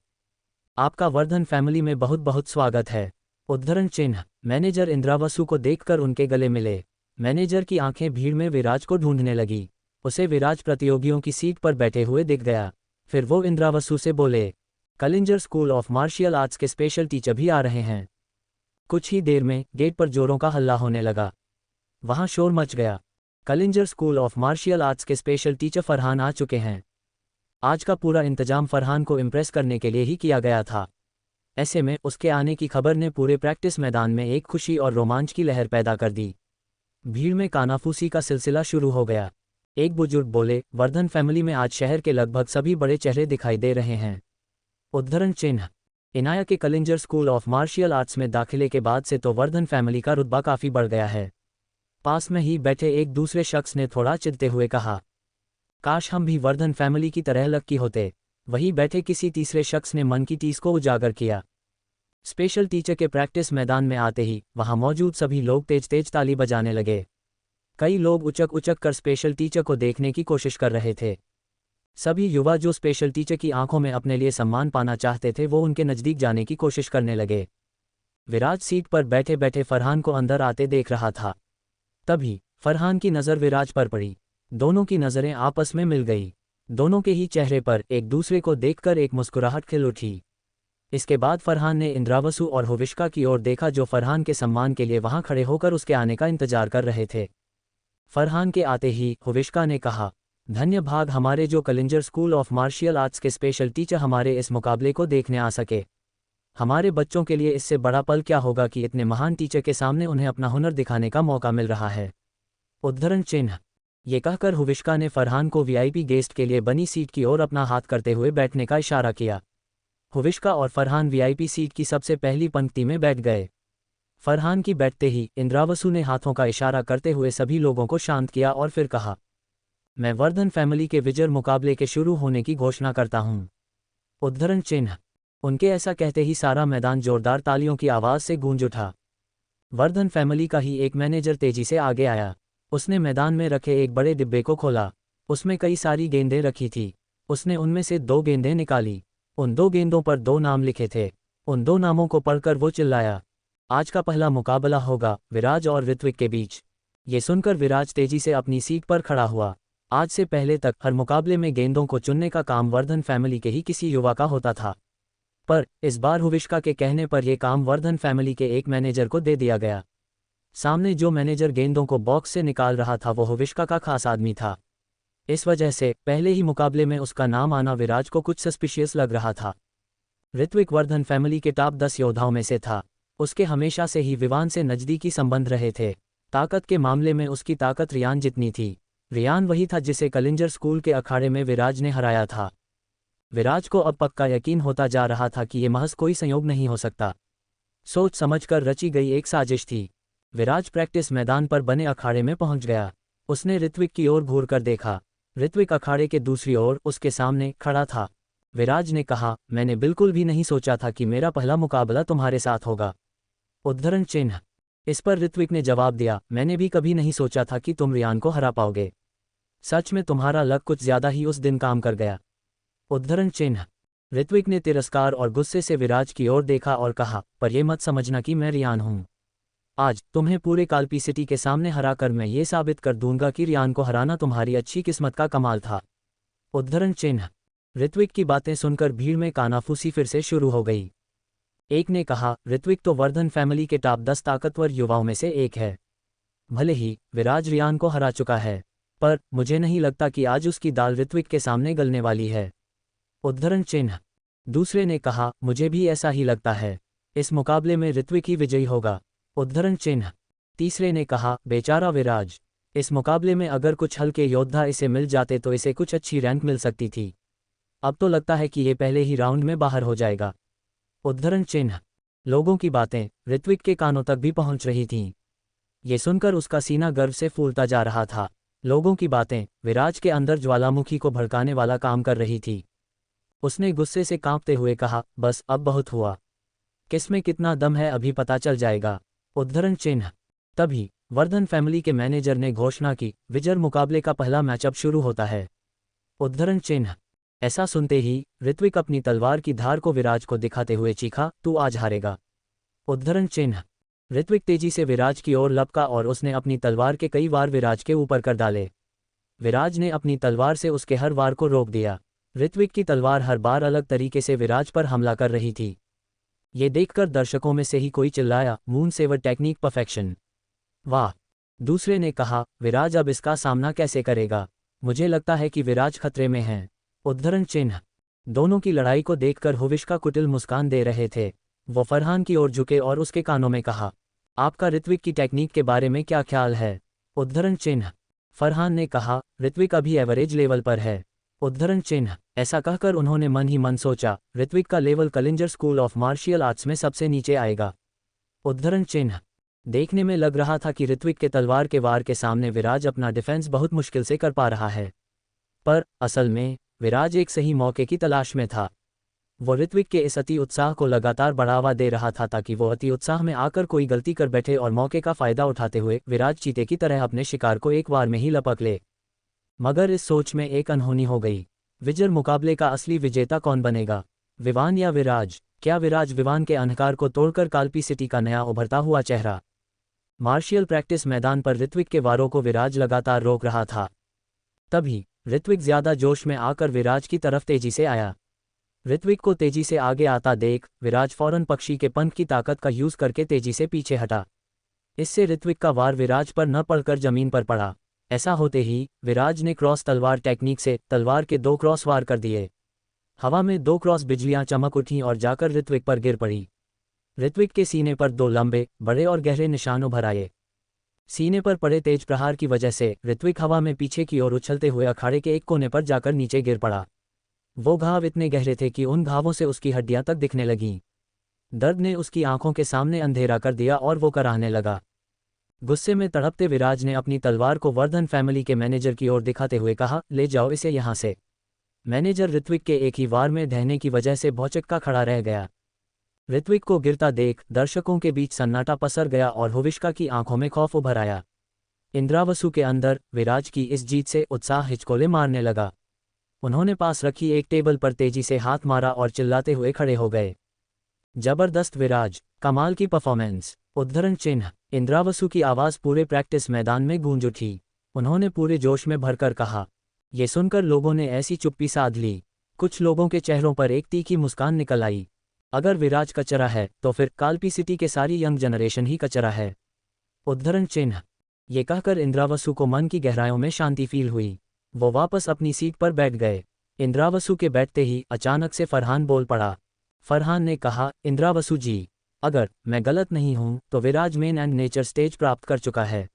आपका वर्धन फैमिली में बहुत बहुत स्वागत है। उद्धरण चिन्ह। मैनेजर इंदिरा वसु को देखकर उनके गले मिले। मैनेजर की आंखें भीड़ में विराज को ढूंढने लगी। उसे विराज प्रतियोगियों की सीट पर बैठे हुए दिख गया। फिर वो इंदिरा वसु से बोले, Kalinjar school of martial arts के स्पेशल टीचर भी आ रहे हैं। कुछ ही देर में गेट पर जोरों का हल्ला होने लगा। वहां शोर मच गया। Kalinjar school of martial arts के स्पेशल टीचर फरहान आ चुके हैं। आज का पूरा इंतजाम फरहान को इम्प्रेस करने के लिए ही किया गया था। ऐसे में उसके आने की खबर ने पूरे प्रैक्टिस मैदान में एक खुशी और रोमांच की लहर पैदा कर दी। भीड़ में कानाफूसी का सिलसिला शुरू हो गया। एक बुजुर्ग बोले, वर्धन फैमिली में आज शहर के लगभग सभी बड़े चेहरे दिखाई दे रहे हैं। उद्धरण चिन्ह। इनाया के Kalinjar school of martial arts में दाखिले के बाद से तो वर्धन फैमिली का रुतबा काफ़ी बढ़ गया है। पास में ही बैठे एक दूसरे शख्स ने थोड़ा चिढ़ते हुए कहा, काश हम भी वर्धन फैमिली की तरह लकी होते। वहीं बैठे किसी तीसरे शख्स ने मन की टीस को उजागर किया। स्पेशल टीचर के प्रैक्टिस मैदान में आते ही वहां मौजूद सभी लोग तेज तेज ताली बजाने लगे। कई लोग उचक उचक कर स्पेशल टीचर को देखने की कोशिश कर रहे थे। सभी युवा जो स्पेशल टीचर की आंखों में अपने लिए सम्मान पाना चाहते थे, वो उनके नज़दीक जाने की कोशिश करने लगे। विराज सीट पर बैठे बैठे फरहान को अंदर आते देख रहा था। तभी फरहान की नज़र विराज पर पड़ी। दोनों की नज़रें आपस में मिल गई। दोनों के ही चेहरे पर एक दूसरे को देखकर एक मुस्कुराहट खिल उठी। इसके बाद फरहान ने इंदिरा वसु और हुविश्का की ओर देखा, जो फरहान के सम्मान के लिए वहां खड़े होकर उसके आने का इंतजार कर रहे थे। फरहान के आते ही हुविश्का ने कहा, धन्य भाग हमारे जो Kalinjar school of martial arts के स्पेशल टीचर हमारे इस मुकाबले को देखने आ सके। हमारे बच्चों के लिए इससे बड़ा पल क्या होगा कि इतने महान टीचर के सामने उन्हें अपना हुनर दिखाने का मौका मिल रहा है। उद्धरण चिन्ह। ये कहकर हुविश्का ने फरहान को वीआईपी गेस्ट के लिए बनी सीट की ओर अपना हाथ करते हुए बैठने का इशारा किया। हुविश्का और फरहान वीआईपी सीट की सबसे पहली पंक्ति में बैठ गए। फरहान की बैठते ही इंदिरा वसु ने हाथों का इशारा करते हुए सभी लोगों को शांत किया और फिर कहा, मैं वर्धन फैमिली के विजय मुकाबले के शुरू होने की घोषणा करता हूं। उद्धरण चिन्ह। उनके ऐसा कहते ही सारा मैदान जोरदार तालियों की आवाज़ से गूंज उठा। वर्धन फैमिली का ही एक मैनेजर तेजी से आगे आया। उसने मैदान में रखे एक बड़े डिब्बे को खोला। उसमें कई सारी गेंदें रखी थी। उसने उनमें से 2 गेंदें निकाली। उन 2 गेंदों पर 2 नाम लिखे थे। उन 2 नामों को पढ़कर वो चिल्लाया, आज का पहला मुकाबला होगा विराज और ऋत्विक के बीच। ये सुनकर विराज तेजी से अपनी सीट पर खड़ा हुआ। आज से पहले तक हर मुकाबले में गेंदों को चुनने का काम वर्धन फैमिली के ही किसी युवा का होता था, पर इस बार हुविश्का के कहने पर यह काम वर्धन फैमिली के एक मैनेजर को दे दिया गया। सामने जो मैनेजर गेंदों को बॉक्स से निकाल रहा था वो हुविश्का का खास आदमी था। इस वजह से पहले ही मुकाबले में उसका नाम आना विराज को कुछ सस्पिशियस लग रहा था। ऋत्विक वर्धन फैमिली के टॉप 10 योद्धाओं में से था। उसके हमेशा से ही विवान से नज़दीकी संबंध रहे थे। ताकत के मामले में उसकी ताकत रियान जितनी थी। रियान वही था जिसे कलिंजर स्कूल के अखाड़े में विराज ने हराया था। विराज को अब पक्का यकीन होता जा रहा था कि ये महज कोई संयोग नहीं हो सकता। सोच समझकर रची गई एक साजिश थी। विराज प्रैक्टिस मैदान पर बने अखाड़े में पहुंच गया। उसने ऋत्विक की ओर घूर कर देखा। ऋत्विक अखाड़े के दूसरी ओर उसके सामने खड़ा था। विराज ने कहा, मैंने बिल्कुल भी नहीं सोचा था कि मेरा पहला मुकाबला तुम्हारे साथ होगा। उद्धरण चिन्ह। इस पर ऋत्विक ने जवाब दिया, मैंने भी कभी नहीं सोचा था कि तुम रियान को हरा पाओगे। सच में तुम्हारा लक कुछ ज्यादा ही उस दिन काम कर गया। उद्धरण चिन्ह। ऋत्विक ने तिरस्कार और गुस्से से विराज की ओर देखा और कहा, पर यह मत समझना कि मैं रियान हूं। आज तुम्हें पूरे काल्पी सिटी के सामने हराकर मैं ये साबित कर दूंगा कि रियान को हराना तुम्हारी अच्छी किस्मत का कमाल था। उद्धरण चिन्ह। ऋत्विक की बातें सुनकर भीड़ में कानाफूसी फिर से शुरू हो गई। एक ने कहा, ऋत्विक तो वर्धन फैमिली के टॉप 10 ताकतवर युवाओं में से एक है। भले ही विराज रियान को हरा चुका है, पर मुझे नहीं लगता कि आज उसकी दाल ऋत्विक के सामने गलने वाली है। उद्धरण चिन्ह। दूसरे ने कहा, मुझे भी ऐसा ही लगता है। इस मुकाबले में ऋत्विक ही विजयी होगा। उद्धरण चिन्ह। तीसरे ने कहा, बेचारा विराज, इस मुकाबले में अगर कुछ हल्के योद्धा इसे मिल जाते तो इसे कुछ अच्छी रैंक मिल सकती थी। अब तो लगता है कि ये पहले ही राउंड में बाहर हो जाएगा। उद्धरण चिन्ह। लोगों की बातें ऋत्विक के कानों तक भी पहुंच रही थीं। ये सुनकर उसका सीना गर्व से फूलता जा रहा था। लोगों की बातें विराज के अंदर ज्वालामुखी को भड़काने वाला काम कर रही थी। उसने गुस्से से कांपते हुए कहा, बस अब बहुत हुआ। किसमें कितना दम है अभी पता चल जाएगा। उद्धरण चिन्ह। तभी वर्धन फैमिली के मैनेजर ने घोषणा की, विजर मुकाबले का पहला मैचअप शुरू होता है। उद्धरण चिन्ह। ऐसा सुनते ही ऋत्विक अपनी तलवार की धार को विराज को दिखाते हुए चीखा, तू आज हारेगा। उद्धरण चिन्ह। ऋत्विक तेजी से विराज की ओर लपका और उसने अपनी तलवार के कई वार विराज के ऊपर कर डाले। विराज ने अपनी तलवार से उसके हर वार को रोक दिया। ऋत्विक की तलवार हर बार अलग तरीके से विराज पर हमला कर रही थी। ये देखकर दर्शकों में से ही कोई चिल्लाया, मून सेवर टेक्निक परफेक्शन। वाह। दूसरे ने कहा, विराज अब इसका सामना कैसे करेगा। मुझे लगता है कि विराज खतरे में है। उद्धरण चिन्ह। दोनों की लड़ाई को देखकर हुविश्का कुटिल मुस्कान दे रहे थे। वो फरहान की ओर झुके और उसके कानों में कहा, आपका ऋत्विक की टेक्निक के बारे में क्या ख्याल है। उद्धरण चिन्ह। फरहान ने कहा, ऋत्विक अभी एवरेज लेवल पर है। उद्धरण चिन्ह। ऐसा कहकर उन्होंने मन ही मन सोचा, ऋत्विक का level Kalinjar school of martial arts में सबसे नीचे आएगा। उद्धरण चिन्ह। देखने में लग रहा था कि ऋत्विक के तलवार के वार के सामने विराज अपना डिफेंस बहुत मुश्किल से कर पा रहा है, पर असल में विराज एक सही मौके की तलाश में था। वो ऋत्विक के इस अति उत्साह को लगातार बढ़ावा दे रहा था ताकि वो अति उत्साह में आकर कोई गलती कर बैठे और मौके का फायदा उठाते हुए विराज चीते की तरह अपने शिकार को एक बार में ही लपक ले। मगर इस सोच में एक अनहोनी हो गई। विजर मुकाबले का असली विजेता कौन बनेगा, विवान या विराज। क्या विराज विवान के अंधकार को तोड़कर काल्पी सिटी का नया उभरता हुआ चेहरा। मार्शियल प्रैक्टिस मैदान पर ऋत्विक के वारों को विराज लगातार रोक रहा था। तभी ऋत्विक ज्यादा जोश में आकर विराज की तरफ तेजी से आया। ऋत्विक को तेजी से आगे आता देख विराज फौरन पक्षी के पंख की ताकत का यूज करके तेजी से पीछे हटा। इससे ऋत्विक का वार विराज पर न पड़कर जमीन पर पड़ा। ऐसा होते ही विराज ने क्रॉस तलवार टेक्निक से तलवार के 2 क्रॉस वार कर दिए। हवा में 2 क्रॉस बिजलियां चमक उठीं और जाकर ऋत्विक पर गिर पड़ी। ऋत्विक के सीने पर 2 लंबे बड़े और गहरे निशान उभर आए। सीने पर पड़े तेज प्रहार की वजह से ऋत्विक हवा में पीछे की ओर उछलते हुए अखाड़े के एक कोने पर जाकर नीचे गिर पड़ा। वो घाव इतने गहरे थे कि उन घावों से उसकी हड्डियां तक दिखने लगीं। दर्द ने उसकी आंखों के सामने अंधेरा कर दिया और वो कराहने लगा। गुस्से में तड़पते विराज ने अपनी तलवार को वर्धन फैमिली के मैनेजर की ओर दिखाते हुए कहा, ले जाओ इसे यहां से। मैनेजर ऋत्विक के एक ही वार में ढहने की वजह से भौचक्का खड़ा रह गया। ऋत्विक को गिरता देख दर्शकों के बीच सन्नाटा पसर गया और हुविश्का की आंखों में खौफ उभर आया। इंद्रावसु के अंदर विराज की इस जीत से उत्साह हिचकोले मारने लगा। उन्होंने पास रखी एक टेबल पर तेजी से हाथ मारा और चिल्लाते हुए खड़े हो गए, जबरदस्त विराज, कमाल की परफॉर्मेंस। उद्धरण चिन्ह। इंद्रावसु की आवाज़ पूरे प्रैक्टिस मैदान में गूंज उठी। उन्होंने पूरे जोश में भरकर कहा। ये सुनकर लोगों ने ऐसी चुप्पी साध ली। कुछ लोगों के चेहरों पर एक तीखी मुस्कान निकल आई। अगर विराज कचरा है तो फिर काल्पी सिटी के सारी यंग जनरेशन ही कचरा है। उद्धरण चिन्ह। ये कहकर इंद्रावसु को मन की गहराइयों में शांति फील हुई। वो वापस अपनी सीट पर बैठ गए। इंद्रावसु के बैठते ही अचानक से फरहान बोल पड़ा। फरहान ने कहा, इंद्रावसु जी, अगर मैं गलत नहीं हूं तो विराज मेन एंड नेचर स्टेज प्राप्त कर चुका है।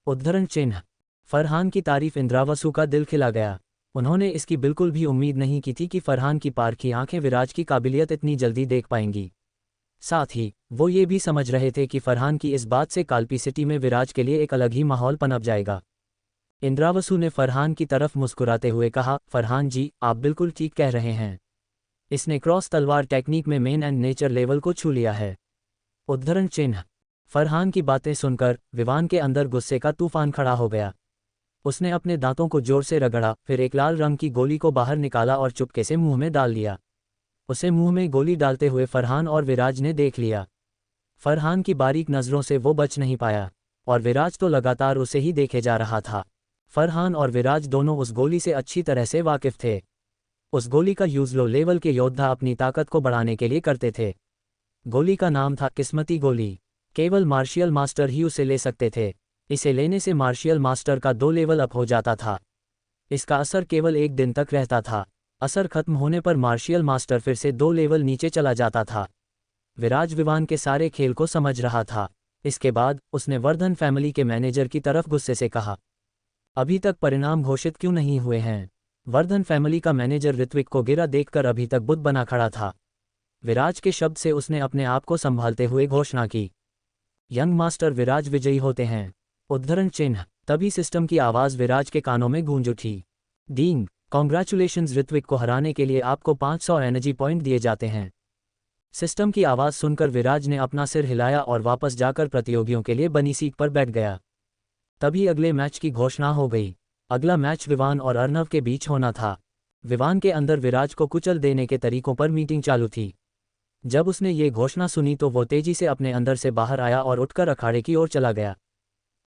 उद्धरण चिन्ह। फरहान की तारीफ इंद्रावसु का दिल खिला गया। उन्होंने इसकी बिल्कुल भी उम्मीद नहीं की थी कि फरहान की पारखी आंखें विराज की काबिलियत इतनी जल्दी देख पाएंगी। साथ ही वो ये भी समझ रहे थे कि फरहान की इस बात से काल्पी सिटी में विराज के लिए एक अलग ही माहौल पनप जाएगा। इंद्रावसु ने फरहान की तरफ मुस्कुराते हुए कहा, फरहान जी, आप बिल्कुल ठीक कह रहे हैं। इसने क्रॉस तलवार टेक्निक में मेन एंड नेचर लेवल को छू लिया है। उद्धरण चिन्ह। फरहान की बातें सुनकर विवान के अंदर गुस्से का तूफान खड़ा हो गया। उसने अपने दांतों को जोर से रगड़ा, फिर एक लाल रंग की गोली को बाहर निकाला और चुपके से मुंह में डाल लिया। उसे मुंह में गोली डालते हुए फरहान और विराज ने देख लिया। फरहान की बारीक नज़रों से वो बच नहीं पाया, और विराज तो लगातार उसे ही देखे जा रहा था। फरहान और विराज दोनों उस गोली से अच्छी तरह से वाकिफ थे। उस गोली का यूज़ लो लेवल के योद्धा अपनी ताकत को बढ़ाने के लिए करते थे। गोली का नाम था किस्मती गोली। केवल मार्शियल मास्टर ही उसे ले सकते थे। इसे लेने से मार्शियल मास्टर का 2 लेवल अप हो जाता था। इसका असर केवल 1 दिन तक रहता था। असर खत्म होने पर मार्शियल मास्टर फिर से 2 लेवल नीचे चला जाता था। विराज विवान के सारे खेल को समझ रहा था। इसके बाद उसने वर्धन फैमिली के मैनेजर की तरफ गुस्से से कहा, अभी तक परिणाम घोषित क्यों नहीं हुए हैं? वर्धन फैमिली का मैनेजर ऋत्विक को गिरा देखकर अभी तक बुत बना खड़ा था। विराज के शब्द से उसने अपने आप को संभालते हुए घोषणा की, यंग मास्टर विराज विजयी होते हैं। उद्धरण चिन्ह। तभी सिस्टम की आवाज़ विराज के कानों में गूंज उठी। डींग, कॉन्ग्रेचुलेशंस, ऋत्विक को हराने के लिए आपको 500 एनर्जी पॉइंट दिए जाते हैं। सिस्टम की आवाज़ सुनकर विराज ने अपना सिर हिलाया और वापस जाकर प्रतियोगियों के लिए बनी सीट पर बैठ गया। तभी अगले मैच की घोषणा हो गई। अगला मैच विवान और अर्नव के बीच होना था। विवान के अंदर विराज को कुचल देने के तरीकों पर मीटिंग चालू थी। जब उसने ये घोषणा सुनी तो वो तेजी से अपने अंदर से बाहर आया और उठकर अखाड़े की ओर चला गया।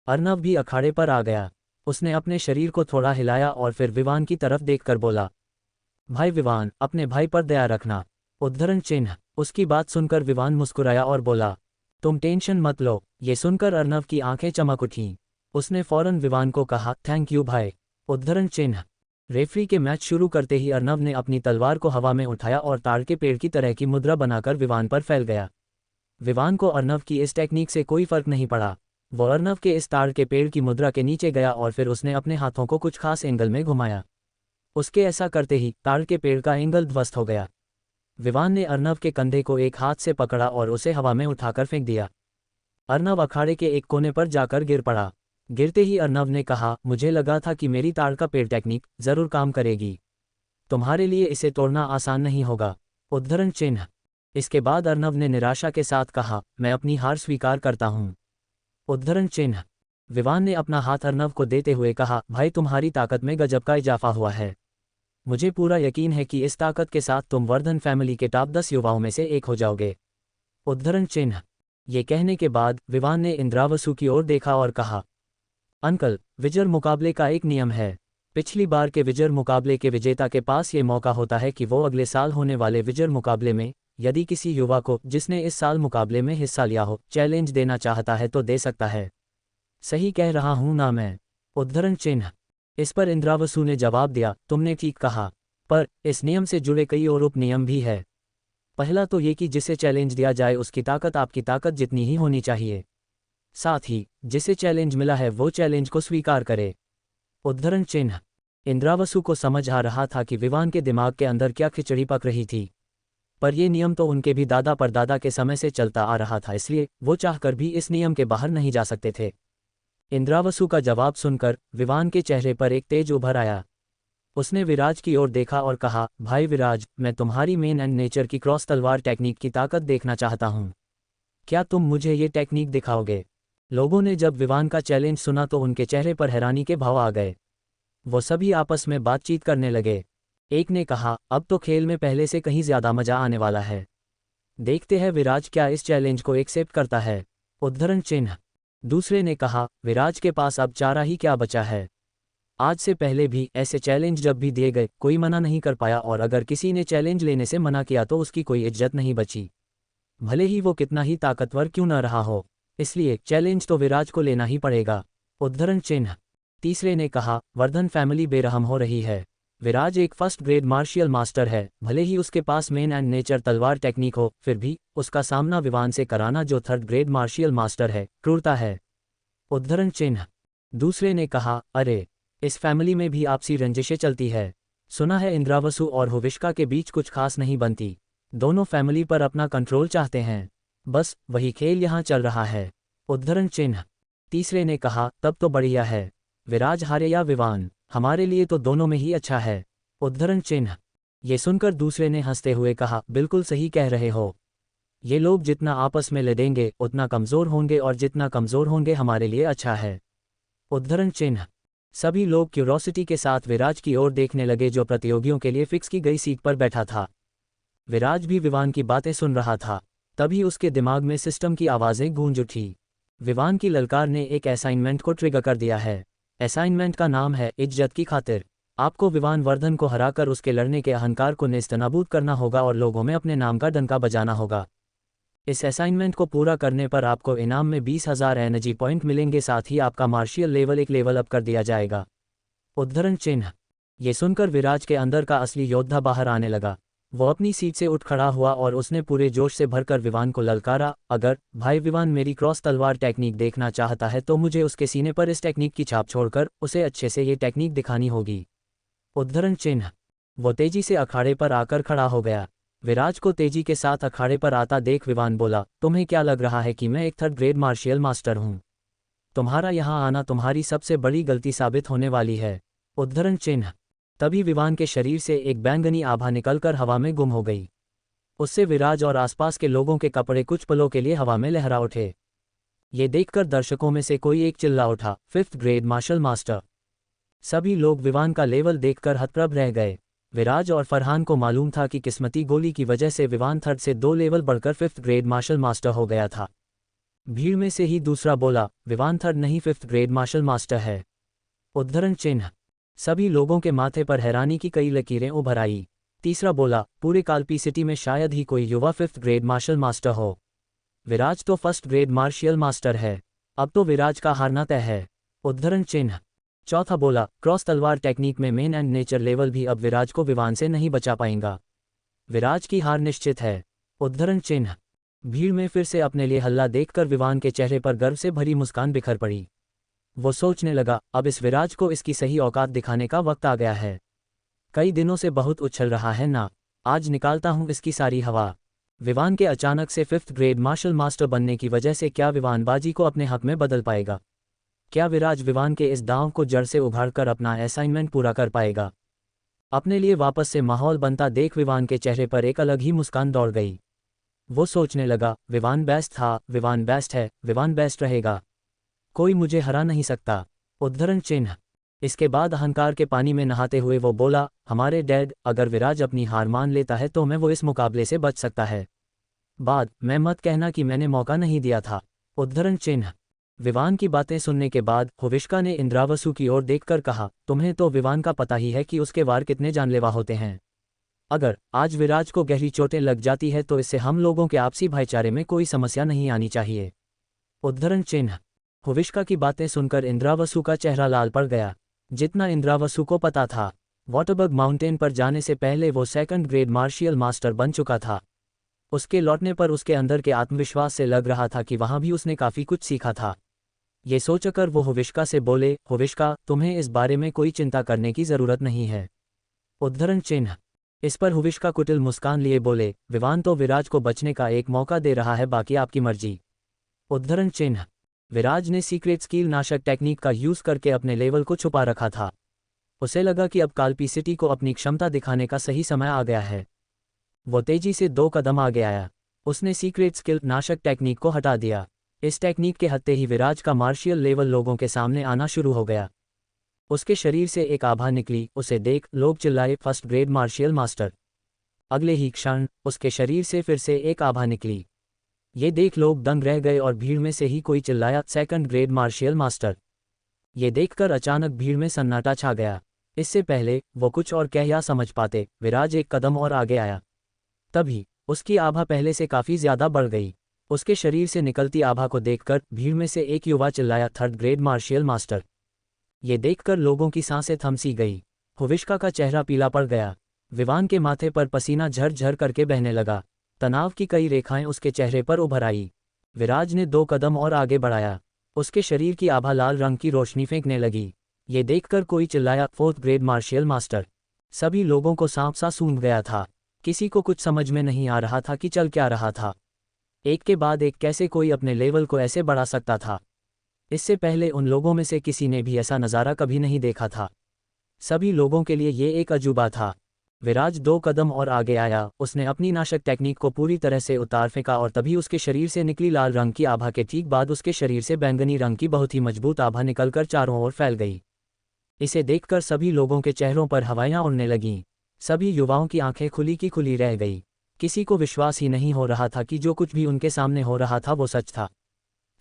अर्नव भी अखाड़े पर आ गया। उसने अपने शरीर को थोड़ा हिलाया और फिर विवान की तरफ देखकर बोला, भाई विवान, अपने भाई पर दया रखना। उद्धरण चिन्ह। उसकी बात सुनकर विवान मुस्कुराया और बोला, तुम टेंशन मत लो। ये सुनकर अर्नव की आंखें चमक उठीं। उसने फौरन विवान को कहा, थैंक यू भाई। उद्धरण चिन्ह। रेफरी के मैच शुरू करते ही अर्नव ने अपनी तलवार को हवा में उठाया और ताड़ के पेड़ की तरह की मुद्रा बनाकर विवान पर फैल गया। विवान को अर्नव की इस टेक्निक से कोई फर्क नहीं पड़ा। वो अर्नव के इस ताड़ के पेड़ की मुद्रा के नीचे गया और फिर उसने अपने हाथों को कुछ खास एंगल में घुमाया। उसके ऐसा करते ही ताड़ के पेड़ का एंगल ध्वस्त हो गया। विवान ने अर्नव के कंधे को एक हाथ से पकड़ा और उसे हवा में उठाकर फेंक दिया। अर्नव अखाड़े के एक कोने पर जाकर गिर पड़ा। गिरते ही अर्नव ने कहा, मुझे लगा था कि मेरी ताड़ का पेड़ टेक्निक जरूर काम करेगी। तुम्हारे लिए इसे तोड़ना आसान नहीं होगा। उद्धरण चिन्ह। इसके बाद अर्नव ने निराशा के साथ कहा, मैं अपनी हार स्वीकार करता हूँ। उद्धरण चिन्ह। विवान ने अपना हाथ अर्नव को देते हुए कहा, भाई तुम्हारी ताकत में गजब का इजाफा हुआ है। मुझे पूरा यकीन है कि इस ताकत के साथ तुम वर्धन फैमिली के टॉप 10 युवाओं में से एक हो जाओगे। उद्धरण चिन्ह। ये कहने के बाद विवान ने इंद्रावसु की ओर देखा और कहा, अंकल, विजर मुकाबले का एक नियम है। पिछली बार के विजर मुकाबले के विजेता के पास ये मौका होता है कि वो अगले साल होने वाले विजर मुकाबले में यदि किसी युवा को जिसने इस साल मुकाबले में हिस्सा लिया हो चैलेंज देना चाहता है तो दे सकता है। सही कह रहा हूं ना मैं? उद्धरण चिन्ह। इस पर इंद्रावसु ने जवाब दिया, तुमने ठीक कहा, पर इस नियम से जुड़े कई और उप नियम भी है। पहला तो ये कि जिसे चैलेंज दिया जाए उसकी ताकत आपकी ताकत जितनी ही होनी चाहिए। साथ ही जिसे चैलेंज मिला है वो चैलेंज को स्वीकार करे। उद्धरण चिन्ह। इंद्रावसु को समझ आ रहा था कि विवान के दिमाग के अंदर क्या खिचड़ी पक रही थी, पर यह नियम तो उनके भी दादा परदादा के समय से चलता आ रहा था, इसलिए वो चाहकर भी इस नियम के बाहर नहीं जा सकते थे। इंद्रावसु का जवाब सुनकर विवान के चेहरे पर एक तेज उभर आया। उसने विराज की ओर देखा और कहा, भाई विराज, मैं तुम्हारी मेन एंड नेचर की क्रॉस तलवार टेक्निक की ताकत देखना चाहता हूँ। क्या तुम मुझे ये टेक्निक दिखाओगे? लोगों ने जब विवान का चैलेंज सुना तो उनके चेहरे पर हैरानी के भाव आ गए। वो सभी आपस में बातचीत करने लगे। एक ने कहा, अब तो खेल में पहले से कहीं ज्यादा मजा आने वाला है। देखते हैं विराज क्या इस चैलेंज को एक्सेप्ट करता है। उद्धरण चिन्ह। दूसरे ने कहा, विराज के पास अब चारा ही क्या बचा है। आज से पहले भी ऐसे चैलेंज जब भी दिए गए कोई मना नहीं कर पाया, और अगर किसी ने चैलेंज लेने से मना किया तो उसकी कोई इज्जत नहीं बची, भले ही वो कितना ही ताकतवर क्यों न रहा हो। इसलिए चैलेंज तो विराज को लेना ही पड़ेगा। उद्धरण चिन्ह। तीसरे ने कहा, वर्धन फैमिली बेरहम हो रही है। विराज एक फर्स्ट ग्रेड मार्शियल मास्टर है, भले ही उसके पास मेन एंड नेचर तलवार टेक्निक हो, फिर भी उसका सामना विवान से कराना जो थर्ड ग्रेड मार्शियल मास्टर है क्रूरता है। उद्धरण चिन्ह। दूसरे ने कहा, अरे, इस फैमिली में भी आपसी रंजिशें चलती है। सुना है इंद्रावसु और हुविष्का के बीच कुछ खास नहीं बनती। दोनों फैमिली पर अपना कंट्रोल चाहते हैं। बस वही खेल यहाँ चल रहा है। उद्धरण चिन्ह। तीसरे ने कहा, तब तो बढ़िया है। विराज हारे या विवान, हमारे लिए तो दोनों में ही अच्छा है। उद्धरण चिन्ह। ये सुनकर दूसरे ने हंसते हुए कहा, बिल्कुल सही कह रहे हो। ये लोग जितना आपस में लड़ेंगे उतना कमज़ोर होंगे और जितना कमज़ोर होंगे हमारे लिए अच्छा है। उद्धरण चिन्ह। सभी लोग क्यूरोसिटी के साथ विराज की ओर देखने लगे जो प्रतियोगियों के लिए फिक्स की गई सीट पर बैठा था। विराज भी विवान की बातें सुन रहा था। तभी उसके दिमाग में सिस्टम की आवाज़ें गूंज उठी। विवान की ललकार ने एक असाइनमेंट को ट्रिगर कर दिया है। असाइनमेंट का नाम है इज्जत की खातिर। आपको विवान वर्धन को हराकर उसके लड़ने के अहंकार को नेस्तनाबूद करना होगा और लोगों में अपने नाम का डंका बजाना होगा। इस असाइनमेंट को पूरा करने पर आपको इनाम में 20,000 एनर्जी पॉइंट मिलेंगे, साथ ही आपका मार्शियल लेवल एक लेवल अप कर दिया जाएगा। उद्धरण चिन्ह। ये सुनकर विराज के अंदर का असली योद्धा बाहर आने लगा। वो अपनी सीट से उठ खड़ा हुआ और उसने पूरे जोश से भरकर विवान को ललकारा, अगर भाई विवान मेरी क्रॉस तलवार टेक्निक देखना चाहता है तो मुझे उसके सीने पर इस टेक्निक की छाप छोड़कर उसे अच्छे से ये टेक्निक दिखानी होगी। उद्धरण चिन्ह। वो तेजी से अखाड़े पर आकर खड़ा हो गया। विराज को तेजी के साथ अखाड़े पर आता देख विवान बोला, तुम्हें क्या लग रहा है कि मैं एक 3rd ग्रेड मार्शियल मास्टर हूं? तुम्हारा यहां आना तुम्हारी सबसे बड़ी गलती साबित होने वाली है। उद्धरण चिन्ह। तभी विवान के शरीर से एक बैंगनी आभा निकलकर हवा में गुम हो गई। उससे विराज और आसपास के लोगों के कपड़े कुछ पलों के लिए हवा में लहरा उठे। ये देखकर दर्शकों में से कोई एक चिल्ला उठा, 5th ग्रेड मार्शल मास्टर। सभी लोग विवान का लेवल देखकर हतप्रभ रह गए। विराज और फरहान को मालूम था कि किस्मती गोली की वजह से विवान 3rd से 2 लेवल बढ़कर 5th ग्रेड मार्शल मास्टर हो गया था। भीड़ में से ही दूसरा बोला, विवान 3rd नहीं 5th ग्रेड मार्शल मास्टर है। उद्धरण चिन्ह। सभी लोगों के माथे पर हैरानी की कई लकीरें उभर आई। तीसरा बोला, पूरे कालपी सिटी में शायद ही कोई युवा 5th ग्रेड मार्शल मास्टर हो। विराज तो 1st ग्रेड मार्शियल मास्टर है। अब तो विराज का हारना तय है। उद्धरण चिन्ह। चौथा बोला, क्रॉस तलवार टेक्निक में मेन एंड नेचर लेवल भी अब विराज को विवान से नहीं बचा पाएंगा। विराज की हार निश्चित है। उद्धरण चिन्ह। भीड़ में फिर से अपने लिए हल्ला देखकर विवान के चेहरे पर गर्व से भरी मुस्कान बिखर पड़ी। वो सोचने लगा, अब इस विराज को इसकी सही औकात दिखाने का वक्त आ गया है। कई दिनों से बहुत उछल रहा है ना, आज निकालता हूं इसकी सारी हवा। विवान के अचानक से 5th ग्रेड मार्शल मास्टर बनने की वजह से क्या विवान बाजी को अपने हक में बदल पाएगा? क्या विराज विवान के इस दांव को जड़ से उखाड़कर अपना असाइनमेंट पूरा कर पाएगा? अपने लिए वापस से माहौल बनता देख विवान के चेहरे पर एक अलग ही मुस्कान दौड़ गई। वो सोचने लगा, विवान बेस्ट था, विवान बेस्ट है, विवान बेस्ट रहेगा, कोई मुझे हरा नहीं सकता। उद्धरण चिन्ह। इसके बाद अहंकार के पानी में नहाते हुए वो बोला, हमारे डैड, अगर विराज अपनी हार मान लेता है तो मैं वो इस मुकाबले से बच सकता है। बाद मैं मत कहना कि मैंने मौका नहीं दिया था। उद्धरण चिन्ह। विवान की बातें सुनने के बाद हुविष्का ने इंद्रावसु की ओर देखकर कहा, तुम्हें तो विवान का पता ही है कि उसके वार कितने जानलेवा होते हैं। अगर आज विराज को गहरी चोटें लग जाती है तो इससे हम लोगों के आपसी भाईचारे में कोई समस्या नहीं आनी चाहिए। उद्धरण चिन्ह। हुविष्का की बातें सुनकर इंद्रावसु का चेहरा लाल पड़ गया। जितना इंद्रावसु को पता था, वाटरबर्ग माउंटेन पर जाने से पहले वो 2nd ग्रेड मार्शियल मास्टर बन चुका था। उसके लौटने पर उसके अंदर के आत्मविश्वास से लग रहा था कि वहां भी उसने काफी कुछ सीखा था। ये सोचकर वो हुविष्का से बोले, हुविष्का, तुम्हें इस बारे में कोई चिंता करने की जरूरत नहीं है। उद्धरण चिन्ह। इस पर हुविष्का कुटिल मुस्कान लिए बोले, विवान तो विराज को बचने का एक मौका दे रहा है, बाकी आपकी मर्जी। उद्धरण चिन्ह। विराज ने सीक्रेट स्किल नाशक टेक्निक का यूज करके अपने लेवल को छुपा रखा था। उसे लगा कि अब कालपी सिटी को अपनी क्षमता दिखाने का सही समय आ गया है। वो तेजी से 2 कदम आगे आया। उसने सीक्रेट स्किल नाशक टेक्निक को हटा दिया। इस टेक्निक के हटते ही विराज का मार्शियल लेवल लोगों के सामने आना शुरू हो गया। उसके शरीर से एक आभा निकली, उसे देख लोग चिल्लाए, 1st ग्रेड मार्शियल मास्टर। अगले ही क्षण उसके शरीर से फिर से एक आभा निकली। ये देख लोग दंग रह गए और भीड़ में से ही कोई चिल्लाया, 2nd ग्रेड मार्शियल मास्टर। ये देखकर अचानक भीड़ में सन्नाटा छा गया। इससे पहले वो कुछ और कह या समझ पाते, विराज एक कदम और आगे आया। तभी उसकी आभा पहले से काफी ज्यादा बढ़ गई। उसके शरीर से निकलती आभा को देखकर भीड़ में से एक युवा चिल्लाया, 3rd ग्रेड मार्शियल मास्टर। ये देखकर लोगों की सांसें थम सी गई। हुविष्का का चेहरा पीला पड़ गया। विवान के माथे पर पसीना झरझर करके बहने लगा। तनाव की कई रेखाएं उसके चेहरे पर उभर आई। विराज ने 2 कदम और आगे बढ़ाया। उसके शरीर की आभा लाल रंग की रोशनी फेंकने लगी। ये देखकर कोई चिल्लाया, 4th ग्रेड मार्शियल मास्टर। सभी लोगों को सांप सा सूंघ गया था। किसी को कुछ समझ में नहीं आ रहा था कि चल क्या रहा था। एक के बाद एक कैसे कोई अपने लेवल को ऐसे बढ़ा सकता था। इससे पहले उन लोगों में से किसी ने भी ऐसा नज़ारा कभी नहीं देखा था। सभी लोगों के लिए ये एक अजूबा था। विराज 2 कदम और आगे आया, उसने अपनी नाशक टेक्निक को पूरी तरह से उतार फेंका और तभी उसके शरीर से निकली लाल रंग की आभा के ठीक बाद उसके शरीर से बैंगनी रंग की बहुत ही मजबूत आभा निकलकर चारों ओर फैल गई। इसे देखकर सभी लोगों के चेहरों पर हवाइयाँ उड़ने लगीं। सभी युवाओं की आंखें खुली की खुली रह गई। किसी को विश्वास ही नहीं हो रहा था कि जो कुछ भी उनके सामने हो रहा था वो सच था।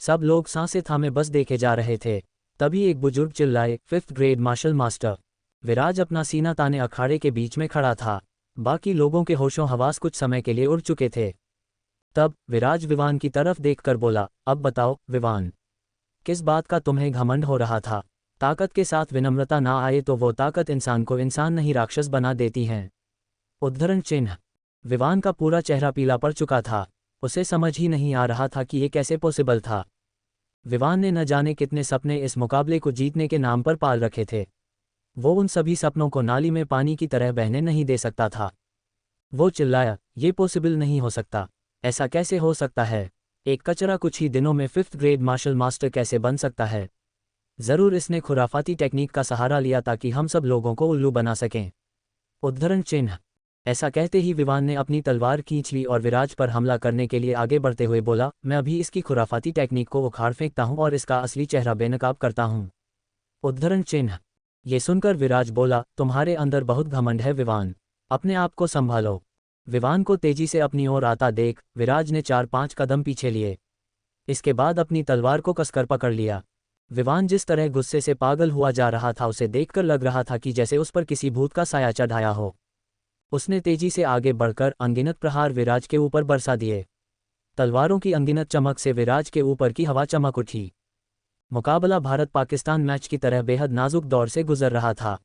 सब लोग सांसें थामे बस देखे जा रहे थे। तभी एक बुजुर्ग चिल्लाए, 5th ग्रेड मार्शल मास्टर। विराज अपना सीना ताने अखाड़े के बीच में खड़ा था। बाकी लोगों के होशों हवास कुछ समय के लिए उड़ चुके थे। तब विराज विवान की तरफ देखकर बोला, अब बताओ विवान, किस बात का तुम्हें घमंड हो रहा था? ताकत के साथ विनम्रता ना आए तो वो ताकत इंसान को इंसान नहीं राक्षस बना देती हैं। उद्धरण चिन्ह। विवान का पूरा चेहरा पीला पड़ चुका था। उसे समझ ही नहीं आ रहा था कि ये कैसे पॉसिबल था। विवान ने न जाने कितने सपने इस मुकाबले को जीतने के नाम पर पाल रखे थे। वो उन सभी सपनों को नाली में पानी की तरह बहने नहीं दे सकता था। वो चिल्लाया, ये पॉसिबल नहीं हो सकता। ऐसा कैसे हो सकता है? एक कचरा कुछ ही दिनों में 5th ग्रेड मार्शल मास्टर कैसे बन सकता है? ज़रूर इसने खुराफाती टेक्निक का सहारा लिया ताकि हम सब लोगों को उल्लू बना सकें। उद्धरण चिन्ह। ऐसा कहते ही विवान ने अपनी तलवार खींच ली और विराज पर हमला करने के लिए आगे बढ़ते हुए बोला, मैं अभी इसकी खुराफाती टेक्निक को उखाड़ फेंकता हूं और इसका असली चेहरा बेनकाब करता हूं। उद्धरण चिन्ह। ये सुनकर विराज बोला, तुम्हारे अंदर बहुत घमंड है विवान, अपने आप को संभालो। विवान को तेजी से अपनी ओर आता देख विराज ने 4-5 कदम पीछे लिए। इसके बाद अपनी तलवार को कसकर पकड़ लिया। विवान जिस तरह गुस्से से पागल हुआ जा रहा था उसे देखकर लग रहा था कि जैसे उस पर किसी भूत का साया चढ़ाया हो। उसने तेजी से आगे बढ़कर अनगिनत प्रहार विराज के ऊपर बरसा दिए। तलवारों की अनगिनत चमक से विराज के ऊपर की हवा चमक उठी। मुकाबला भारत पाकिस्तान मैच की तरह बेहद नाजुक दौर से गुजर रहा था।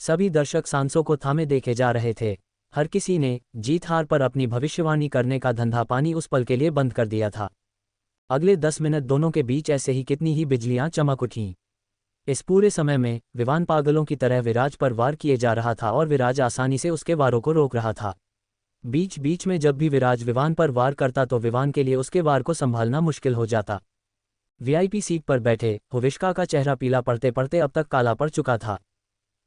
सभी दर्शक सांसों को थामे देखे जा रहे थे। हर किसी ने जीत हार पर अपनी भविष्यवाणी करने का धंधा पानी उस पल के लिए बंद कर दिया था। अगले 10 मिनट दोनों के बीच ऐसे ही कितनी ही बिजलियां चमक उठीं। इस पूरे समय में विवान पागलों की तरह विराज पर वार किए जा रहा था और विराज आसानी से उसके वारों को रोक रहा था। बीच बीच में जब भी विराज विवान पर वार करता तो विवान के लिए उसके वार को संभालना मुश्किल हो जाता। वीआईपी सीट पर बैठे हुविश्का का चेहरा पीला पड़ते पड़ते अब तक काला पड़ चुका था।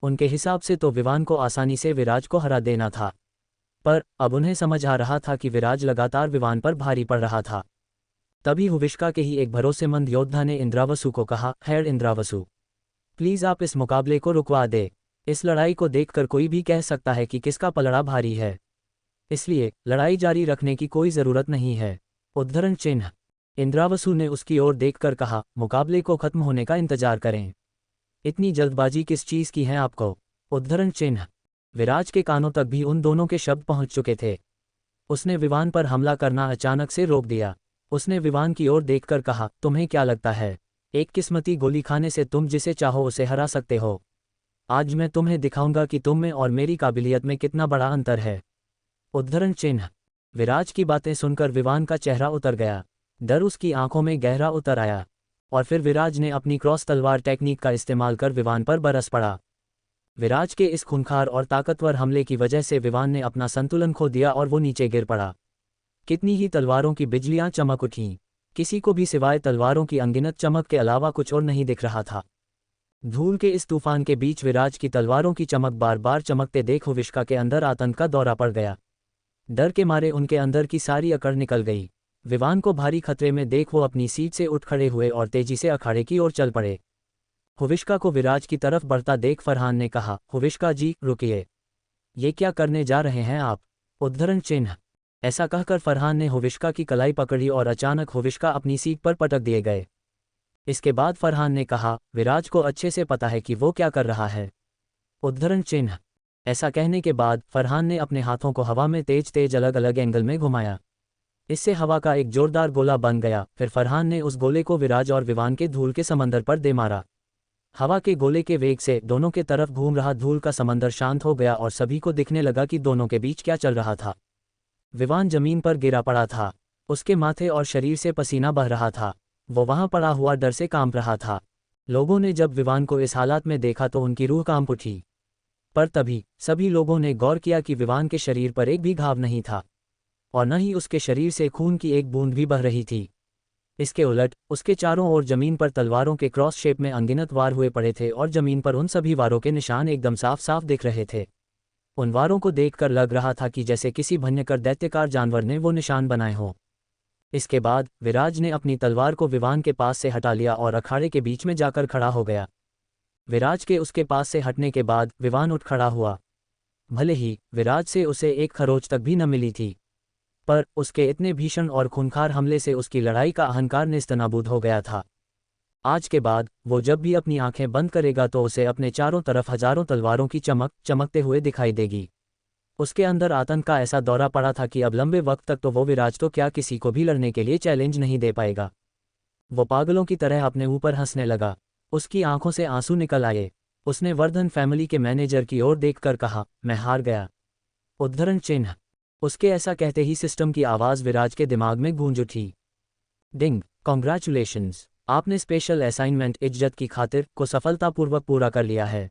उनके हिसाब से तो विवान को आसानी से विराज को हरा देना था, पर अब उन्हें समझ आ रहा था कि विराज लगातार विवान पर भारी पड़ रहा था। तभी हुविश्का के ही एक भरोसेमंद योद्धा ने इंद्रावसु को कहा, हेड इंद्रावसु, प्लीज़ आप इस मुकाबले को रुकवा दे। इस लड़ाई को देखकर कोई भी कह सकता है कि किसका पलड़ा भारी है, इसलिए लड़ाई जारी रखने की कोई ज़रूरत नहीं है। उद्धरण चिन्ह। इंद्रावसु ने उसकी ओर देखकर कहा, मुकाबले को खत्म होने का इंतजार करें। इतनी जल्दबाजी किस चीज़ की है आपको? उद्धरण चिन्ह। विराज के कानों तक भी उन दोनों के शब्द पहुंच चुके थे। उसने विवान पर हमला करना अचानक से रोक दिया। उसने विवान की ओर देखकर कहा, तुम्हें क्या लगता है एक किस्मती गोली खाने से तुम जिसे चाहो उसे हरा सकते हो? आज मैं तुम्हें दिखाऊंगा कि तुम में और मेरी काबिलियत में कितना बड़ा अंतर है। उद्धरण चिन्ह। विराज की बातें सुनकर विवान का चेहरा उतर गया। डर उसकी आंखों में गहरा उतर आया और फिर विराज ने अपनी क्रॉस तलवार टेक्निक का इस्तेमाल कर विवान पर बरस पड़ा। विराज के इस खूंखार और ताकतवर हमले की वजह से विवान ने अपना संतुलन खो दिया और वो नीचे गिर पड़ा। कितनी ही तलवारों की बिजलियां चमक उठीं। किसी को भी सिवाय तलवारों की अनगिनत चमक के अलावा कुछ और नहीं दिख रहा था। धूल के इस तूफान के बीच विराज की तलवारों की चमक बार बार चमकते देख हुविश्का के अंदर आतंक का दौरा पड़ गया। डर के मारे उनके अंदर की सारी अकड़ निकल गई। विवान को भारी खतरे में देख वो अपनी सीट से उठ खड़े हुए और तेजी से अखाड़े की ओर चल पड़े। हुविश्का को विराज की तरफ बढ़ता देख फरहान ने कहा, हुविश्का जी रुकिए, ये क्या करने जा रहे हैं आप? उद्धरण चिन्ह। ऐसा कहकर फरहान ने हुविश्का की कलाई पकड़ी और अचानक हुविश्का अपनी सीट पर पटक दिए गए। इसके बाद फरहान ने कहा, विराज को अच्छे से पता है कि वो क्या कर रहा है। उद्धरण चिन्ह। ऐसा कहने के बाद फरहान ने अपने हाथों को हवा में तेज तेज अलग अलग एंगल में घुमाया। इससे हवा का एक जोरदार गोला बन गया। फिर फरहान ने उस गोले को विराज और विवान के धूल के समंदर पर दे मारा। हवा के गोले के वेग से दोनों के तरफ घूम रहा धूल का समंदर शांत हो गया और सभी को दिखने लगा कि दोनों के बीच क्या चल रहा था। विवान जमीन पर गिरा पड़ा था। उसके माथे और शरीर से पसीना बह रहा था। वो वहां पड़ा हुआ डर से कांप रहा था। लोगों ने जब विवान को इस हालात में देखा तो उनकी रूह कांप उठी। पर तभी सभी लोगों ने गौर किया कि विवान के शरीर पर एक भी घाव नहीं था और न ही उसके शरीर से खून की एक बूंद भी बह रही थी। इसके उलट उसके चारों ओर जमीन पर तलवारों के क्रॉस शेप में अनगिनत वार हुए पड़े थे और जमीन पर उन सभी वारों के निशान एकदम साफ साफ दिख रहे थे। उन वारों को देखकर लग रहा था कि जैसे किसी भयंकर दैत्यकार जानवर ने वो निशान बनाए हों। इसके बाद विराज ने अपनी तलवार को विवान के पास से हटा लिया और अखाड़े के बीच में जाकर खड़ा हो गया। विराज के उसके पास से हटने के बाद विवान उठ खड़ा हुआ। भले ही विराज से उसे एक खरोच तक भी न मिली थी, पर उसके इतने भीषण और खूंखार हमले से उसकी लड़ाई का अहंकार नेस्तनाबूद हो गया था। आज के बाद वो जब भी अपनी आंखें बंद करेगा तो उसे अपने चारों तरफ हजारों तलवारों की चमक चमकते हुए दिखाई देगी। उसके अंदर आतंक का ऐसा दौरा पड़ा था कि अब लंबे वक्त तक तो वो विराज तो क्या किसी को भी लड़ने के लिए चैलेंज नहीं दे पाएगा। वो पागलों की तरह अपने ऊपर हंसने लगा। उसकी आंखों से आंसू निकल आए। उसने वर्धन फैमिली के मैनेजर की ओर देखकर कहा, मैं हार गया। उद्धरण चिन्ह। उसके ऐसा कहते ही सिस्टम की आवाज़ विराज के दिमाग में गूंज उठी। डिंग, कॉन्ग्रेचुलेशंस, आपने स्पेशल असाइनमेंट इज्जत की खातिर को सफलतापूर्वक पूरा कर लिया है।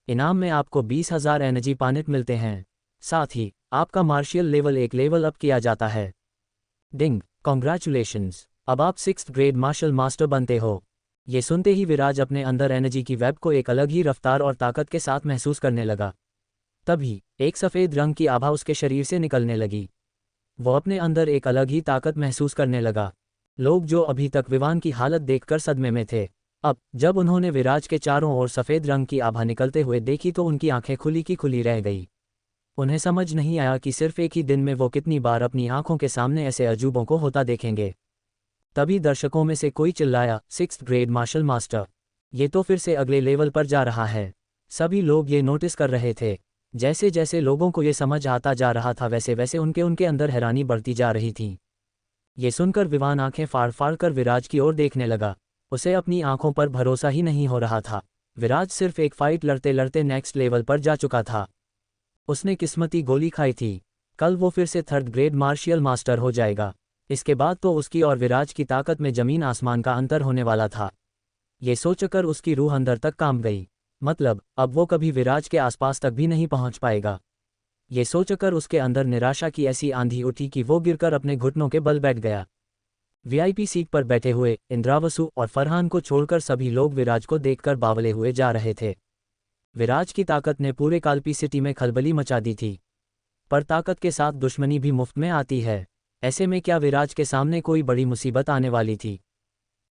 इनाम में आपको 20,000 एनर्जी पॉइंट मिलते हैं। साथ ही आपका मार्शियल लेवल एक लेवल अप किया जाता है। डिंग, कॉन्ग्रेचुलेशंस, अब आप 6th ग्रेड मार्शल मास्टर बनते हो। ये सुनते ही विराज अपने अंदर एनर्जी की वेब को एक अलग ही रफ्तार और ताकत के साथ महसूस करने लगा। तभी एक सफ़ेद रंग की आभा उसके शरीर से निकलने लगी। वो अपने अंदर एक अलग ही ताकत महसूस करने लगा। लोग जो अभी तक विवान की हालत देखकर सदमे में थे, अब जब उन्होंने विराज के चारों ओर सफ़ेद रंग की आभा निकलते हुए देखी तो उनकी आंखें खुली की खुली रह गई। उन्हें समझ नहीं आया कि सिर्फ एक ही दिन में वो कितनी बार अपनी आंखों के सामने ऐसे अजूबों को होता देखेंगे। तभी दर्शकों में से कोई चिल्लाया, 6th ग्रेड मार्शल मास्टर, ये तो फिर से अगले लेवल पर जा रहा है। सभी लोग ये नोटिस कर रहे थे। जैसे जैसे लोगों को ये समझ आता जा रहा था वैसे वैसे उनके अंदर हैरानी बढ़ती जा रही थी। ये सुनकर विवान आंखें फाड़ फाड़ कर विराज की ओर देखने लगा। उसे अपनी आंखों पर भरोसा ही नहीं हो रहा था। विराज सिर्फ एक फाइट लड़ते लड़ते नेक्स्ट लेवल पर जा चुका था। उसने किस्मती गोली खाई थी। कल वो फिर से 3rd ग्रेड मार्शियल मास्टर हो जाएगा। इसके बाद तो उसकी और विराज की ताकत में जमीन आसमान का अंतर होने वाला था। ये सोचकर उसकी रूह अंदर तक कांप गई। मतलब अब वो कभी विराज के आसपास तक भी नहीं पहुंच पाएगा। ये सोचकर उसके अंदर निराशा की ऐसी आंधी उठी कि वो गिरकर अपने घुटनों के बल बैठ गया। वीआईपी सीट पर बैठे हुए इंद्रावसु और फरहान को छोड़कर सभी लोग विराज को देखकर बावले हुए जा रहे थे। विराज की ताकत ने पूरे काल्पी सिटी में खलबली मचा दी थी। पर ताकत के साथ दुश्मनी भी मुफ्त में आती है। ऐसे में क्या विराज के सामने कोई बड़ी मुसीबत आने वाली थी?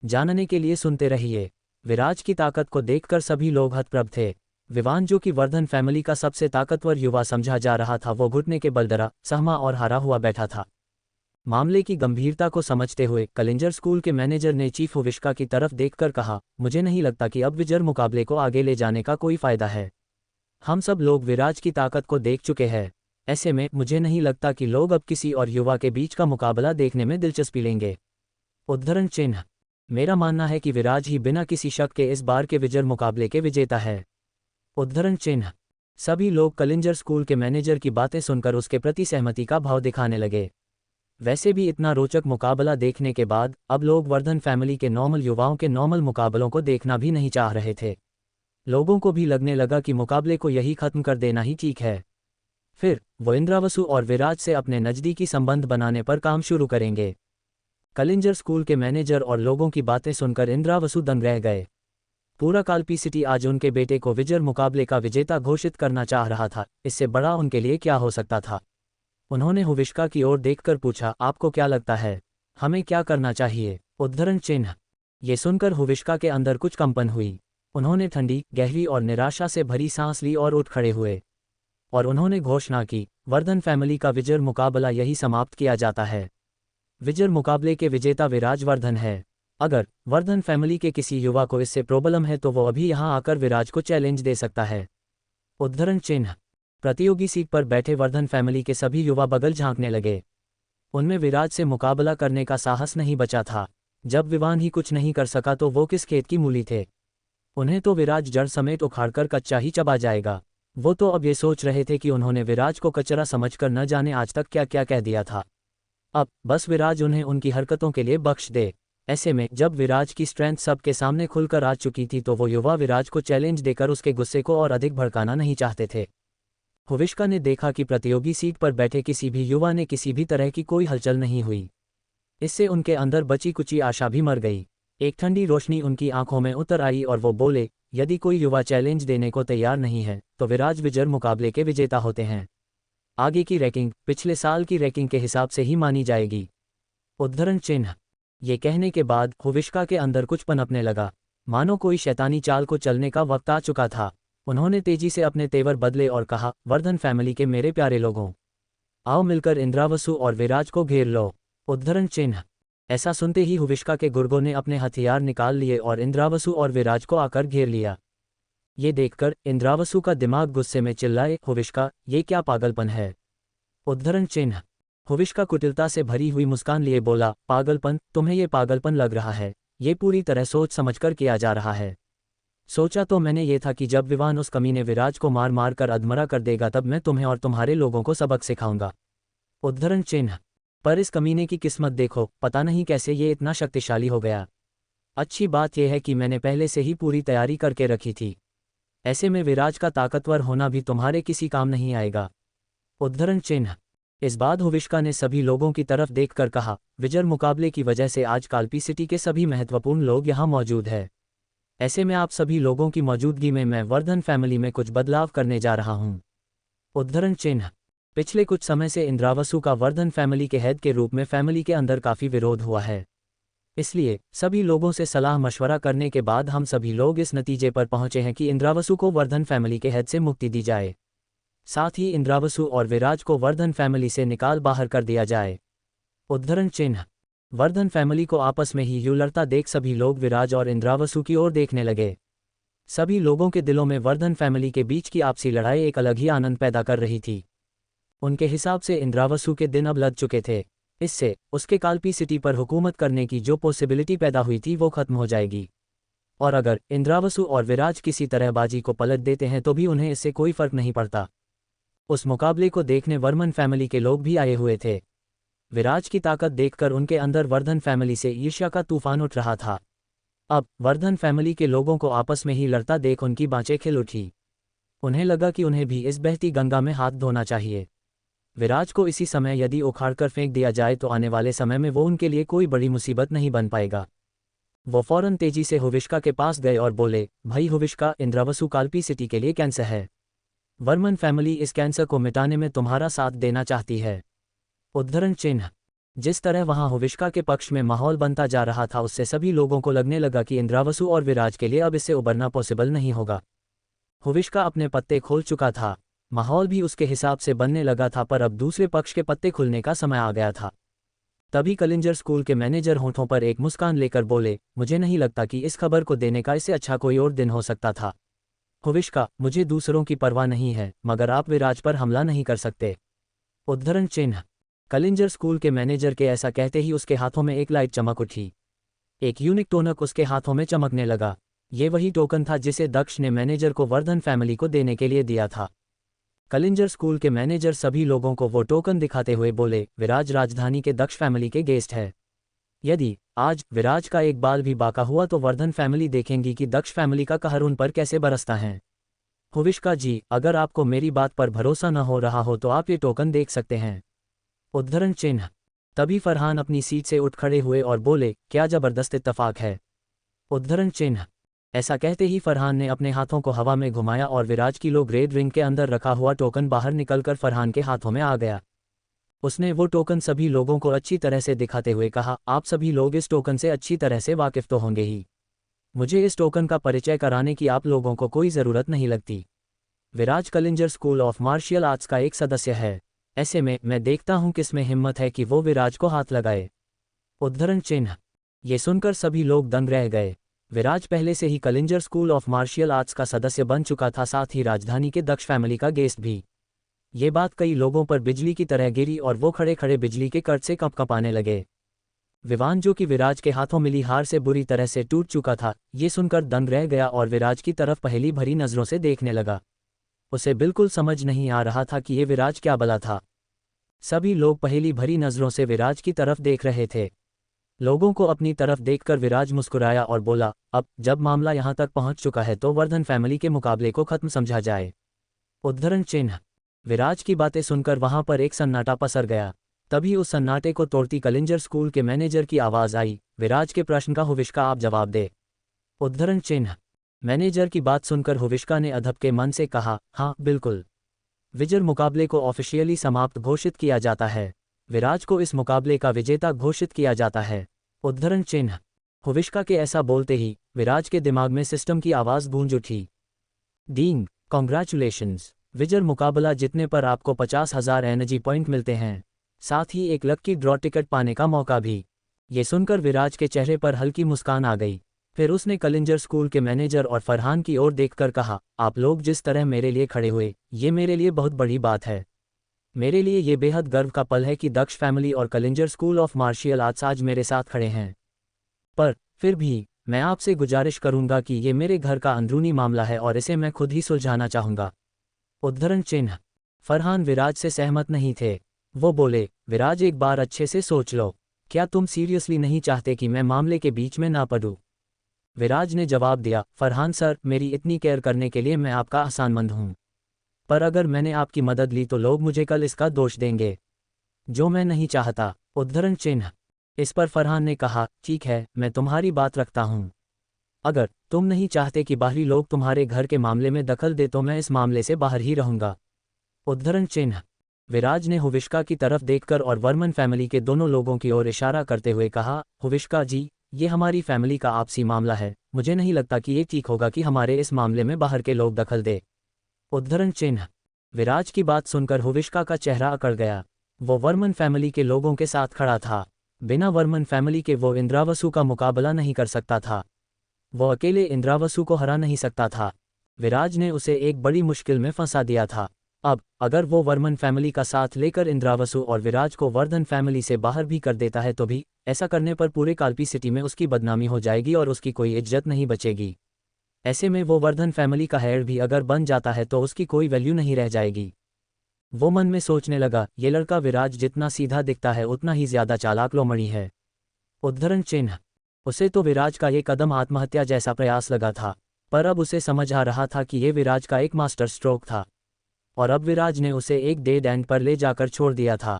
जानने के लिए सुनते रहिए। विराज की ताकत को देखकर सभी लोग हतप्रभ थे। विवान, जो कि वर्धन फैमिली का सबसे ताकतवर युवा समझा जा रहा था, वो घुटने के बल डरा, सहमा और हारा हुआ बैठा था। मामले की गंभीरता को समझते हुए कलिंजर स्कूल के मैनेजर ने चीफ हुविश्का की तरफ देखकर कहा, मुझे नहीं लगता कि अब विजर मुकाबले को आगे ले जाने का कोई फायदा है। हम सब लोग विराज की ताकत को देख चुके हैं। ऐसे में मुझे नहीं लगता कि लोग अब किसी और युवा के बीच का मुकाबला देखने में दिलचस्पी लेंगे। उद्धरण चिन्ह। मेरा मानना है कि विराज ही बिना किसी शक के इस बार के विजर मुकाबले के विजेता है। उद्धरण चिन्ह। सभी लोग कलिंजर स्कूल के मैनेजर की बातें सुनकर उसके प्रति सहमति का भाव दिखाने लगे। वैसे भी इतना रोचक मुकाबला देखने के बाद अब लोग वर्धन फैमिली के नॉर्मल युवाओं के नॉर्मल मुकाबलों को देखना भी नहीं चाह रहे थे। लोगों को भी लगने लगा कि मुकाबले को यही खत्म कर देना ही ठीक है। फिर वो इंद्रावसु और विराज से अपने नज़दीकी संबंध बनाने पर काम शुरू करेंगे। कलिंजर स्कूल के मैनेजर और लोगों की बातें सुनकर इंद्रावसु दंग रह गए। पूरा काल्पी सिटी आज उनके बेटे को विजर मुकाबले का विजेता घोषित करना चाह रहा था। इससे बड़ा उनके लिए क्या हो सकता था? उन्होंने हुविश्का की ओर देखकर पूछा, आपको क्या लगता है, हमें क्या करना चाहिए? उद्धरण चिन्ह। ये सुनकर हुविश्का के अंदर कुछ कंपन हुई। उन्होंने ठंडी, गहरी और निराशा से भरी सांस ली और उठ खड़े हुए। और उन्होंने घोषणा की, वर्धन फैमिली का विजर मुकाबला यही समाप्त किया जाता है। विजर मुकाबले के विजेता विराज वर्धन है। अगर वर्धन फैमिली के किसी युवा को इससे प्रॉब्लम है तो वो अभी यहाँ आकर विराज को चैलेंज दे सकता है। उद्धरण चिन्ह। प्रतियोगी सीट पर बैठे वर्धन फैमिली के सभी युवा बगल झांकने लगे। उनमें विराज से मुकाबला करने का साहस नहीं बचा था। जब विवान ही कुछ नहीं कर सका तो वो किस खेत की मूली थे? उन्हें तो विराज जड़ समेत उखाड़कर कच्चा ही चबा जाएगा। वो तो अब ये सोच रहे थे कि उन्होंने विराज को कचरा समझकर न जाने आज तक क्या क्या कह दिया था। अब बस विराज उन्हें उनकी हरकतों के लिए बख्श दे। ऐसे में जब विराज की स्ट्रेंथ सबके सामने खुलकर आ चुकी थी तो वो युवा विराज को चैलेंज देकर उसके गुस्से को और अधिक भड़काना नहीं चाहते थे। हुविश्का ने देखा कि प्रतियोगी सीट पर बैठे किसी भी युवा ने किसी भी तरह की कोई हलचल नहीं हुई। इससे उनके अंदर बची कुची आशा भी मर गई। एक ठंडी रोशनी उनकी आंखों में उतर आई और वो बोले, यदि कोई युवा चैलेंज देने को तैयार नहीं है तो विराज विजर मुकाबले के विजेता होते हैं। आगे की रैंकिंग पिछले साल की रैंकिंग के हिसाब से ही मानी जाएगी। उद्धरण चिन्ह। ये कहने के बाद हुविश्का के अंदर कुछ पनपने लगा, मानो कोई शैतानी चाल को चलने का वक्त आ चुका था। उन्होंने तेजी से अपने तेवर बदले और कहा, वर्धन फैमिली के मेरे प्यारे लोगों, आओ मिलकर इंद्रावसु और विराज को घेर लो। उद्धरण चिन्ह। ऐसा सुनते ही हुविश्का के गुर्गों ने अपने हथियार निकाल लिए और इंद्रावसु और विराज को आकर घेर लिया। ये देखकर इंद्रावसु का दिमाग गुस्से में चिल्लाए, हुविश्का, ये क्या पागलपन है। उद्धरण चिन्ह। हुविश्का कुटिलता से भरी हुई मुस्कान लिए बोला, पागलपन? तुम्हें ये पागलपन लग रहा है? ये पूरी तरह सोच समझकर किया जा रहा है। सोचा तो मैंने ये था कि जब विवान उस कमीने विराज को मार मार कर अधमरा कर देगा तब मैं तुम्हें और तुम्हारे लोगों को सबक सिखाऊंगा। उद्धरण चिन्ह। पर इस कमीने की किस्मत देखो, पता नहीं कैसे ये इतना शक्तिशाली हो गया। अच्छी बात यह है कि मैंने पहले से ही पूरी तैयारी करके रखी थी। ऐसे में विराज का ताकतवर होना भी तुम्हारे किसी काम नहीं आएगा। उद्धरण चिन्ह। इस बाद हुविश्का ने सभी लोगों की तरफ देखकर कहा, विजर मुकाबले की वजह से आज काल्पी सिटी के सभी महत्वपूर्ण लोग यहाँ मौजूद हैं। ऐसे में आप सभी लोगों की मौजूदगी में मैं वर्धन फैमिली में कुछ बदलाव करने जा रहा हूँ। उद्धरण चिन्ह। पिछले कुछ समय से इंद्रावसु का वर्धन फैमिली के हेड के रूप में फैमिली के अंदर काफ़ी विरोध हुआ है। इसलिए सभी लोगों से सलाह मशवरा करने के बाद हम सभी लोग इस नतीजे पर पहुंचे हैं कि इंद्रावसु को वर्धन फैमिली के हेड से मुक्ति दी जाए। साथ ही इंद्रावसु और विराज को वर्धन फैमिली से निकाल बाहर कर दिया जाए। उद्धरण चिन्ह। वर्धन फैमिली को आपस में ही यूं लड़ता देख सभी लोग विराज और इंद्रावसु की ओर देखने लगे। सभी लोगों के दिलों में वर्धन फैमिली के बीच की आपसी लड़ाई एक अलग ही आनंद पैदा कर रही थी। उनके हिसाब से इंद्रावसु के दिन अब लद चुके थे। इससे उसके काल्पी सिटी पर हुकूमत करने की जो पॉसिबिलिटी पैदा हुई थी वो खत्म हो जाएगी। और अगर इंद्रावसु और विराज किसी तरह बाजी को पलट देते हैं तो भी उन्हें इससे कोई फर्क नहीं पड़ता। उस मुकाबले को देखने वर्मन फैमिली के लोग भी आए हुए थे। विराज की ताकत देखकर उनके अंदर वर्धन फैमिली से ईर्ष्या का तूफान उठ रहा था। अब वर्धन फैमिली के लोगों को आपस में ही लड़ता देख उनकी बाँचें खिल उठी। उन्हें लगा कि उन्हें भी इस बहती गंगा में हाथ धोना चाहिए। विराज को इसी समय यदि उखाड़कर फेंक दिया जाए तो आने वाले समय में वो उनके लिए कोई बड़ी मुसीबत नहीं बन पाएगा। वो फौरन तेजी से हुविश्का के पास गए और बोले, भाई हुविश्का, इंद्रावसु काल्पी सिटी के लिए कैंसर है। वर्मन फैमिली इस कैंसर को मिटाने में तुम्हारा साथ देना चाहती है। उद्धरण चिन्ह। जिस तरह वहां हुविश्का के पक्ष में माहौल बनता जा रहा था उससे सभी लोगों को लगने लगा कि इंद्रावसु और विराज के लिए अब इससे उबरना पॉसिबल नहीं होगा। हुविश्का अपने पत्ते खोल चुका था, माहौल भी उसके हिसाब से बनने लगा था, पर अब दूसरे पक्ष के पत्ते खुलने का समय आ गया था। तभी कलिंजर स्कूल के मैनेजर होठों पर एक मुस्कान लेकर बोले, मुझे नहीं लगता कि इस खबर को देने का इससे अच्छा कोई और दिन हो सकता था। हुविश्का, मुझे दूसरों की परवाह नहीं है, मगर आप विराज पर हमला नहीं कर सकते। उद्धरण चिन्ह। कलिंजर स्कूल के मैनेजर के ऐसा कहते ही उसके हाथों में एक लाइट चमक उठी। एक यूनिक टोनक उसके हाथों में चमकने लगा। ये वही टोकन था जिसे दक्ष ने मैनेजर को वर्धन फैमिली को देने के लिए दिया था। कलिंजर स्कूल के मैनेजर सभी लोगों को वो टोकन दिखाते हुए बोले, विराज राजधानी के दक्ष फैमिली के गेस्ट है। यदि आज विराज का एक बाल भी बाका हुआ तो वर्धन फैमिली देखेंगी कि दक्ष फैमिली का कहर उन पर कैसे बरसता है। हुविश्का जी, अगर आपको मेरी बात पर भरोसा न हो रहा हो तो आप ये टोकन देख सकते हैं। उद्धरण चिन्ह। तभी फरहान अपनी सीट से उठ खड़े हुए और बोले, क्या जबरदस्त इत्तफाक है। उद्धरण चिन्ह। ऐसा कहते ही फरहान ने अपने हाथों को हवा में घुमाया और विराज की लो ग्रेड रिंग के अंदर रखा हुआ टोकन बाहर निकलकर फरहान के हाथों में आ गया। उसने वो टोकन सभी लोगों को अच्छी तरह से दिखाते हुए कहा, आप सभी लोग इस टोकन से अच्छी तरह से वाकिफ तो होंगे ही। मुझे इस टोकन का परिचय कराने की आप लोगों को कोई ज़रूरत नहीं लगती। Viraj Kalinjar school of martial arts का एक सदस्य है। ऐसे में मैं देखता हूं किसमें हिम्मत है कि वो विराज को हाथ लगाए। उद्धरण चिन्ह। ये सुनकर सभी लोग दंग रह गए। विराज पहले से ही Kalinjar school of martial arts का सदस्य बन चुका था, साथ ही राजधानी के दक्ष फैमिली का गेस्ट भी। ये बात कई लोगों पर बिजली की तरह गिरी और वो खड़े खड़े बिजली के कट से कँपकँपाने लगे। विवान, जो कि विराज के हाथों मिली हार से बुरी तरह से टूट चुका था, ये सुनकर दंग रह गया और विराज की तरफ पहेली भरी नज़रों से देखने लगा। उसे बिल्कुल समझ नहीं आ रहा था कि ये विराज क्या भला था। सभी लोग पहेली भरी नज़रों से विराज की तरफ देख रहे थे। लोगों को अपनी तरफ देखकर विराज मुस्कुराया और बोला, अब जब मामला यहाँ तक पहुँच चुका है तो वर्धन फैमिली के मुकाबले को खत्म समझा जाए। उद्धरण चिन्ह। विराज की बातें सुनकर वहां पर एक सन्नाटा पसर गया। तभी उस सन्नाटे को तोड़ती कलिंजर स्कूल के मैनेजर की आवाज आई, विराज के प्रश्न का हुविष्का आप जवाब दे। उद्धरण चिन्ह। मैनेजर की बात सुनकर हुविष्का ने अधबके मन से कहा, हाँ बिल्कुल। विजर मुकाबले को ऑफिशियली समाप्त घोषित किया जाता है। विराज को इस मुकाबले का विजेता घोषित किया जाता है। उद्धरण चिन्ह। हुविष्का के ऐसा बोलते ही विराज के दिमाग में सिस्टम की आवाज गूंज उठी। डींग, कॉन्ग्रेचुलेशंस, विजर मुकाबला जीतने पर आपको 50,000 एनर्जी पॉइंट मिलते हैं, साथ ही एक लकी ड्रॉ टिकट पाने का मौका भी। ये सुनकर विराज के चेहरे पर हल्की मुस्कान आ गई। फिर उसने कलिंजर स्कूल के मैनेजर और फरहान की ओर देखकर कहा, आप लोग जिस तरह मेरे लिए खड़े हुए, ये मेरे लिए बहुत बड़ी बात है। मेरे लिए ये बेहद गर्व का पल है कि दक्ष फैमिली और Kalinjar school of martial arts आज मेरे साथ खड़े हैं। पर फिर भी मैं आपसे गुजारिश करूंगा कि ये मेरे घर का अंदरूनी मामला है और इसे मैं खुद ही सुलझाना चाहूंगा। उद्धरण चिन्ह। फरहान विराज से सहमत नहीं थे। वो बोले, विराज एक बार अच्छे से सोच लो, क्या तुम सीरियसली नहीं चाहते कि मैं मामले के बीच में ना पड़ूं? विराज ने जवाब दिया, फरहान सर, मेरी इतनी केयर करने के लिए मैं आपका एहसानमंद हूं, पर अगर मैंने आपकी मदद ली तो लोग मुझे कल इसका दोष देंगे, जो मैं नहीं चाहता। उद्धरण चिन्ह। इस पर फरहान ने कहा, ठीक है, मैं तुम्हारी बात रखता हूं। अगर तुम नहीं चाहते कि बाहरी लोग तुम्हारे घर के मामले में दखल दे तो मैं इस मामले से बाहर ही रहूंगा। उद्धरण चिन्ह। विराज ने हुविष्का की तरफ देखकर और वर्मन फैमिली के दोनों लोगों की ओर इशारा करते हुए कहा, हुविष्का जी, ये हमारी फैमिली का आपसी मामला है, मुझे नहीं लगता कि ये ठीक होगा कि हमारे इस मामले में बाहर के लोग दखल दे। उद्धरण चिन्ह। विराज की बात सुनकर हुविष्का का चेहरा अकड़ गया। वो वर्मन फैमिली के लोगों के साथ खड़ा था। बिना वर्मन फैमिली के वो इंद्रावसु का मुकाबला नहीं कर सकता था। वो अकेले इंद्रावसु को हरा नहीं सकता था। विराज ने उसे एक बड़ी मुश्किल में फंसा दिया था। अब अगर वो वर्मन फैमिली का साथ लेकर इंद्रावसु और विराज को वर्धन फैमिली से बाहर भी कर देता है तो भी ऐसा करने पर पूरे काल्पी सिटी में उसकी बदनामी हो जाएगी और उसकी कोई इज्जत नहीं बचेगी। ऐसे में वो वर्धन फैमिली का हेड भी अगर बन जाता है तो उसकी कोई वैल्यू नहीं रह जाएगी। वो मन में सोचने लगा, ये लड़का विराज जितना सीधा दिखता है उतना ही ज्यादा चालाक लोमड़ी है। उद्धरण चिन्ह। उसे तो विराज का ये कदम आत्महत्या जैसा प्रयास लगा था, पर अब उसे समझ आ रहा था कि ये विराज का एक मास्टर स्ट्रोक था और अब विराज ने उसे एक डेड एंड पर ले जाकर छोड़ दिया था।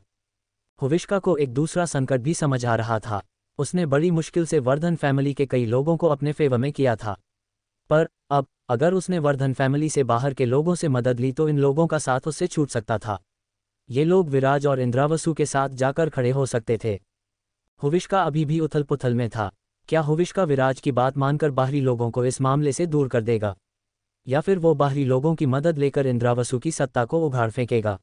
हुविष्का को एक दूसरा संकट भी समझ आ रहा था। उसने बड़ी मुश्किल से वर्धन फैमिली के कई लोगों को अपने फेवर में किया था, पर अब अगर उसने वर्धन फैमिली से बाहर के लोगों से मदद ली तो इन लोगों का साथ उससे छूट सकता था। ये लोग विराज और इंद्रावसु के साथ जाकर खड़े हो सकते थे। हुविष्का अभी भी उथल पुथल में था। क्या हुविष्का विराज की बात मानकर बाहरी लोगों को इस मामले से दूर कर देगा, या फिर वो बाहरी लोगों की मदद लेकर इंद्रावसु की सत्ता को उघाड़ फेंकेगा?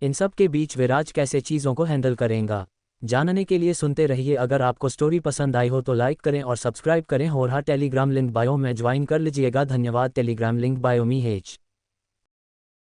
इन सब के बीच विराज कैसे चीज़ों को हैंडल करेगा, जानने के लिए सुनते रहिए। अगर आपको स्टोरी पसंद आई हो तो लाइक करें और सब्सक्राइब करें और हाँ, टेलीग्राम लिंक बायो में ज्वाइन कर लीजिएगा। धन्यवाद। टेलीग्राम लिंक बायो में है।